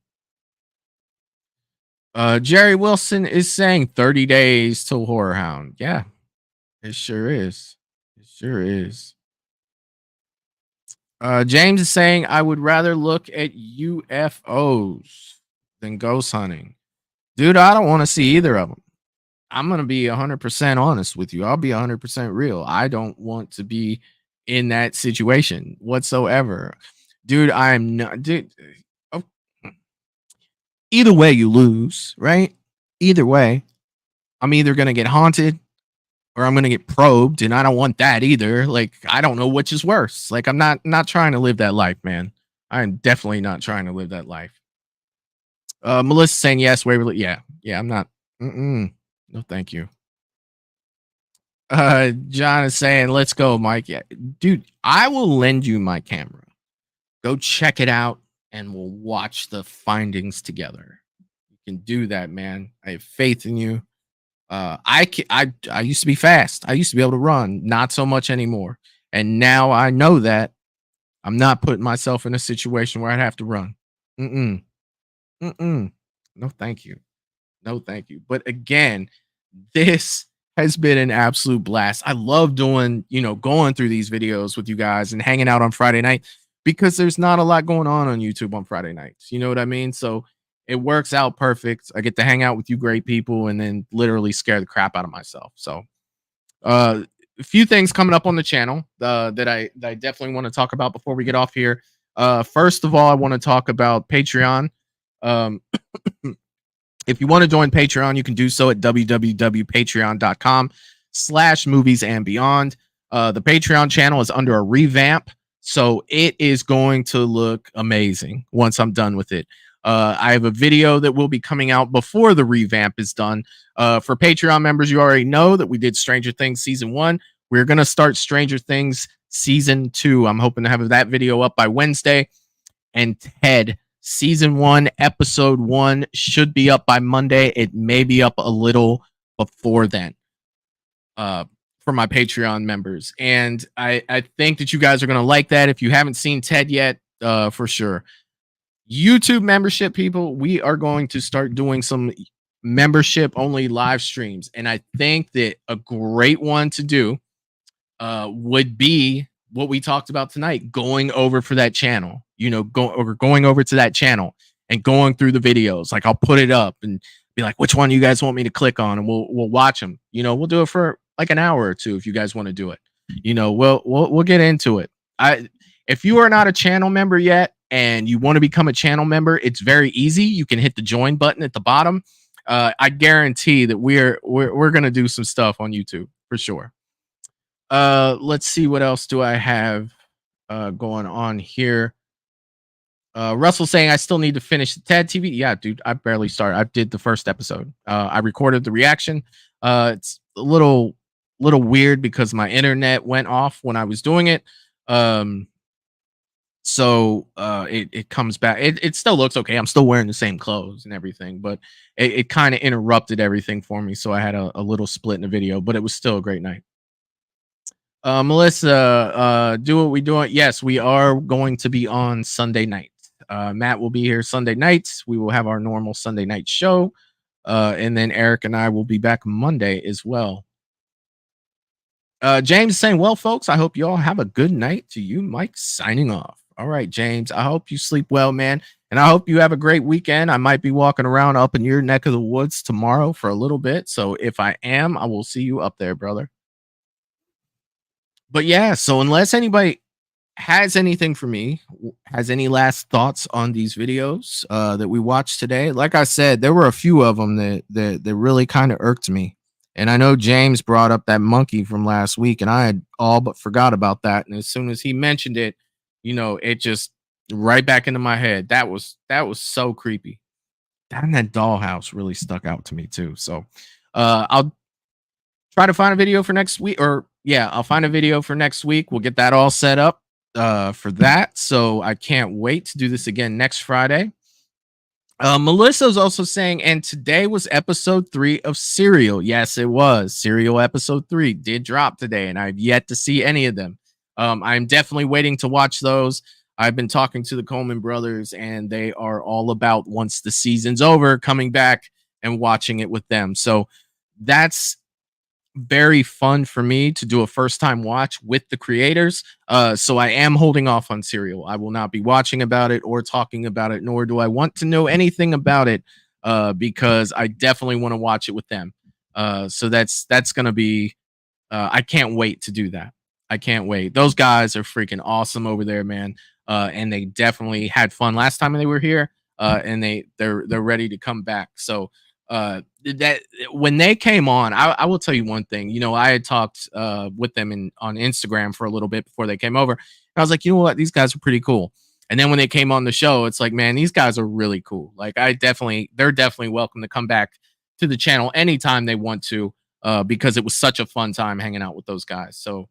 Jerry Wilson is saying 30 days till Horror Hound. Yeah, it sure is. It sure is. James is saying I would rather look at UFOs than ghost hunting. Dude, I don't want to see either of them. I'm going to be 100% honest with you. I'll be 100% real. I don't want to be in that situation whatsoever. Dude, I'm not. Dude, either way, you lose, right? Either way, I'm either going to get haunted or I'm gonna get probed, and I don't want that either. Like, I don't know which is worse. Like, I'm not trying to live that life, man. I'm definitely not trying to live that life. Melissa saying yes, Waverly. Yeah, I'm not. No, thank you. John is saying, let's go, Mike. Yeah, dude, I will lend you my camera. Go check it out, and we'll watch the findings together. You can do that, man. I have faith in you. I used to be fast. I used to be able to run, not so much anymore. And now I know that I'm not putting myself in a situation where I'd have to run. No, thank you. No, thank you. But again, this has been an absolute blast. I love doing, going through these videos with you guys and hanging out on Friday night, because there's not a lot going on YouTube on Friday nights. You know what I mean? So it works out perfect. I get to hang out with you great people and then literally scare the crap out of myself. So a few things coming up on the channel that I definitely want to talk about before we get off here. First of all, I want to talk about Patreon. If you want to join Patreon, you can do so at www.patreon.com/moviesandbeyond. The Patreon channel is under a revamp, so it is going to look amazing once I'm done with it. I have a video that will be coming out before the revamp is done. For Patreon members, you already know that we did Stranger Things Season 1. We're going to start Stranger Things Season 2. I'm hoping to have that video up by Wednesday. And Ted, Season 1, Episode 1 should be up by Monday. It may be up a little before then for my Patreon members. And I think that you guys are going to like that. If you haven't seen Ted yet, for sure. YouTube membership people, we are going to start doing some membership only live streams. And I think that a great one to do would be what we talked about tonight, going over for that channel, going over to that channel and going through the videos. Like, I'll put it up and be like, which one you guys want me to click on? And we'll watch them. We'll do it for like an hour or two if you guys want to do it. We'll get into it. If you are not a channel member yet and you want to become a channel member, it's very easy. You can hit the join button at the bottom. I guarantee that we're gonna do some stuff on YouTube for sure. Let's see, what else do I have going on here? Russell saying I still need to finish the TED TV. Yeah, dude, I barely started. I did the first episode. I recorded the reaction. It's a little weird because my internet went off when I was doing it. So it comes back. It still looks okay. I'm still wearing the same clothes and everything, but it kind of interrupted everything for me. So I had a little split in the video, but it was still a great night. Melissa, do what we do. Yes, we are going to be on Sunday night. Matt will be here Sunday nights. We will have our normal Sunday night show. And then Eric and I will be back Monday as well. James is saying, well, folks, I hope you all have a good night. To you, Mike, signing off. All right, James, I hope you sleep well, man. And I hope you have a great weekend. I might be walking around up in your neck of the woods tomorrow for a little bit. So if I am, I will see you up there, brother. But yeah, so unless anybody has anything for me, has any last thoughts on these videos that we watched today, like I said, there were a few of them that really kind of irked me. And I know James brought up that monkey from last week, and I had all but forgot about that. And as soon as he mentioned it, it just right back into my head. That was so creepy. That and that dollhouse really stuck out to me too. So I'll try to find a video for next week, I'll find a video for next week. We'll get that all set up for that. So I can't wait to do this again next Friday. Melissa's also saying, and today was episode 3 of Serial. Yes, it was. Serial episode 3 did drop today, and I've yet to see any of them. I'm definitely waiting to watch those. I've been talking to the Coleman brothers, and they are all about, once the season's over, coming back and watching it with them. So that's very fun for me to do a first time watch with the creators. So I am holding off on Serial. I will not be watching about it or talking about it, nor do I want to know anything about it because I definitely want to watch it with them. So that's going to be, I can't wait to do that. I can't wait. Those guys are freaking awesome over there, man. And they definitely had fun last time they were here. And they're ready to come back. So that when they came on, I will tell you one thing. You know, I had talked with them on Instagram for a little bit before they came over. And I was like, you know what, these guys are pretty cool. And then when they came on the show, it's like, man, these guys are really cool. Like, they're definitely welcome to come back to the channel anytime they want to, because it was such a fun time hanging out with those guys. So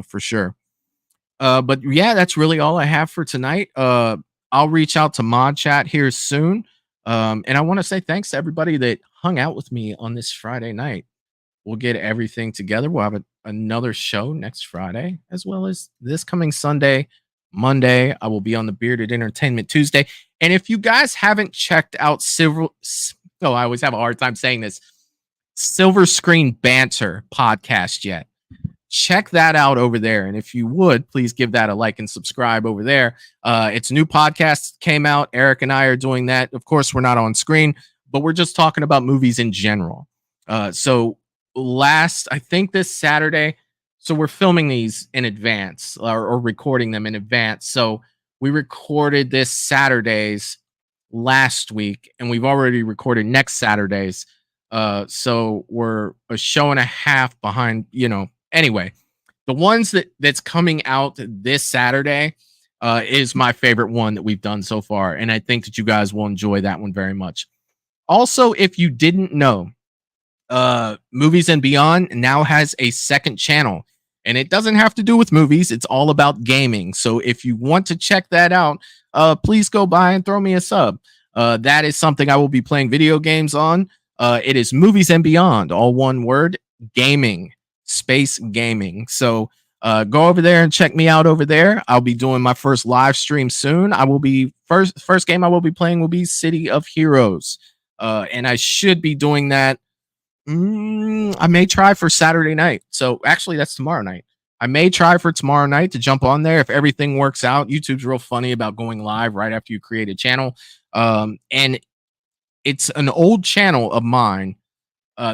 for sure. But yeah, that's really all I have for tonight. I'll reach out to Mod Chat here soon. And I want to say thanks to everybody that hung out with me on this Friday night. We'll get everything together. We'll have another show next Friday, as well as this coming Sunday, Monday. I will be on the Bearded Entertainment Tuesday. And if you guys haven't checked out I always have a hard time saying this, Silver Screen Banter podcast yet, check that out over there. And if you would, please give that a like and subscribe over there. It's a new podcast came out. Eric and I are doing that. Of course, we're not on screen, but we're just talking about movies in general. So I think this Saturday, so we're filming these in advance or recording them in advance. So we recorded this Saturdays last week, and we've already recorded next Saturdays. So we're a show and a half behind, you know. Anyway, the ones that's coming out this Saturday is my favorite one that we've done so far. And I think that you guys will enjoy that one very much. Also, if you didn't know, Movies and Beyond now has a second channel, and it doesn't have to do with movies. It's all about gaming. So if you want to check that out, please go by and throw me a sub. That is something I will be playing video games on. It is Movies and Beyond, all one word, gaming. Space Gaming. So go over there and check me out over there. I'll be doing my first live stream soon. I will be first game I will be playing will be City of Heroes. And I should be doing that. I may try for Saturday night. So actually that's tomorrow night. I may try for tomorrow night to jump on there if everything works out. YouTube's real funny about going live right after you create a channel. And it's an old channel of mine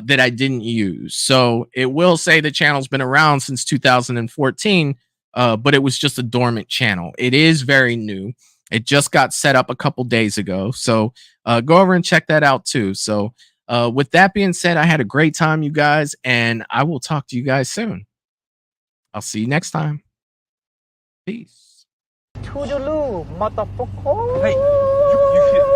that I didn't use. So it will say the channel's been around since 2014, but it was just a dormant channel. It is very new. It just got set up a couple days ago. So go over and check that out too. So with that being said, I had a great time, you guys, and I will talk to you guys soon. I'll see you next time. Peace. Toodaloo, motherfucker. Hey, you